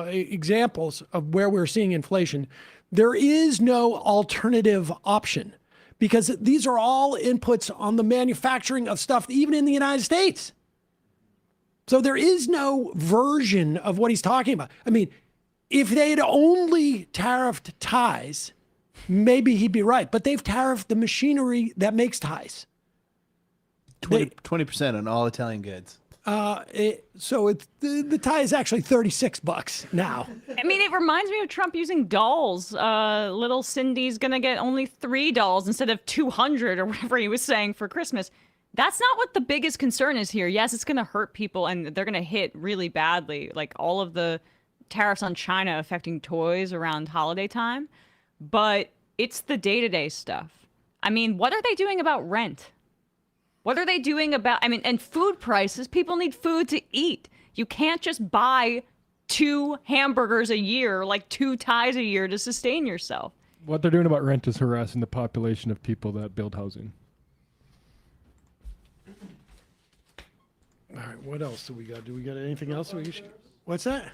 examples of where we're seeing inflation, there is no alternative option because these are all inputs on the manufacturing of stuff, even in the United States. So there is no version of what he's talking about. I mean, if they had only tariffed ties, maybe he'd be right. But they've tariffed the machinery that makes ties. 20% on all Italian goods. So it's the tie is actually $36 now. I mean, it reminds me of Trump using dolls. Little Cindy's gonna get only $3 instead of 200 or whatever he was saying for Christmas. That's not what the biggest concern is here. Yes, it's gonna hurt people and they're gonna hit really badly. Like all of the tariffs on China affecting toys around holiday time, but it's the day-to-day stuff. I mean, what are they doing about rent? What are they doing about, I mean, and food prices? People need food to eat. You can't just buy 2 hamburgers a year, like 2 ties a year to sustain yourself. What they're doing about rent is harassing the population of people that build housing. All right, what else do we got? Do we got anything else? What's that?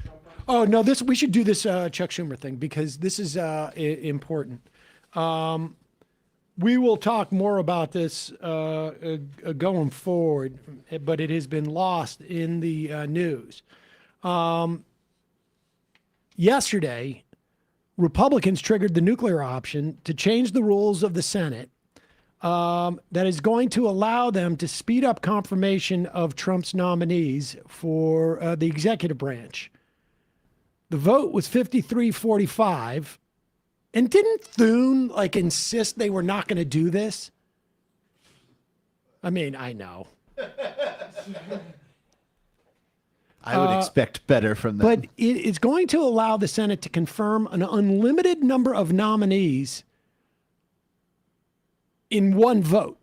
Oh, no, we should do this Chuck Schumer thing because this is important. We will talk more about this going forward, but it has been lost in the news. Yesterday, Republicans triggered the nuclear option to change the rules of the Senate that is going to allow them to speed up confirmation of Trump's nominees for the executive branch. The vote was 53-45. And didn't Thune insist they were not going to do this? I mean, I know. I would expect better from them. But it's going to allow the Senate to confirm an unlimited number of nominees in one vote,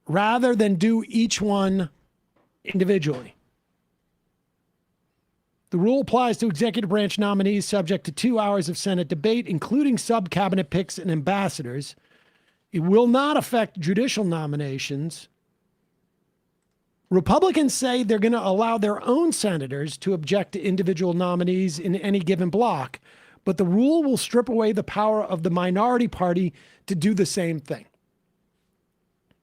rather than do each one individually. The rule applies to executive branch nominees subject to 2 hours of Senate debate, including sub-cabinet picks and ambassadors. It will not affect judicial nominations. Republicans say they're going to allow their own senators to object to individual nominees in any given block, but the rule will strip away the power of the minority party to do the same thing.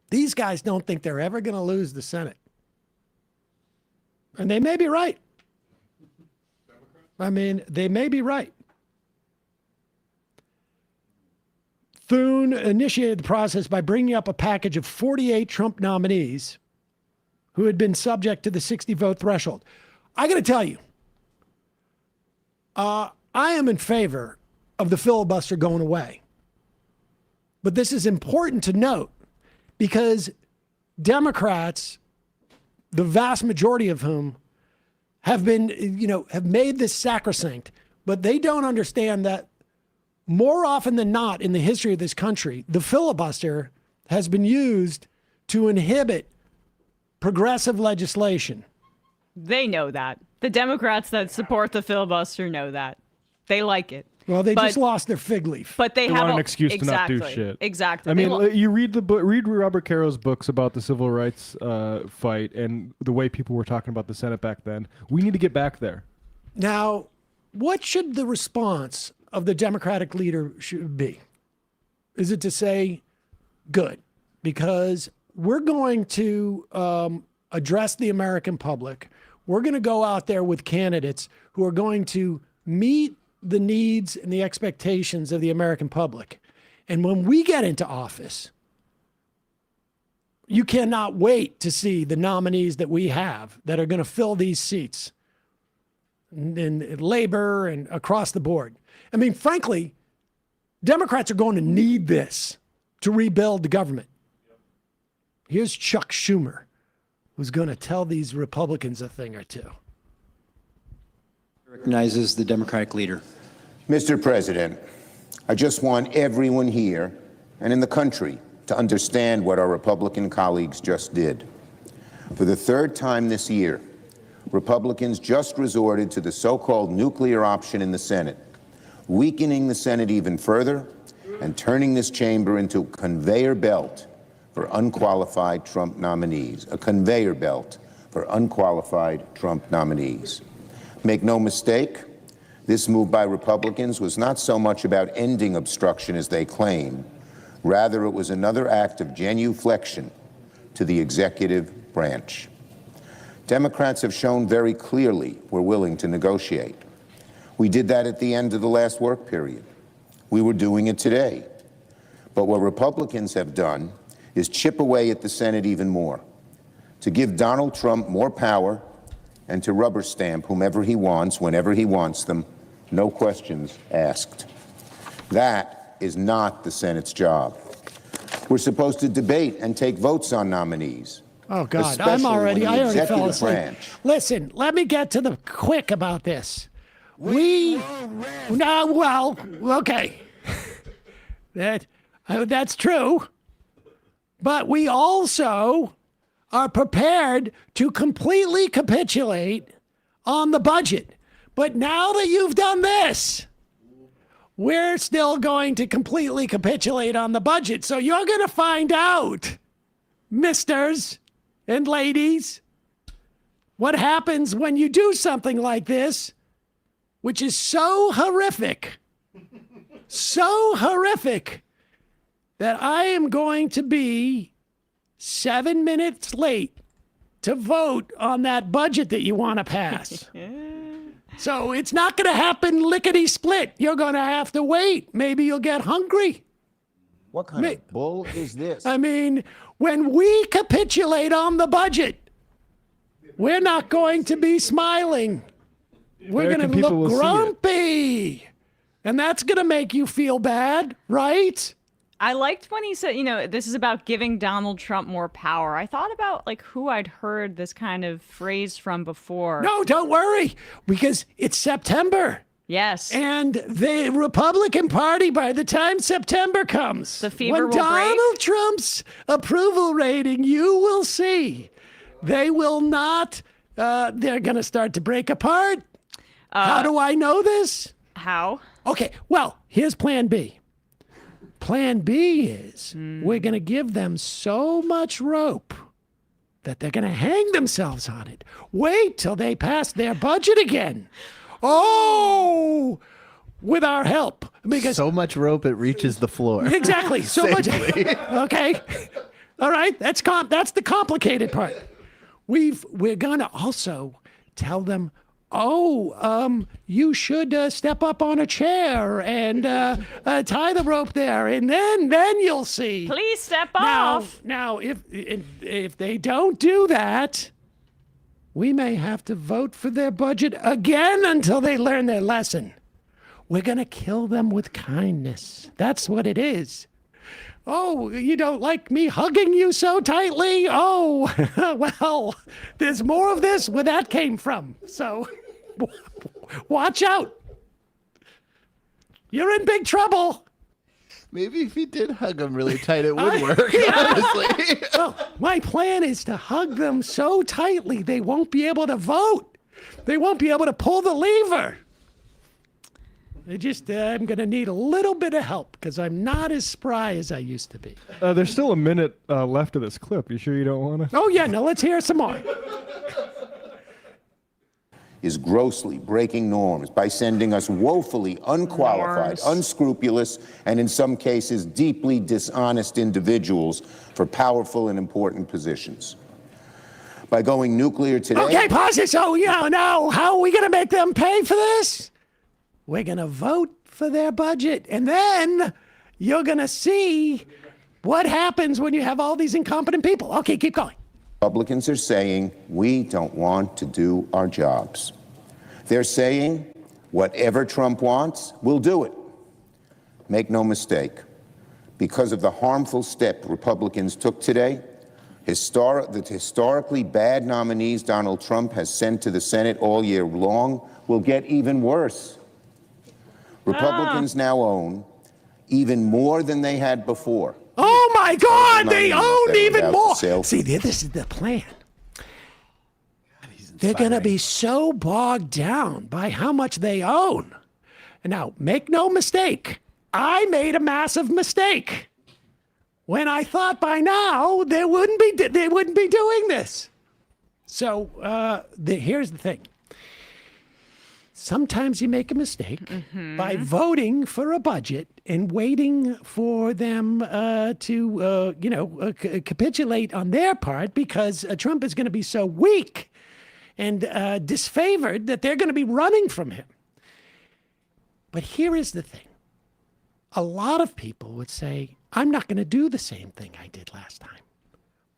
These guys don't think they're ever going to lose the Senate. And they may be right. I mean, they may be right. Thune initiated the process by bringing up a package of 48 Trump nominees who had been subject to the 60-vote threshold. I got to tell you, I am in favor of the filibuster going away. But this is important to note because Democrats, the vast majority of whom have been, have made this sacrosanct, but they don't understand that more often than not in the history of this country, the filibuster has been used to inhibit progressive legislation. They know that. The Democrats that support the filibuster know that. They like it. Well, they just lost their fig leaf. But they have an excuse to not do shit. Exactly. I mean, you read read Robert Caro's books about the civil rights fight and the way people were talking about the Senate back then. We need to get back there. Now, what should the response of the Democratic leader should be? Is it to say, good, because we're going to address the American public. We're going to go out there with candidates who are going to meet the needs and the expectations of the American public. And when we get into office, you cannot wait to see the nominees that we have that are going to fill these seats in labor and across the board. I mean, frankly, Democrats are going to need this to rebuild the government. Here's Chuck Schumer, who's going to tell these Republicans a thing or two. Recognizes the Democratic leader. Mr. President, I just want everyone here and in the country to understand what our Republican colleagues just did. For the third time this year, Republicans just resorted to the so-called nuclear option in the Senate, weakening the Senate even further and turning this chamber into a conveyor belt for unqualified Trump nominees, a conveyor belt for unqualified Trump nominees. Make no mistake, this move by Republicans was not so much about ending obstruction as they claim. Rather, it was another act of genuflection to the executive branch. Democrats have shown very clearly we're willing to negotiate. We did that at the end of the last work period. We were doing it today. But what Republicans have done is chip away at the Senate even more, to give Donald Trump more power and to rubber stamp whomever he wants, whenever he wants them, no questions asked. That is not the Senate's job. We're supposed to debate and take votes on nominees. Oh, God, I especially already when the fell executive asleep. branch. Listen, let me get to the quick about this. Okay. That's true. But we also are prepared to completely capitulate on the budget. But now that you've done this, we're still going to completely capitulate on the budget. So you're going to find out, misters and ladies, what happens when you do something like this, which is so horrific, that I am going to be 7 minutes late to vote on that budget that you want to pass. So it's not going to happen lickety-split. You're going to have to wait. Maybe you'll get hungry. What kind of bull is this? I mean, when we capitulate on the budget, we're not going to be smiling. We're going to look grumpy. And that's going to make you feel bad, right? I liked when he said, this is about giving Donald Trump more power. I thought about who I'd heard this kind of phrase from before. No, don't worry, because it's September. Yes. And the Republican Party, by the time September comes, the fever when will break. Donald Trump's approval rating, you will see, they will not, they're going to start to break apart. How do I know this? How? Okay, well, here's plan B. Plan B is we're going to give them so much rope that they're going to hang themselves on it. Wait till they pass their budget again. Oh, with our help. Because so much rope it reaches the floor. Exactly. So much. Okay. All right. That's the complicated part. We're going to also tell them, you should step up on a chair and tie the rope there, and then you'll see. Please step off. Now, if they don't do that, we may have to vote for their budget again until they learn their lesson. We're going to kill them with kindness. That's what it is. Oh, you don't like me hugging you so tightly? Oh, well, there's more of this where that came from. So watch out. You're in big trouble. Maybe if he did hug them really tight, it would work, honestly. Well, my plan is to hug them so tightly they won't be able to vote. They won't be able to pull the lever. I'm going to need a little bit of help because I'm not as spry as I used to be. There's still a minute left of this clip. You sure you don't want to? Oh, yeah. No, let's hear some more. Is grossly breaking norms by sending us woefully unqualified, unscrupulous, and in some cases deeply dishonest individuals for powerful and important positions. By going nuclear today... Okay, pause it. So, now, how are we going to make them pay for this? We're going to vote for their budget, and then you're going to see what happens when you have all these incompetent people. Okay, keep going. Republicans are saying, we don't want to do our jobs. They're saying, whatever Trump wants, we'll do it. Make no mistake, because of the harmful step Republicans took today, the historically bad nominees Donald Trump has sent to the Senate all year long will get even worse. Republicans now own even more than they had before. Oh, my God, they own even more. See, this is the plan. they're going to be so bogged down by how much they own. And now, make no mistake, I made a massive mistake when I thought by now they wouldn't be doing this. So here's the thing. Sometimes you make a mistake by voting for a budget and waiting for them to capitulate on their part because Trump is going to be so weak and disfavored that they're going to be running from him. But here is the thing. A lot of people would say, I'm not going to do the same thing I did last time.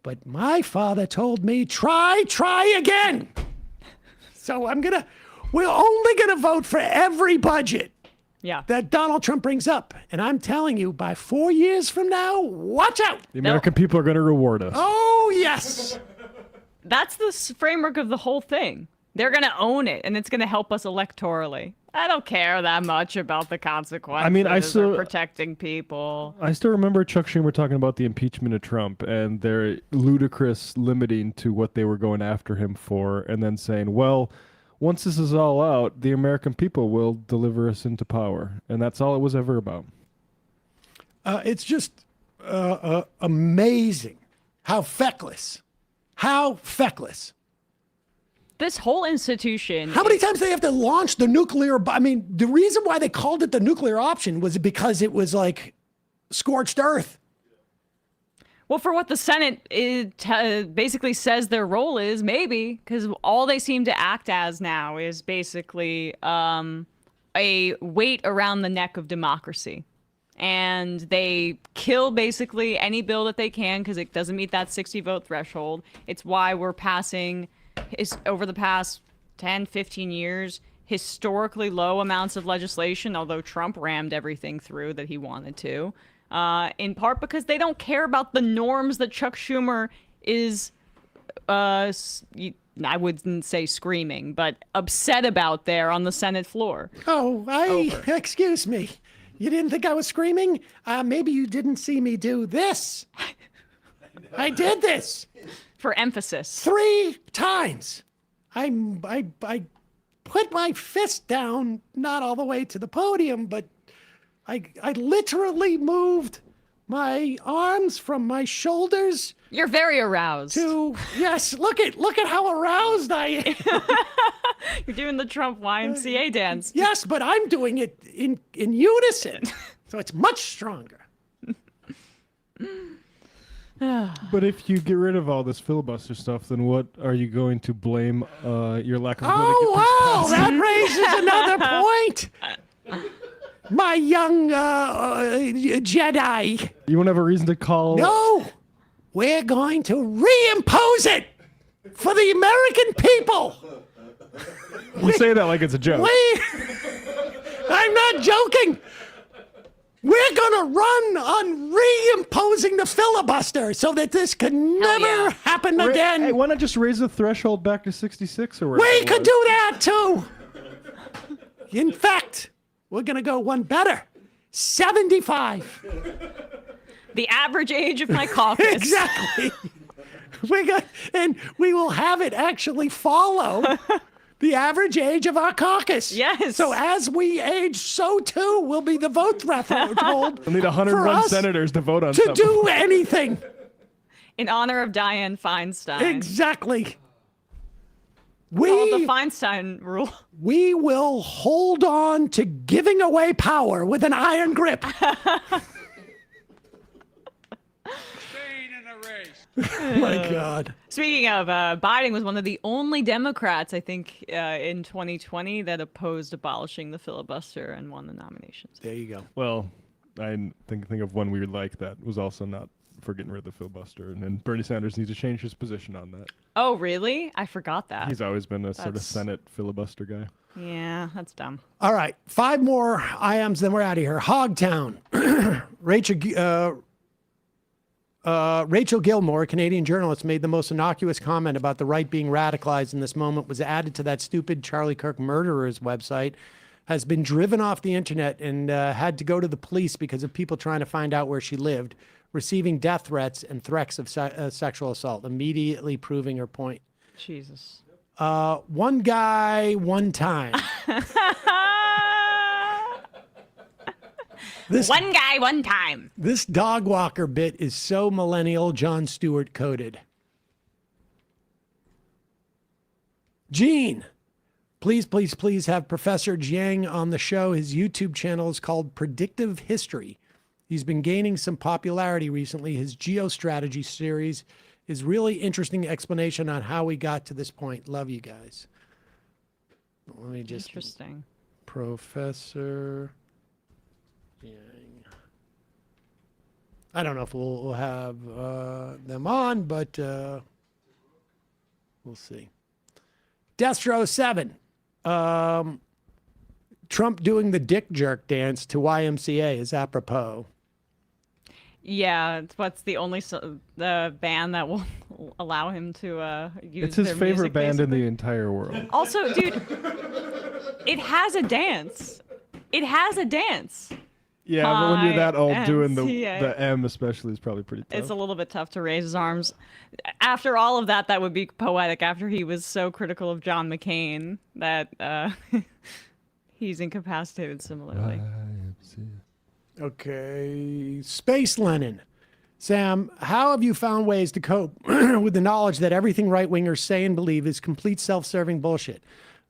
But my father told me, try again. So we're only going to vote for every budget that Donald Trump brings up. And I'm telling you, by 4 years from now, watch out. The American people are going to reward us. Oh, yes. That's the framework of the whole thing. They're going to own it, and it's going to help us electorally. I don't care that much about the consequences. I mean, of protecting people. I still remember Chuck Schumer talking about the impeachment of Trump and their ludicrous limiting to what they were going after him for, and then saying, well, once this is all out, the American people will deliver us into power. And that's all it was ever about. It's just amazing how feckless. This whole institution. How many times do they have to launch the nuclear? I mean, the reason why they called it the nuclear option was because it was like scorched earth. Well, for what the Senate basically says their role is, maybe, because all they seem to act as now is basically a weight around the neck of democracy. And they kill basically any bill that they can because it doesn't meet that 60-vote threshold. It's why we're passing, over the past 10, 15 years, historically low amounts of legislation, although Trump rammed everything through that he wanted to. In part because they don't care about the norms that Chuck Schumer is, I wouldn't say screaming, but upset about there on the Senate floor. Excuse me. You didn't think I was screaming? Maybe you didn't see me do this. I did this. For emphasis. 3 times. I put my fist down, not all the way to the podium, but I literally moved my arms from my shoulders. You're very aroused. Yes, look at how aroused I am. You're doing the Trump YMCA dance. Yes, but I'm doing it in unison, so it's much stronger. But if you get rid of all this filibuster stuff, then what are you going to blame your lack of? That raises another point. My young Jedi. You won't have a reason to call. No, we're going to reimpose it for the American people. You say that like it's a joke. I'm not joking. We're going to run on reimposing the filibuster so that this can never happen again. Hey, why not just raise the threshold back to 66 or whatever? We could do that too. In fact, we're going to go one better. 75. The average age of my caucus. Exactly. And we will have it actually follow the average age of our caucus. Yes. So as we age, so too will be the vote threshold. We'll need 101 senators to vote on to something. do anything. In honor of Dianne Feinstein. Exactly. The Feinstein rule. We will hold on to giving away power with an iron grip. Oh my God. Speaking of, Biden was one of the only Democrats, I think, in 2020 that opposed abolishing the filibuster and won the nominations. There you go. Well, I think of one we like that was also not for getting rid of the filibuster, and then Bernie Sanders needs to change his position on that. Oh, really? I forgot that. He's always been a sort of Senate filibuster guy. Yeah, that's dumb. All right, 5 more IMs, then we're out of here. Hogtown. Rachel Gilmore, a Canadian journalist, made the most innocuous comment about the right being radicalized in this moment, was added to that stupid Charlie Kirk murderer's website, has been driven off the internet and had to go to the police because of people trying to find out where she lived, receiving death threats and threats of sexual assault, immediately proving her point. Jesus. One guy, one time. One guy, one time. This dog walker bit is so millennial Jon Stewart coded. Gene, please, please, please have Professor Jiang on the show. His YouTube channel is called Predictive History. He's been gaining some popularity recently. His geostrategy series is really interesting explanation on how we got to this point. Love you guys. Let me just... Interesting. Professor Jiang. I don't know if we'll have them on, but we'll see. Destro 7. Trump doing the dick jerk dance to YMCA is apropos. Yeah, what's the only the band that will allow him to use It's his their favorite music, band in basically. the entire world. Also, dude, it has a dance. It has a dance. Yeah, but when you're that old, doing the YMCA. M especially is probably pretty tough. It's a little bit tough to raise his arms. After all of that, that would be poetic. After he was so critical of John McCain that he's incapacitated similarly. Okay. Space Lenin. Sam, how have you found ways to cope with the knowledge that everything right-wingers say and believe is complete self-serving bullshit?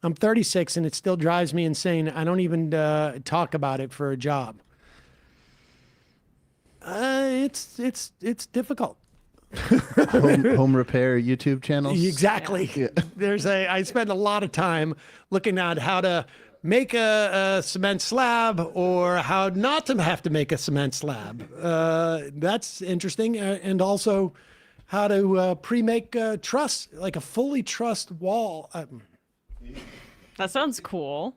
I'm 36 and it still drives me insane. I don't even talk about it for a job. It's difficult. home repair YouTube channels. Exactly. Yeah. I spend a lot of time looking at how to make a cement slab or how not to have to make a cement slab. That's interesting. And also how to pre-make truss, like a fully trussed wall. That sounds cool.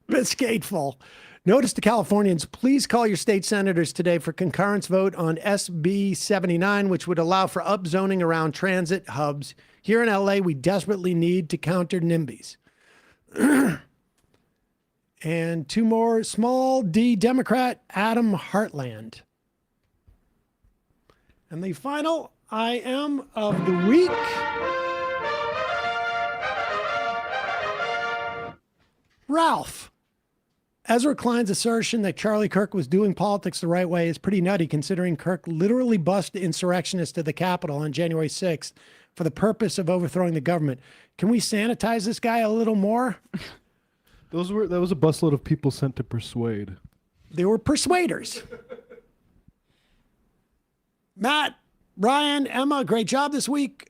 Biscateful. Notice to Californians, please call your state senators today for concurrence vote on SB 79, which would allow for upzoning around transit hubs. Here in LA, we desperately need to counter NIMBYs. And two more. Small D Democrat, Adam Heartland. And the final I am of the week. Ralph. Ezra Klein's assertion that Charlie Kirk was doing politics the right way is pretty nutty, considering Kirk literally busted insurrectionists to the Capitol on January 6th for the purpose of overthrowing the government. Can we sanitize this guy a little more? That was a busload of people sent to persuade. They were persuaders. Matt, Ryan, Emma, great job this week.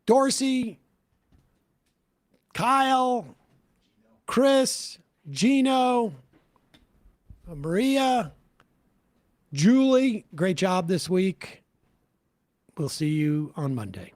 Dorsey, Kyle, Chris, Gino, Maria, Julie, great job this week. We'll see you on Monday.